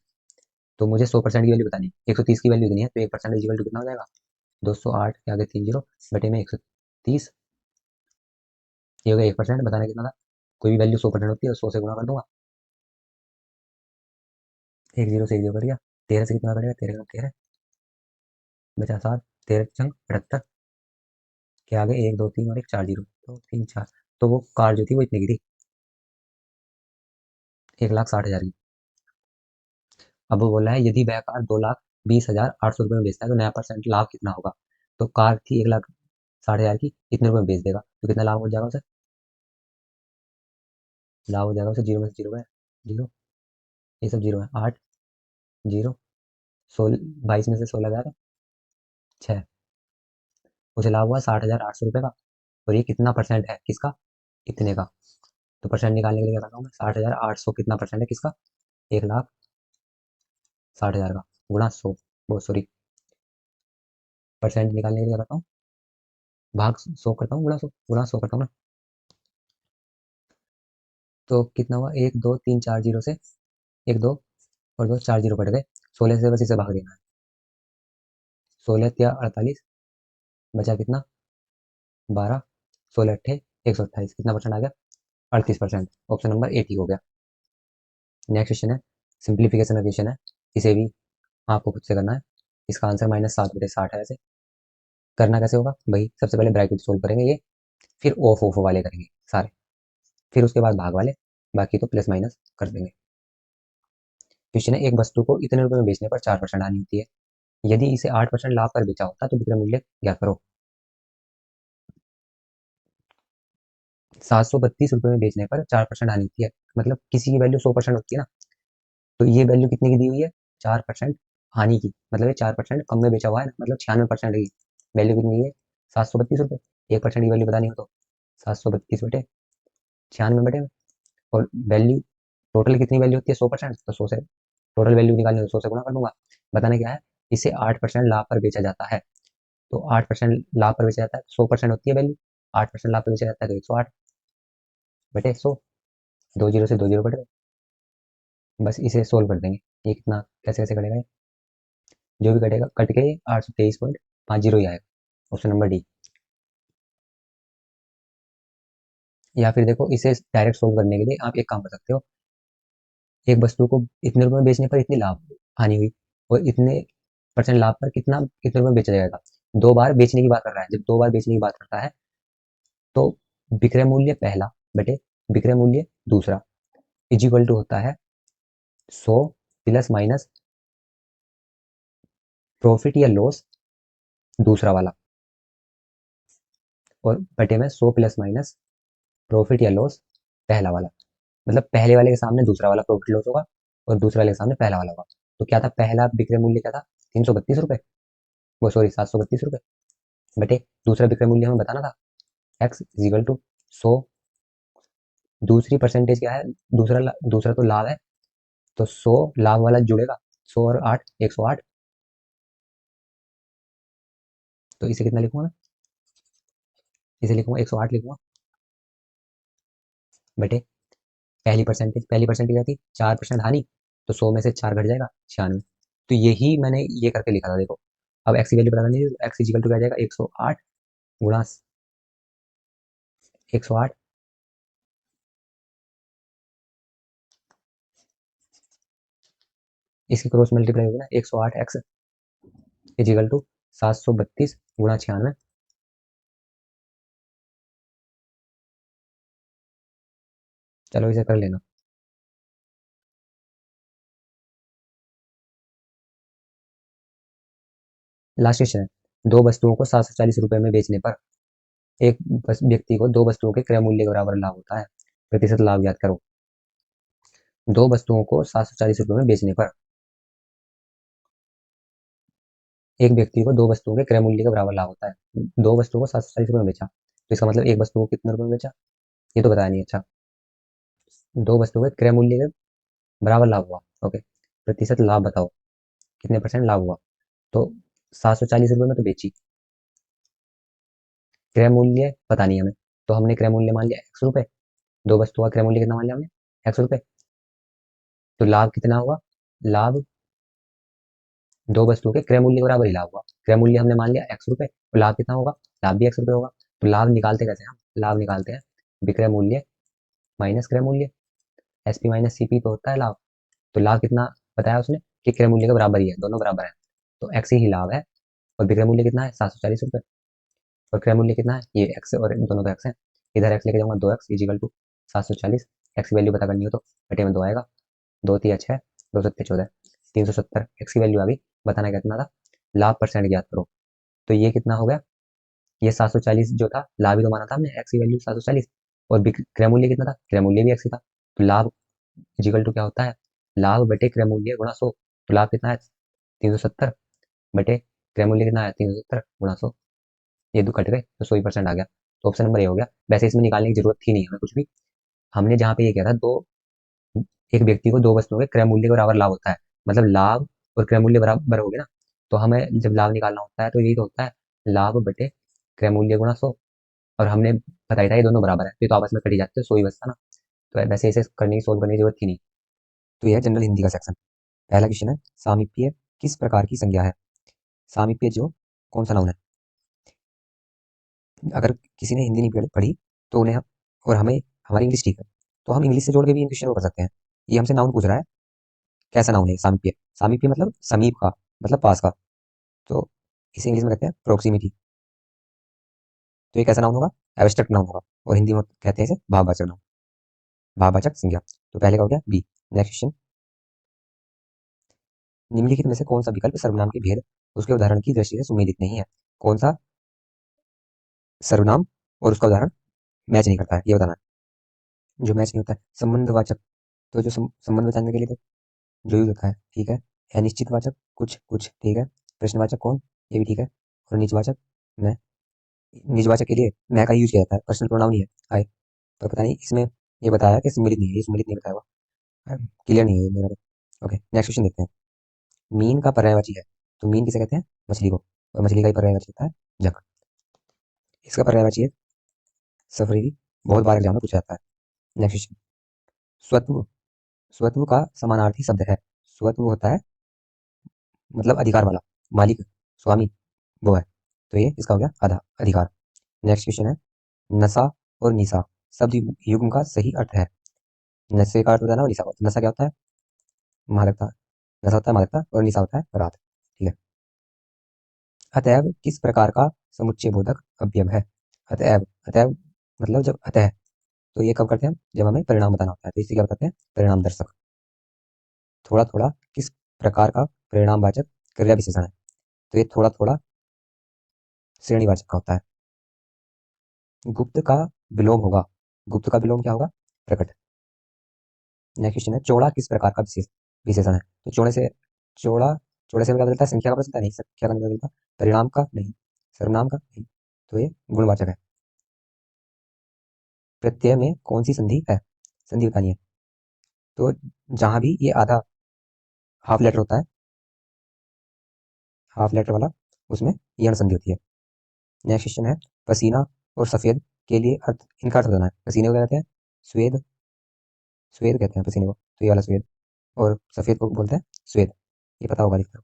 तो मुझे 100% की वैल्यू बतानी है, 130 की वैल्यू इतनी है, तो 1% इजिकल टू कितना हो जाएगा, 208 के आगे 3 जीरो बटे में 130, ये हो गया 1%। बताना कितना था, कोई भी वैल्यू 100% होती है तो 100 से गुणा कर दूंगा, 1 जीरो से 1 जीरो कर दिया, 13 से कितना करेगा, 13 बचा 7, 13 चंग 78 के आगे 1 2 3 और एक 4 जीरो, 2 3 4, तो वो कार जो थी वो इतने की थी, 1,60,000 की। अब वो बोला है यदि वह कार 2,20,800 रुपये में बेचता है तो नया परसेंट लाभ कितना होगा। तो कार थी 1,60,000 की, इतने रुपये में बेच देगा तो कितना लाभ हो जाएगा उसे। लाभ हो जाएगा उसे, जीरो में से जीरो है, जीरो, ये सब जीरो है, 8, जीरो, 22 में से 16 गया तो 6, उसे लाभ हुआ 60,800 रुपये का। और ये कितना परसेंट है किसका, इतने का। तो परसेंट निकालने के लिए क्या करता हूँ मैं, 60,800 कितना परसेंट है किसका, 1,60,000 का, गुणा 100, बहुत सॉरी, परसेंट निकालने के लिए क्या करता हूँ, भाग 100 करता हूँ, गुणा 100 करता हूँ ना। तो कितना हुआ, 1 2 3 4 जीरो से, 1 2 और 2 4 जीरो कट गए, 16 से बस इसे भाग देना है, 16 या 48, बचा कितना, 12, 16 अट्ठे 128, कितना परसेंट आ गया, 38%। ऑप्शन नंबर 80 हो गया। नेक्स्ट क्वेश्चन है, सिंप्लीफिकेशन का क्वेश्चन है, इसे भी आपको खुद से करना है। इसका आंसर -7/60 है। ऐसे करना कैसे होगा भाई, सबसे पहले ब्रैकेट सोल्व करेंगे ये, फिर ऑफ ऑफ वाले करेंगे सारे, फिर उसके बाद भाग वाले, बाकी तो प्लस माइनस कर देंगे। क्वेश्चन है, एक वस्तु को इतने रुपए में बेचने पर 4% हानि होती है, यदि इसे 8% लाभ पर बेचा होता तो विक्रय मूल्य ज्ञात करो। 732 रुपये में बेचने पर 4% हानि होती है, मतलब किसी की वैल्यू 100% होती है ना, तो ये वैल्यू कितने की दी हुई है, 4% हानि की, मतलब ये 4% कम में बेचा हुआ है ना, मतलब 96% की वैल्यू कितनी है, 732 रुपये। 1% की वैल्यू बतानी हो तो 732/96 बटे, और वैल्यू टोटल कितनी वैल्यू होती है, 100%, तो 100 से टोटल वैल्यू निकालनी हो तो 100 से गुणा कर दूंगा। बताना क्या है, इसे 8% लाभ पर बेचा जाता है, तो 8% लाभ पर बेचा जाता है, 100% होती है वैल्यू, 8% लाभ पर बेचा जाता है तो 108/100, 2 जीरो से 2 जीरो कट गए, बस इसे सोल्व कर देंगे। ये कितना कैसे कैसे कटेगा, जो भी कटेगा कट के 823.50 ही आएगा, ऑप्शन नंबर डी। या फिर देखो, इसे डायरेक्ट सोल्व करने के लिए आप एक काम कर सकते हो, एक वस्तु को इतने रुपए में बेचने पर इतनी लाभ हानि हुई, और इतने परसेंट लाभ पर कितना कितने रुपए में बेचा जाएगा। दो बार बेचने की बात कर रहा है, जब दो बार बेचने की बात करता है तो विक्रय मूल्य पहला बटे विक्रय मूल्य दूसरा इज इक्वल टू होता है 100 प्लस माइनस प्रॉफिट या लॉस दूसरा वाला, और बटे में 100 प्लस माइनस प्रॉफिट या लॉस पहला वाला, मतलब पहले वाले के सामने दूसरा वाला प्रॉफिट लॉस होगा और दूसरे वाले के सामने पहला वाला होगा। तो क्या था, पहला विक्रय मूल्य क्या था, 332 रुपये, वो सॉरी 732 रुपये, बटे दूसरा विक्रय मूल्य हमें बताना था, एक्स इज इक्वल टू 100, दूसरी परसेंटेज क्या है, दूसरा तो लाभ है, तो 100 लाभ वाला जुड़ेगा, 100 और 8 108, तो इसे कितना लिखूंगा मैं, इसे लिखूंगा 108 लिखूंगा, बटे पहली परसेंटेज क्या थी, 4% हानि, तो 100 में से 4 घट जाएगा 96, तो यही मैंने ये करके लिखा था देखो। अब एक्स की वैल्यू पता करनी है, तो एक्स इजिकल टू क्या आ जाएगा, 108 गुणा 108, इसकी क्रॉस मल्टीप्लाई होगी ना, 108 एक्स इजिकल टू 732 गुणा 96, चलो इसे कर लेना। लास्ट क्वेश्चन है, दो वस्तुओं को 740 रुपये में बेचने पर एक व्यक्ति को दो वस्तुओं के क्रय मूल्य के बराबर लाभ होता है, प्रतिशत लाभ ज्ञात करो। दो वस्तुओं को 740 रुपये में बेचने पर एक व्यक्ति को दो वस्तुओं के क्रय मूल्य के बराबर लाभ होता है, दो वस्तुओं को 740 रुपये में बेचा, तो इसका मतलब एक वस्तु को कितने रुपये में बेचा, ये तो बताया नहीं। अच्छा, दो वस्तुओं के क्रय मूल्य के बराबर लाभ हुआ, ओके, प्रतिशत लाभ बताओ, कितने परसेंट लाभ हुआ, तो 740 रुपये में तो बेची, क्रय मूल्य पता नहीं हमें, तो हमने क्रय मूल्य मान लिया x रुपये, दो वस्तुओं का क्रय मूल्य कितना मान लिया हमने, x रुपये, तो लाभ कितना हुआ, लाभ दो वस्तुओं के क्रय मूल्य के बराबर ही लाभ हुआ, क्रय मूल्य हमने मान लिया x रुपये, तो लाभ कितना होगा, लाभ भी x रुपये होगा। तो लाभ निकालते कैसे हम, लाभ निकालते हैं विक्रय मूल्य माइनस क्रय मूल्य, एसपी माइनस सीपी तो होता है लाभ, तो लाभ कितना बताया उसने कि क्रय मूल्य के बराबर ही है, दोनों बराबर है, तो एक्स ही लाभ है, और विक्रय मूल्य कितना है 740 रुपये, और क्रय मूल्य कितना है ये एक्स, और इन दोनों का एक्स है, इधर एक्स लेके जाऊंगा, 2x इजिकल टू 740, एक्स की वैल्यू पता करनी हो तो बटे में 2 आएगा, 2 3 6, 2 7 14, 370 एक्स की वैल्यू आ गई। बताना कितना था, लाभ परसेंट ज्ञात करो। तो ये कितना हो गया, ये 740 जो था, लाभ ही तो माना था हमने, एक्स की वैल्यू 740, और क्रय मूल्य कितना था, क्रय मूल्य भी एक्स ही था। तो लाभ इजिकल टू क्या होता है, लाभ बटे क्रय मूल्य गुणा 100। तो लाभ कितना है 370 बटे क्रय मूल्य कितना है 370 गुणा 100, ये दो कट गए तो 100% आ गया। तो ऑप्शन नंबर ए हो गया। वैसे इसमें निकालने की जरूरत थी नहीं हमें कुछ भी, हमने जहाँ पे ये किया था, दो एक व्यक्ति को दो वस्तुओं के क्रय मूल्य के बराबर लाभ होता है, मतलब लाभ और क्रय मूल्य बराबर हो गए ना। तो हमें जब लाभ निकालना होता है तो यही तो होता है, लाभ बटे क्रय मूल्य गुणा 100। और हमने बताया था ये दोनों बराबर है, तो ये तो आपस में कट ही जाते हैं, 100 ही बचता ना। तो वैसे इसे करने की सोल्व करने की जरूरत थी नहीं। तो यह जनरल हिंदी का सेक्शन। पहला क्वेश्चन है, सामीप्य किस प्रकार की संज्ञा है। सामीप्य जो कौन सा नाउन है। अगर किसी ने हिंदी नहीं पढ़ी तो उन्हें और हमें हमारी इंग्लिश ठीक है, तो हम इंग्लिश से जोड़ के भी इन क्वेश्चन को कर सकते हैं। ये हमसे नाउन पूछ रहा है, कैसा नाउन है सामीप्य। सामीप्य मतलब समीप का, मतलब पास का। तो इसे इंग्लिश में कहते हैं प्रोक्सीमिटी। तो ये कैसा नाउन होगा, एब्स्ट्रैक्ट नाउन होगा, और हिंदी में कहते हैं इसे भाववाचक नाउन, भाववाचक संज्ञा। तो पहले का हो गया बी। नेक्स्ट क्वेश्चन, निम्नलिखित में से कौन सा विकल्प सर्वनाम के भेद उसके उदाहरण की दृष्टि से सुमेलित नहीं है। कौन सा सर्वनाम और उसका उदाहरण मैच नहीं करता है, ये बताना है। जो मैच नहीं होता है, संबंधवाचक, तो जो संबंध बताने के लिए तो जो यूज होता है, ठीक है। अनिश्चितवाचक कुछ कुछ, ठीक है। प्रश्नवाचक कौन, ये भी ठीक है। और निजवाचक मैं, निजवाचक के लिए मैं का यूज किया जाता है, पर्सनल प्रोनाउन ही है आई। पर पता नहीं इसमें ये बताया कि सम्मिलित नहीं है, ये सम्मिलित नहीं बताया हुआ, क्लियर नहीं है ये मेरा तो। ओके नेक्स्ट क्वेश्चन देखते हैं। मीन का पर्यायवाची है, तो मीन किसे कहते हैं, मछली को, और मछली का ही पर्यायवाची होता है जक। इसका पर्यायवाची है सफरीरी, बहुत बार एग्जाम में पूछा जाता है। नेक्स्ट क्वेश्चन, स्वत्व, स्वत्व का समानार्थी शब्द है। स्वत्व होता है मतलब अधिकार वाला, मालिक, स्वामी, वो है। तो ये इसका हो गया आधा अधिकार। नेक्स्ट क्वेश्चन है, नशा और निशा शब्द युग्म का सही अर्थ है। नशे का अर्थ होता है ना, और निशा का, नशा क्या होता है, मादकता, नशा होता है मादकता, और निशा होता है रात, ठीक है। अतएव किस प्रकार का समुच्चय बोधक अवयव है। अतएव, अतएव मतलब जब अतः, तो ये कब करते हैं, जब हमें परिणाम बताना होता है, तो इसे क्या बताते हैं, परिणाम दर्शक। थोड़ा थोड़ा किस प्रकार का परिणामवाचक क्रिया विशेषण है। तो ये थोड़ा थोड़ा श्रेणीवाचक का होता है। गुप्त का विलोम होगा, गुप्त का विलोम क्या होगा, प्रकट। नेक्स्ट क्वेश्चन है, चौड़ा किस प्रकार का विशेषण है। तो चौड़े से, चौड़ा, चौड़े से क्या बदलता है, संख्या का बदलता है, नहीं संख्या का नहीं बदलता, परिणाम का नहीं, सर्वनाम का नहीं। तो ये गुणवाचक है। प्रत्यय में कौन सी संधि है, संधि बतानी है। तो जहां भी ये आधा हाफ लेटर होता है, हाफ लेटर वाला, उसमें यण संधि होती है। नेक्स्ट क्वेश्चन है, पसीना और सफेद के लिए अर्थ, इनका अर्थ बताना है। पसीने को क्या कहते हैं, स्वेद, स्वेद कहते हैं पसीने को, तो ये वाला स्वेद, और सफेद को बोलते हैं स्वेद, ये पता होगा लिखना।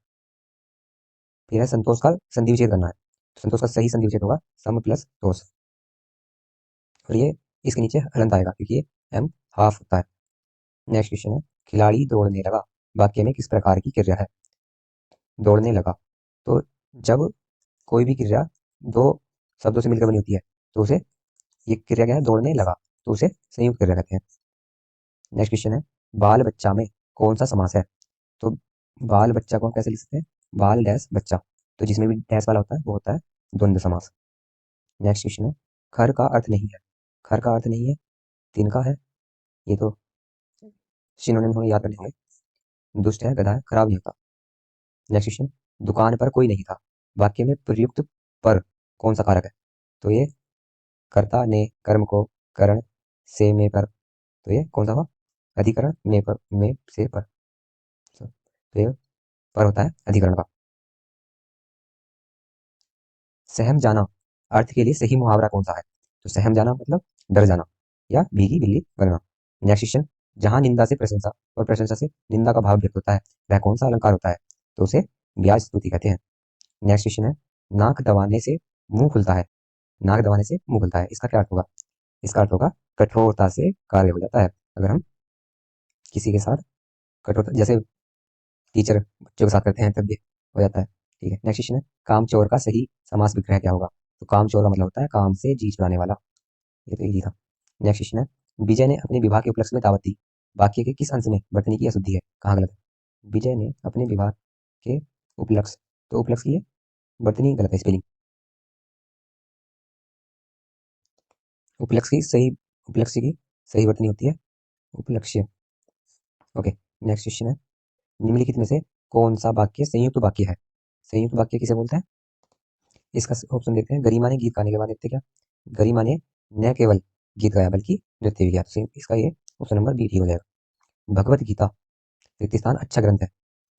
फिर है संतोष का संधि विच्छेद करना है। तो संतोष का सही संधि विच्छेद होगा सम प्लस तोष, और ये इसके नीचे हलंत आएगा क्योंकि ये एम हाफ होता है। नेक्स्ट क्वेश्चन है, खिलाड़ी दौड़ने लगा वाक्य में किस प्रकार की क्रिया है। दौड़ने लगा, तो जब कोई भी क्रिया दो शब्दों से मिलकर बनी होती है, तो उसे, ये क्रिया क्या है, दौड़ने लगा, तो उसे संयुक्त क्रिया कहते हैं। नेक्स्ट क्वेश्चन है, बाल बच्चा में कौन सा समास है। तो बाल बच्चा को हम कैसे लिख सकते हैं, बाल डैश बच्चा, तो जिसमें भी डैश वाला होता है वो होता है द्वंद्व समास। नेक्स्ट क्वेश्चन है, खर का अर्थ नहीं है। खर का अर्थ नहीं है, तिनका है, ये तो सिनोनिम हमें याद करने होंगे। दुष्ट है, गधा है, खराब नहीं होता। नेक्स्ट क्वेश्चन, दुकान पर कोई नहीं था वाक्य में प्रयुक्त पर कौन सा कारक है। तो ये कर्ता ने कर्म को करण से में पर, तो ये कौन सा हुआ, अधिकरण में पर, में से पर। तो ये पर होता है अधिकरण का। सहम जाना अर्थ के लिए सही मुहावरा कौन सा है। तो सहम जाना मतलब डर जाना, या भीगी बिल्ली बनना। नेक्स्ट क्वेश्चन, जहां निंदा से प्रशंसा और प्रशंसा से निंदा का भाव व्यक्त होता है, वह कौन सा अलंकार होता है। तो उसे ब्याज स्तुति कहते हैं। नेक्स्ट क्वेश्चन है, नाक दबाने से मुंह खुलता है। नाक दबाने से मुंह खुलता है, इसका क्या अर्थ होगा, इसका अर्थ होगा कठोरता से कार्य हो जाता है। अगर हम किसी के साथ कठोरता, जैसे टीचर बच्चों के साथ करते हैं, तब भी हो जाता है, ठीक है। नेक्स्ट क्वेश्चन है, काम चोर का सही समास विग्रह क्या होगा। तो काम चोर का मतलब होता है काम से जी चुराने वाला, ये तो इजी था। नेक्स्ट क्वेश्चन है, विजय ने अपने विवाह के उपलक्ष्य में दावत दी वाक्य के किस अंश में वर्तनी की अशुद्धि है, कहाँ गलत है। विजय ने अपने विवाह के उपलक्ष्य, तो उपलक्ष्य की ये वर्तनी गलत है स्पेलिंग। उपलक्ष्य की सही वर्तनी होती है उपलक्ष्य। ओके, नेक्स्ट क्वेश्चन है, निम्नलिखित में से कौन सा वाक्य संयुक्त वाक्य है? संयुक्त वाक्य किसे बोलते हैं? इसका ऑप्शन देखते हैं। गरिमा ने गीत गाने के बाद नृत्य किया। गरिमा ने न केवल गीत गाया बल्कि नृत्य भी किया। तो इसका ये ऑप्शन नंबर बी ठीक हो जाएगा। भगवत गीता रिक्त स्थान अच्छा ग्रंथ है,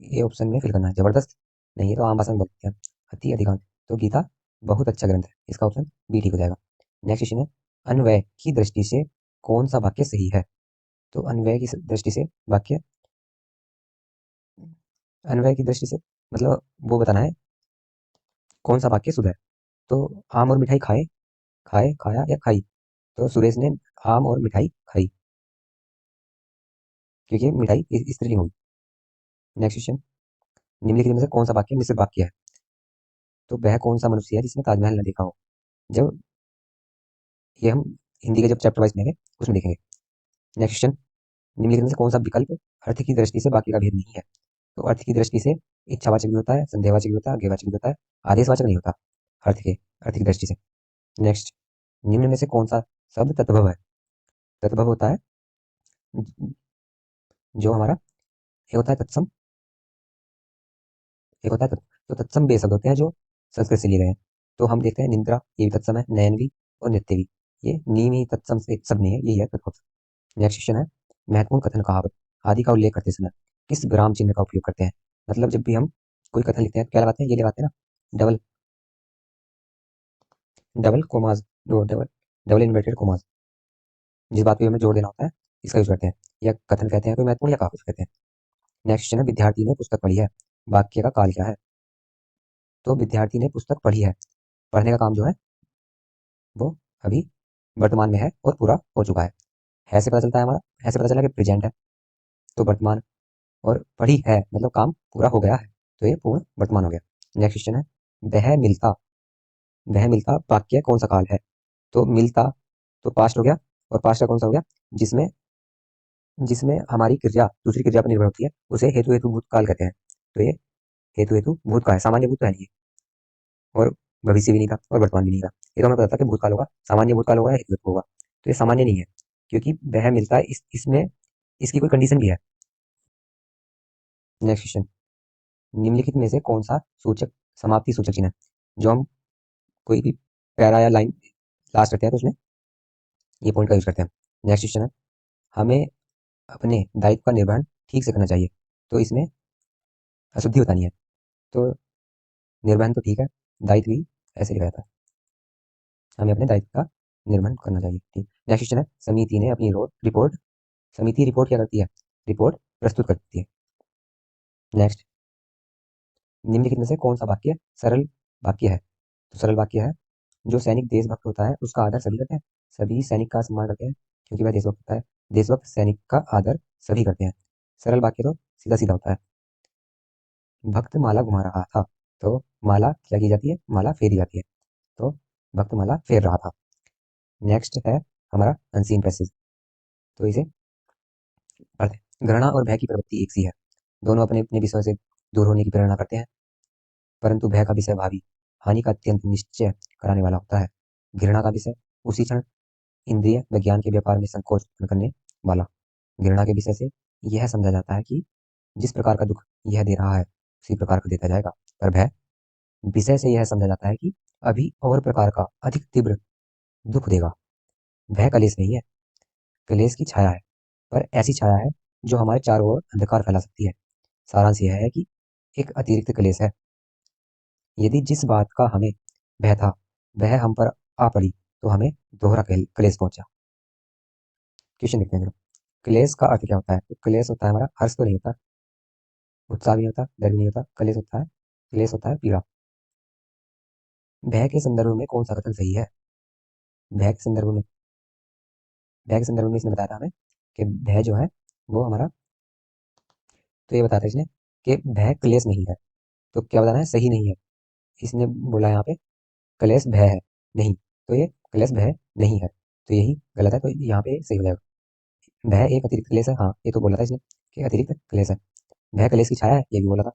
ये ऑप्शन में फिल करना है। जबरदस्त नहीं है तो आम भाषा में बोलते हैं। अति अधिकांश, तो गीता बहुत अच्छा ग्रंथ है, इसका ऑप्शन बी ठीक हो जाएगा। नेक्स्ट क्वेश्चन है, अन्वय की दृष्टि से कौन सा वाक्य सही है? तो अन्वय की दृष्टि से वाक्य, अन्वय की दृष्टि से मतलब वो बताना है कौन सा वाक्य शुद्ध है। तो आम और मिठाई खाए, खाए, खाया या खाई, तो सुरेश ने आम और मिठाई खाई, क्योंकि मिठाई स्त्रीलिंग होगी। नेक्स्ट क्वेश्चन, निम्नलिखित में से कौन सा वाक्य मिश्र वाक्य है? तो वह कौन सा मनुष्य है जिसने ताजमहल न देखा हो? जब ये हम हिंदी के जब चैप्टर वाइज पढ़ेंगे उसमें देखेंगे। नेक्स्ट क्वेश्चन, निम्नलिखित में से कौन सा विकल्प अर्थ की दृष्टि से वाक्य का भेद नहीं है? तो अर्थ की दृष्टि से इच्छावाचक भी होता है, संदेहवाचक भी होता है, आज्ञावाचक भी होता है, आदेशवाचक नहीं होता अर्थ की दृष्टि से। नेक्स्ट, निम्न में से कौन सा शब्द तद्भव है? तद्भव होता है जो हमारा, एक होता है तत्सम, एक होता है तो तत्सम वे शब्द होते हैं जो संस्कृत से लिए गए हैं। तो हम देखते हैं निंद्रा, ये भी तत्सम है, नयन भी और नित्य भी, ये नीम ही तत्सम से सब नहीं है, यही है तत्व। नेक्स्ट क्वेश्चन है, महत्वपूर्ण कथन कहावत आदि का उल्लेख करते समय किस विराम चिन्ह का उपयोग करते हैं? मतलब जब भी हम कोई कथन लिखते हैं तो क्या लगाते हैं? ये लगाते हैं ना, डबल डबल कोमाज, दो डबल डबल इन्वर्टेड कोमाज, जिस बात पे हमें जोड़ देना होता है इसका यूज करते हैं। या कथन कहते हैं कोई महत्वपूर्ण, या कहावत कहते हैं। नेक्स्ट क्वेश्चन है, विद्यार्थी ने पुस्तक पढ़ी है, वाक्य का काल क्या है? तो विद्यार्थी ने पुस्तक पढ़ी है, पढ़ने का काम जो है वो अभी वर्तमान में है और पूरा हो चुका है। ऐसे पता चलता है हमारा, ऐसे पता चला कि प्रेजेंट है तो वर्तमान, और पढ़ी है मतलब काम पूरा हो गया है, तो ये पूर्ण वर्तमान हो गया। नेक्स्ट क्वेश्चन है, वह मिलता, वह मिलता वाक्य कौन सा काल है? तो मिलता तो पास्ट हो गया, और पास्ट का कौन सा हो गया? जिसमें जिसमें हमारी क्रिया दूसरी क्रिया पर निर्भर होती है, उसे हेतु हेतु भूतकाल कहते हैं। तो ये हेतु हेतु भूत का है, सामान्य भूत तो है नहीं, और भविष्य भी नहीं था और वर्तमान भी नहीं था। ये तो हमें पता था कि भूतकाल होगा, सामान्य भूतकाल होगा या हेतु हेतु होगा, तो ये सामान्य नहीं है, क्योंकि वह मिलता है इसमें इसकी कोई कंडीशन भी है। नेक्स्ट क्वेश्चन, निम्नलिखित में से कौन सा सूचक समाप्ति सूचक चिन्ह है? जो हम कोई भी पैरा या लाइन लास्ट करते हैं तो उसमें ये पॉइंट का यूज करते हैं। नेक्स्ट क्वेश्चन है, हमें अपने दायित्व का निर्वहन ठीक से करना चाहिए, तो इसमें अशुद्धि होता नहीं है, तो निर्वहन तो ठीक है, दायित्व भी ऐसे लिखा जाता है, हमें अपने दायित्व का निर्वहन करना चाहिए। ठीक। नेक्स्ट क्वेश्चन है, समिति ने अपनी रिपोर्ट, समिति रिपोर्ट क्या करती है? रिपोर्ट प्रस्तुत करती है। नेक्स्ट, निम्नलिखित में से कौन सा वाक्य सरल वाक्य है? तो सरल वाक्य है, जो सैनिक देशभक्त होता है उसका आदर सभी करते हैं, सभी सैनिक का सम्मान करते हैं क्योंकि वह देशभक्त होता है, देशभक्त सैनिक का आदर सभी करते हैं। सरल वाक्य तो सीधा सीधा होता है। भक्त माला घुमा रहा था, तो माला क्या की जाती है? माला फेरी जाती है, तो भक्त माला फेर रहा था। नेक्स्ट है हमारा अनसीन पैसेज, तो इसे पढ़ते हैं। घृणा और भय की प्रवृत्ति एक सी है, दोनों अपने अपने विषय से दूर होने की प्रेरणा करते हैं, परंतु भय का विषय भावी हानि का अत्यंत निश्चय कराने वाला होता है। घृणा का विषय उसी क्षण इंद्रिय विज्ञान के व्यापार में संकोच उत्पन्न करने वाला। घृणा के विषय से यह समझा जाता है कि जिस प्रकार का दुख यह दे रहा है उसी प्रकार का देता जाएगा, पर भय विषय से यह समझा जाता है कि अभी और प्रकार का अधिक तीव्र दुख देगा। भय कलेश नहीं है, कलेश की छाया है, पर ऐसी छाया है जो हमारे चारों ओर अंधकार फैला सकती है। सारांश यह है कि एक अतिरिक्त कलेश है। यदि जिस बात का हमें भय था वह हम पर आ पड़ी तो हमें दोहरा कलेश पहुंचा। क्वेश्चन देखते हैं जरा। क्लेश का अर्थ क्या होता है? तो क्लेश होता है हमारा, हर्ष तो नहीं होता, उत्साह भी नहीं होता, डर भी नहीं होता, कलेश होता है, क्लेश होता है पीड़ा। भय के संदर्भ में कौन सा कथन सही है? भय के संदर्भ में, भय के संदर्भ में इसने बताया था हमें कि भय जो है वो हमारा, तो ये बताता है इसने कि भय क्लेश नहीं है, तो क्या बताना है? सही नहीं है। इसने बोला यहाँ पे क्लेश भय है, नहीं, तो ये क्लेश भय नहीं है, तो यही गलत है, तो यहाँ पे सही हो जाएगा। भय एक अतिरिक्त क्लेश है, हाँ ये तो बोला था इसने कि अतिरिक्त क्लेश है। भय कलेश की छाया है, ये भी बोला था।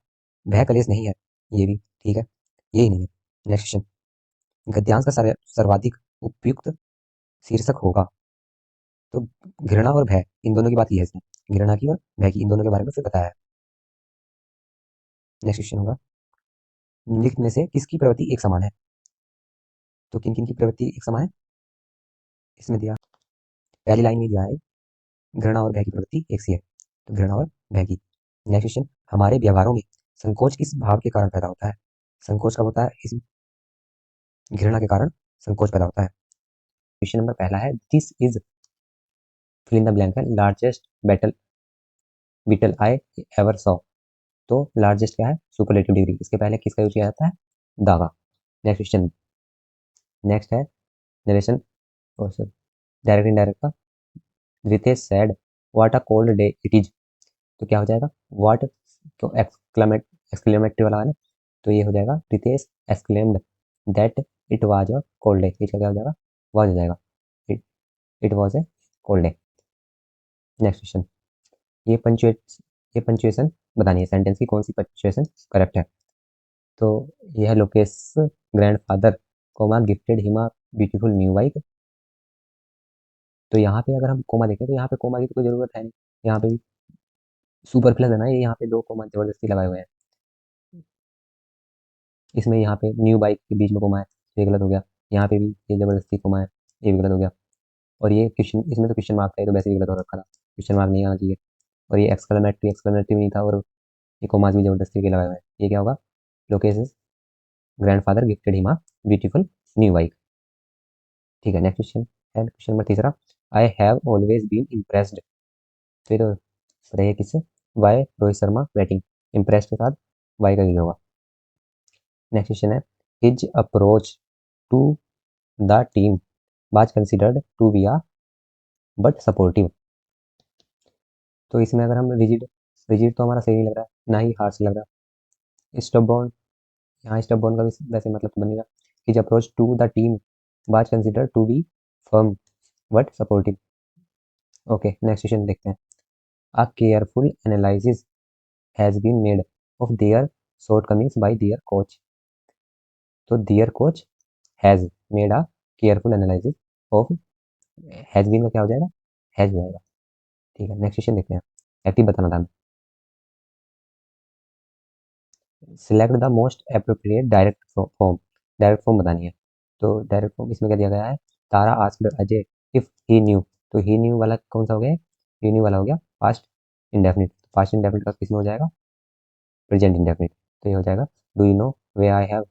भय कलेश नहीं है, ये भी ठीक है, यही नहीं है। नेक्स्ट क्वेश्चन, गद्यांश का सर्वाधिक उपयुक्त शीर्षक होगा। तो घृणा और भय, इन दोनों की बात की है इसने, घृणा की और भय की, इन दोनों के बारे में फिर बताया है। नेक्स्ट क्वेश्चन होगा, निम्नलिखित में से किसकी प्रवृत्ति एक समान है। तो किन किन की प्रवृत्ति एक समान है, इसमें दिया, पहली लाइन में दिया है, घृणा और भय की प्रवृत्ति एक सी है, तो घृणा और भय की। नेक्स्ट क्वेश्चन, हमारे व्यवहारों में संकोच किस भाव के कारण पैदा होता है। संकोच कब होता है, इस घृणा के कारण संकोच पैदा होता है। क्वेश्चन नंबर पहला है, this is fill in the blank है, largest battle beetle I ever saw. तो लार्जेस्ट क्या है, सुपरलेटिव डिग्री, इसके पहले किसका यूज किया जाता है, दागा। नेक्स्ट क्वेश्चन, नेक्स्ट है नरेशन, डायरेक्ट इनडायरेक्ट का, Ritesh said what a cold day it is. तो क्या हो जाएगा, व्हाट तो एक्सक्लेमेटरी वाला है ना, तो ये हो जाएगा Ritesh exclaimed that it was a cold day, इसका क्या हो जाएगा, वाज हो जाएगा, it it was a cold day. Next question, ये पंचुएट ये पंचुएशन बतानी है, सेंटेंस की कौन सी पंचुएशन करेक्ट है। तो यह है, Lokesh grandfather comma gifted him a beautiful new bike. तो यहाँ पे अगर हम कोमा देखें तो यहाँ पे कोमा की तो कोई जरूरत है नहीं, यहाँ पे भी सुपर प्लस है ना, ये यहाँ पे दो कोमा जबरदस्ती लगाए हुए हैं, इसमें यहाँ पे न्यू बाइक के बीच में कोमा है, तो ये गलत हो गया। यहाँ पे भी ये जबरदस्ती कोमा है, ये भी गलत हो गया। और ये क्वेश्चन, इसमें तो क्वेश्चन मार्क था, ये तो वैसे भी गलत हो रखा था, क्वेश्चन मार्क नहीं आना चाहिए। और ये एक्सक्लेमेटरी भी नहीं था, और ये कोमास भी जबरदस्ती के लगाए हुए हैं, ये क्या होगा, Lokesh grandfather gifted him a beautiful new bike. ठीक है, नेक्स्ट क्वेश्चन है क्वेश्चन नंबर तीसरा, I have always been impressed. तो ये तो सही है किससे, by Rohit Sharma batting, impressed के साथ वाई का यूज होगा। नेक्स्ट क्वेश्चन है, his approach to the team was considered to be a but supportive. तो इसमें अगर हम रिजिड, रिजिड तो हमारा सही नहीं लग रहा है, ना ही हार्श लग रहा है। स्टबबॉर्न, यहाँ स्टबबॉर्न का भी वैसे मतलब तो बनेगा, his approach to the team was considered to be firm but supportive. Okay, next question देखते हैं, a careful analysis has been made of their shortcomings by their coach. तो their coach has made a careful analysis of, has been का क्या हो जाएगा, has हो जाएगा। ठीक है, नेक्स्ट क्वेश्चन देखते हैं, एक्टिव बताना था। Select the most appropriate direct form, direct form बतानी है। तो डायरेक्ट फॉर्म इसमें क्या दिया गया है, Tara asked Ajay if he knew. तो ही न्यू वाला कौन सा हो गया, ही न्यू वाला हो गया पास्ट इंडेफिनिट, पास्ट इंडेफिनिट का किसमें हो जाएगा, प्रेजेंट इंडेफिनिट। तो ये हो जाएगा, do you know way I have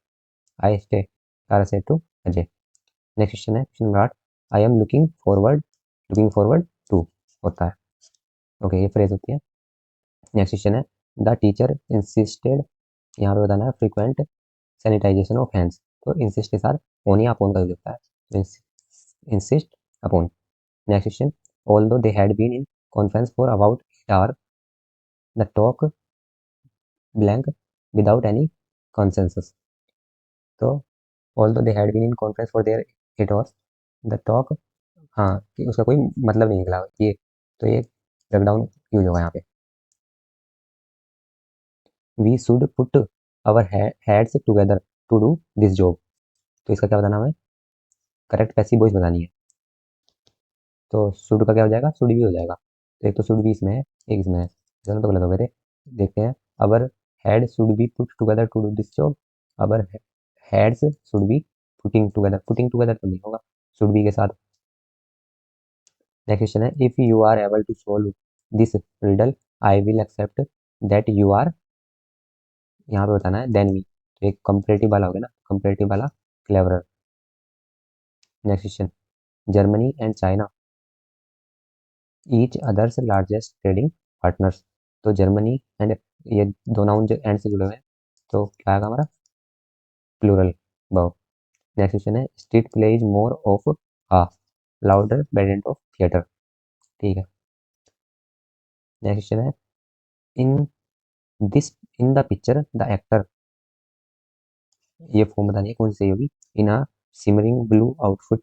I stay, Tara से टू अजय। नेक्स्ट क्वेश्चन है question number 8, I am looking forward to होता है। ओके, ये फ्रेज होती है। नेक्स्ट क्वेश्चन है, द टीचर इंसिस्टेड, यहाँ पे बताना है फ्रीक्वेंट सैनिटाइजेशन ऑफ हैंड्स। तो इंसिस्ट के साथ ओन या अपॉन का यूज होता है, insist upon. Next question, although they had been in conference for about 8 hour the talk blank without any consensus. तो although they had been in conference for their 8 hours the talk, हाँ कि उसका कोई मतलब नहीं निकला ये, तो ये ब्रेकडाउन यूज होगा यहाँ पे। We should put our heads together to do this job. तो इसका क्या बताना हमें, करेक्ट पैसिव वॉइस बतानी है। तो शुड का क्या हो जाएगा, शुड भी हो जाएगा। तो एक तो शुड भी इसमें है, एक इसमें है, दोनों तो गलत हो गए थे। देखते हैं, our head should be put together to do this job, our heads should be putting together तो नहीं होगा शुड बी के साथ। नेक्स्ट क्वेश्चन है, if you are able to solve this riddle I will accept that you are, यहाँ पे बताना है देन मी। तो एक कंपेरेटिव वाला हो गया ना, कंपेरेटिव वाला cleverer. Next question, Germany and China each others largest trading partners. तो जर्मनी एंड, ये दो नाउन जो एंड से जुड़े हुए हैं, तो क्या आएगा हमारा, प्लूरल वर्ब। नेक्स्ट क्वेश्चन है, street play is more of a louder variant of theatre. ठीक है, नेक्स्ट क्वेश्चन है, in this in the picture the actor, ये फॉर्म बतानी है कौन सी सही होगी, इन अ सिमरिंग ब्लू आउटफिट।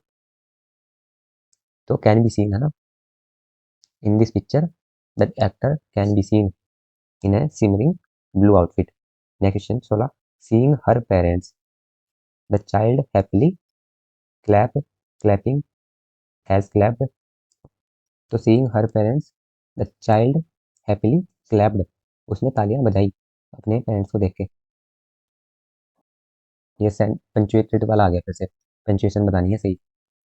तो कैन बी सीन है ना, in this picture the actor can be seen, in A simmering blue outfit. Next question 16, seeing her parents the child happily clapping has clapped. तो seeing her parents the child happily clapped, उसने तालियां बजाई अपने parents को देख के। ये punctuated वाला आ गया, फिर से पंचुएशन बतानी है सही।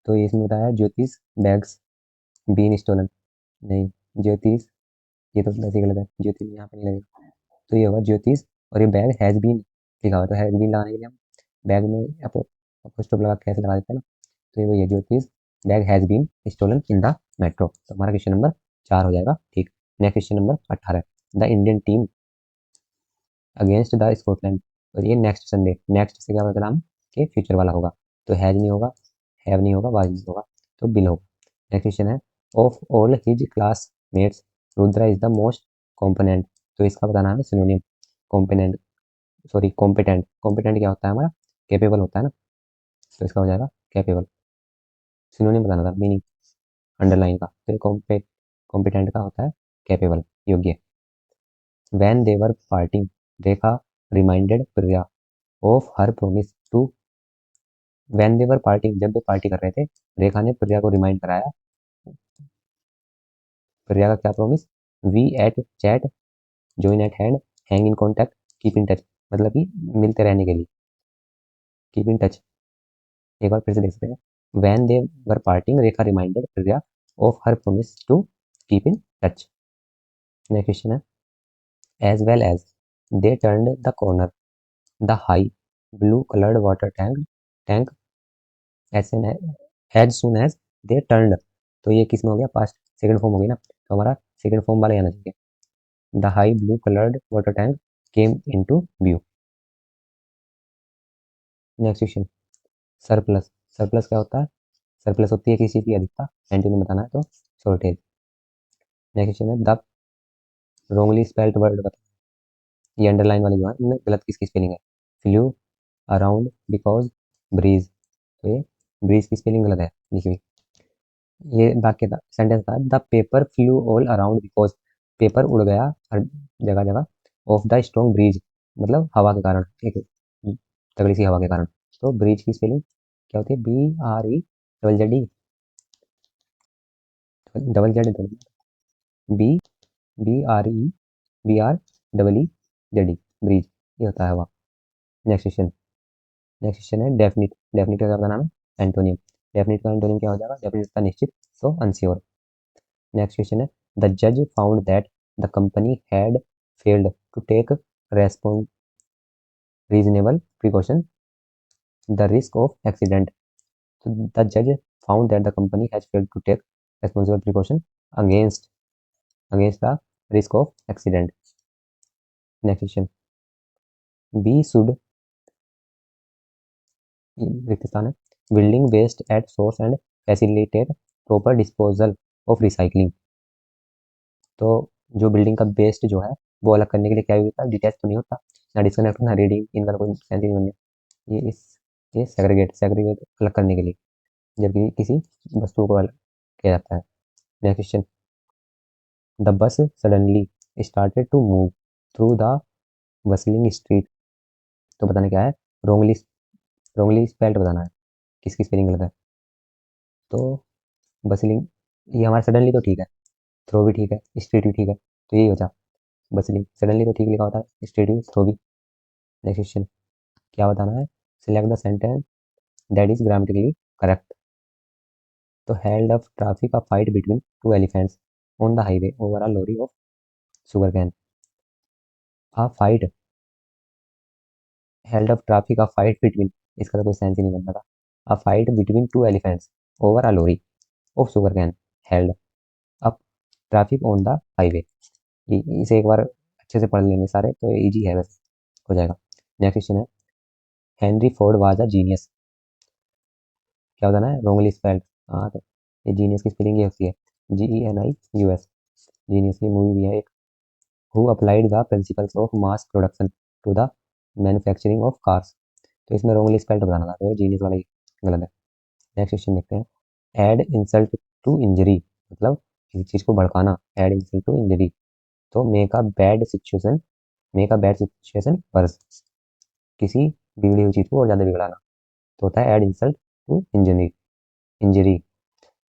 तो ये इसमें बताया ज्योतिष बैग्स बीन स्टोलन, नहीं ज्योतिष, ये तो वैसे ही गलत है, ज्योतिष यहाँ पे नहीं लगेगा। तो ये होगा ज्योतिष, और ये बैग हैज बीन लिखा हुआ, तो हैज बीन लगाने के लिए हम बैग में अपोस्ट्रोफ लगा के कैसे लगा देते हैं ना। तो ये वही है, Jyotish bag has been stolen in the metro. तो हमारा क्वेश्चन नंबर 4 हो जाएगा ठीक। Next question number 18, the Indian team against the Scotland. और ये नेक्स्ट संडे, नेक्स्ट से क्या मतलब कि फ्यूचर वाला होगा, तो हैज नहीं होगा, हैव नहीं होगा, वाज नहीं होगा, तो बिल होगा। नेक्स्ट क्वेश्चन है, of all his classmates Rudra is the most component. तो इसका बताना है synonym, component, sorry competent. Competent क्या होता है हमारा, कैपेबल होता है ना, तो इसका हो जाएगा कैपेबल। सिनोनिम बताना था, मीनिंग अंडरलाइन का, तो कॉम्पिटेंट का होता है कैपेबल, योग्य। When they were parting Rekha reminded Priya of her promise to. When they were parting, जब वे पार्टी कर रहे थे, रेखा ने प्रिया को रिमाइंड कराया, प्रिया का क्या promise, we at chat, join at hand, hang in contact, keep in touch, मतलब कि मिलते रहने के लिए, कीप इन टच। एक बार फिर से देख सकते हैं, when they were parting Rekha reminded Priya of her promise to keep in touch. Next question है, as well as they turned the corner the high blue coloured water tank as soon as they turned. तो ये किस में हो गया, past second form हो गई ना, तो हमारा सेकंड फॉर्म वाला आना चाहिए, the high blue coloured water tank came into view. Next question, surplus. Surplus क्या होता है, सरप्लस होती है किसी की अधिकता, एंटोनिम बताना है तो शॉर्टेज। नेक्स्ट क्वेश्चन है, द रोंगली स्पेल्ड वर्ड बता, ये अंडरलाइन वाली जो है इनमें गलत किसकी स्पेलिंग है, फ्लू अराउंड बिकॉज ब्रीज, तो ये ब्रीज की स्पेलिंग गलत है लिखी हुई। ये वाक्य था, सेंटेंस था, the paper flu all around because, paper उड़ गया हर जगह जगह, ऑफ द स्ट्रॉन्ग ब्रीज, मतलब हवा के कारण, एक तगड़ी सी हवा के कारण। तो ब्रीज की स्पेलिंग क्या होती है, BRE double Z, B BRE breeze, ये होता है हवा। नेक्स्ट क्वेश्चन, नेक्स्ट क्वेश्चन है डेफिनिट। डेफिनिट का क्या बताना है, एंटोनियम। डेफिनिट का एंटोनियम क्या हो जाएगा, डेफिनिट का निश्चित, तो अनश्योर। नेक्स्ट क्वेश्चन है, द जज found that the company had failed to take response reasonable precaution the risk of accident. The जज found that the company has failed to take responsible precaution against the risk of accident. Next question, B should, रिक्त स्थान है, building waste at source and facilitate proper disposal of recycling. तो जो building का waste जो है वो अलग करने के लिए क्या यूज होता है, डिटैच तो नहीं होता, ना डिस्कनेक्ट ना रीडिंग, इनका कोई सेंस नहीं बन गया, ये सेग्रीगेट अलग करने के लिए, जबकि किसी वस्तु को अलग किया जाता है। Next question, the bus suddenly started to move through the bustling street. तो बताना क्या है, रोंगली, रोंगली स्पेल्ड बताना है, किसकी स्पेलिंग गलत है। तो बसलिंग, ये हमारा सडनली तो ठीक है, थ्रो भी ठीक है, स्ट्रीट भी ठीक है, तो यही होता, बसलिंग सडनली तो ठीक लिखा होता है, स्ट्रीट भी, थ्रो भी। नेक्स्ट क्वेश्चन, क्या बताना है, select the sentence that is grammatically correct. तो held up traffic a fight between two elephants on the highway over a lorry of sugar cane. A fight, held up traffic a fight between, इसका तो कोई sense ही नहीं बनता था, a fight between two elephants over a lorry of sugar cane held up traffic on the highway. इसे एक बार अच्छे से पढ़ लेंगे सारे तो इजी है, वैसे हो जाएगा। नेक्स्ट क्वेश्चन है, Henry Ford was a genius. क्या बताना है, रोंगली स्पेल्ड। हाँ, तो ये जीनियस की स्पेलिंग ये होती है, GENIUS। जीनियस की मूवी भी है एक, who applied the principles of mass production to the manufacturing of cars. तो इसमें रोंगली स्पेल्ड बताना था, तो ये जीनियस वाला ही गलत है। नेक्स्ट क्वेश्चन देखते हैं, एड इंसल्ट टू इंजरी, मतलब किसी चीज़ को भड़काना, एड इंसल्ट टू इंजरी। तो make a bad situation worse, किसी बिगड़ी हुई चीज़ को और ज़्यादा बिगड़ाना। तो होता है add insult to injury.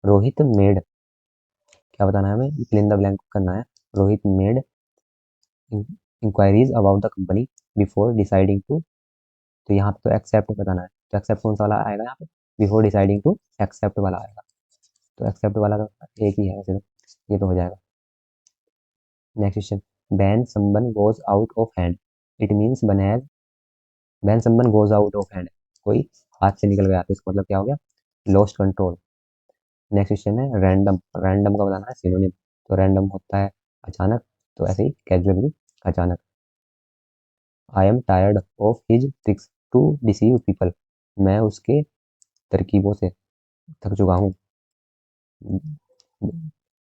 Rohit made, क्या बताना है हमें, फिल इन द ब्लैंक करना है। Rohit made inquiries about the company before deciding to, तो यहाँ पे तो एक्सेप्ट बताना है। तो एक्सेप्ट कौन सा वाला आएगा यहाँ पे, बिफोर डिसाइडिंग टू एक्सेप्ट वाला आएगा। तो एक्सेप्ट वाला तो एक ही है वैसे तो, ये तो हो जाएगा। Next question, ban someone goes out of hand, it means ban someone goes out of hand, कोई हाथ से निकल गया, तो इसका मतलब क्या हो गया, लॉस्ट कंट्रोल। नेक्स्ट क्वेश्चन है रैंडम, रैंडम का बताना है सिनोनिम। तो रैंडम होता है अचानक, तो ऐसे ही कैजुअल भी अचानक। I am tired of his tricks to deceive people, मैं उसके तरकीबों से थक चुका हूँ,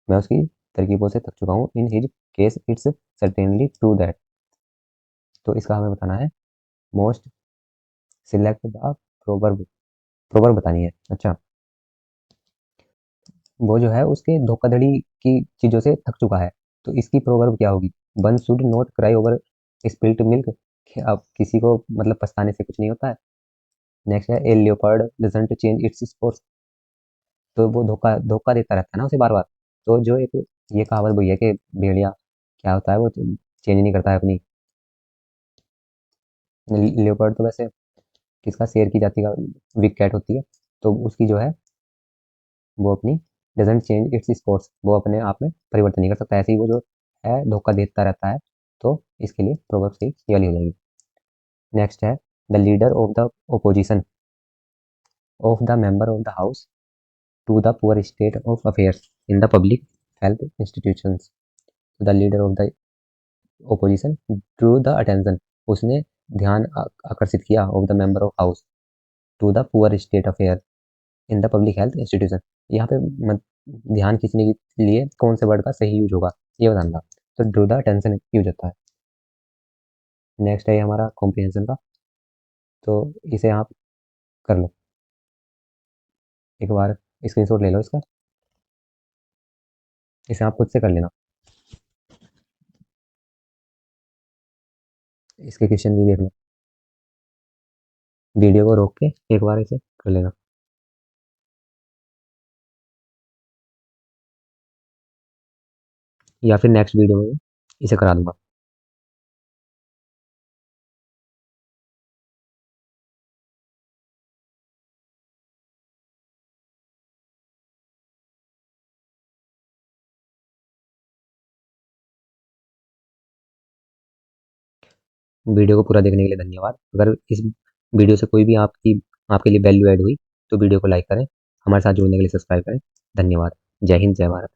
मैं उसकी तरकीबों से थक चुका हूँ। In his case it's certainly true that, तो इसका हमें बताना है most, select the proverb, proverb बतानी है। अच्छा, वो जो है उसके धोखाधड़ी की चीज़ों से थक चुका है, तो इसकी प्रोवर्ब क्या होगी, one should not cry over spilt milk, अब किसी को मतलब पछताने से कुछ नहीं होता है। नेक्स्ट है a leopard doesn't change its sports, तो वो धोखा धोखा देता रहता है ना उसे बार बार। तो जो एक ये कहावत वही है कि भेड़िया क्या होता है, वो चेंज नहीं करता है अपनी। लियोपार्ड तो वैसे किसका, शेर की जाति का विग कैट होती है, तो उसकी जो है वो अपनी डजेंट चेंज इट्स स्पोर्ट्स, वो अपने आप में परिवर्तन नहीं कर सकता, ऐसे ही वो जो है धोखा देता रहता है। तो इसके लिए प्रोवर्ब सही ये वाली हो जाएगी। नेक्स्ट है the leader of the opposition of the member of the house to the poor state of affairs in the public health institutions, the leader of the opposition drew the attention, उसने ध्यान आकर्षित किया of the member of house to the poor state affair in the public health institution, यहाँ पे ध्यान खींचने के लिए कौन से वर्ड का सही यूज होगा ये बताना। तो ड्रू द अटेंशन यूज होता है। नेक्स्ट है हमारा कॉम्प्रिहेंशन का, तो इसे आप कर लो एक बार, स्क्रीनशॉट ले लो इसका, इसे आप खुद से कर लेना, इसके क्वेश्चन भी देख लो, वीडियो को रोक के एक बार इसे कर लेना, या फिर नेक्स्ट वीडियो में इसे करा दूंगा। वीडियो को पूरा देखने के लिए धन्यवाद। अगर इस वीडियो से कोई भी आपके लिए वैल्यू ऐड हुई तो वीडियो को लाइक करें, हमारे साथ जुड़ने के लिए सब्सक्राइब करें। धन्यवाद। जय हिंद, जय भारत।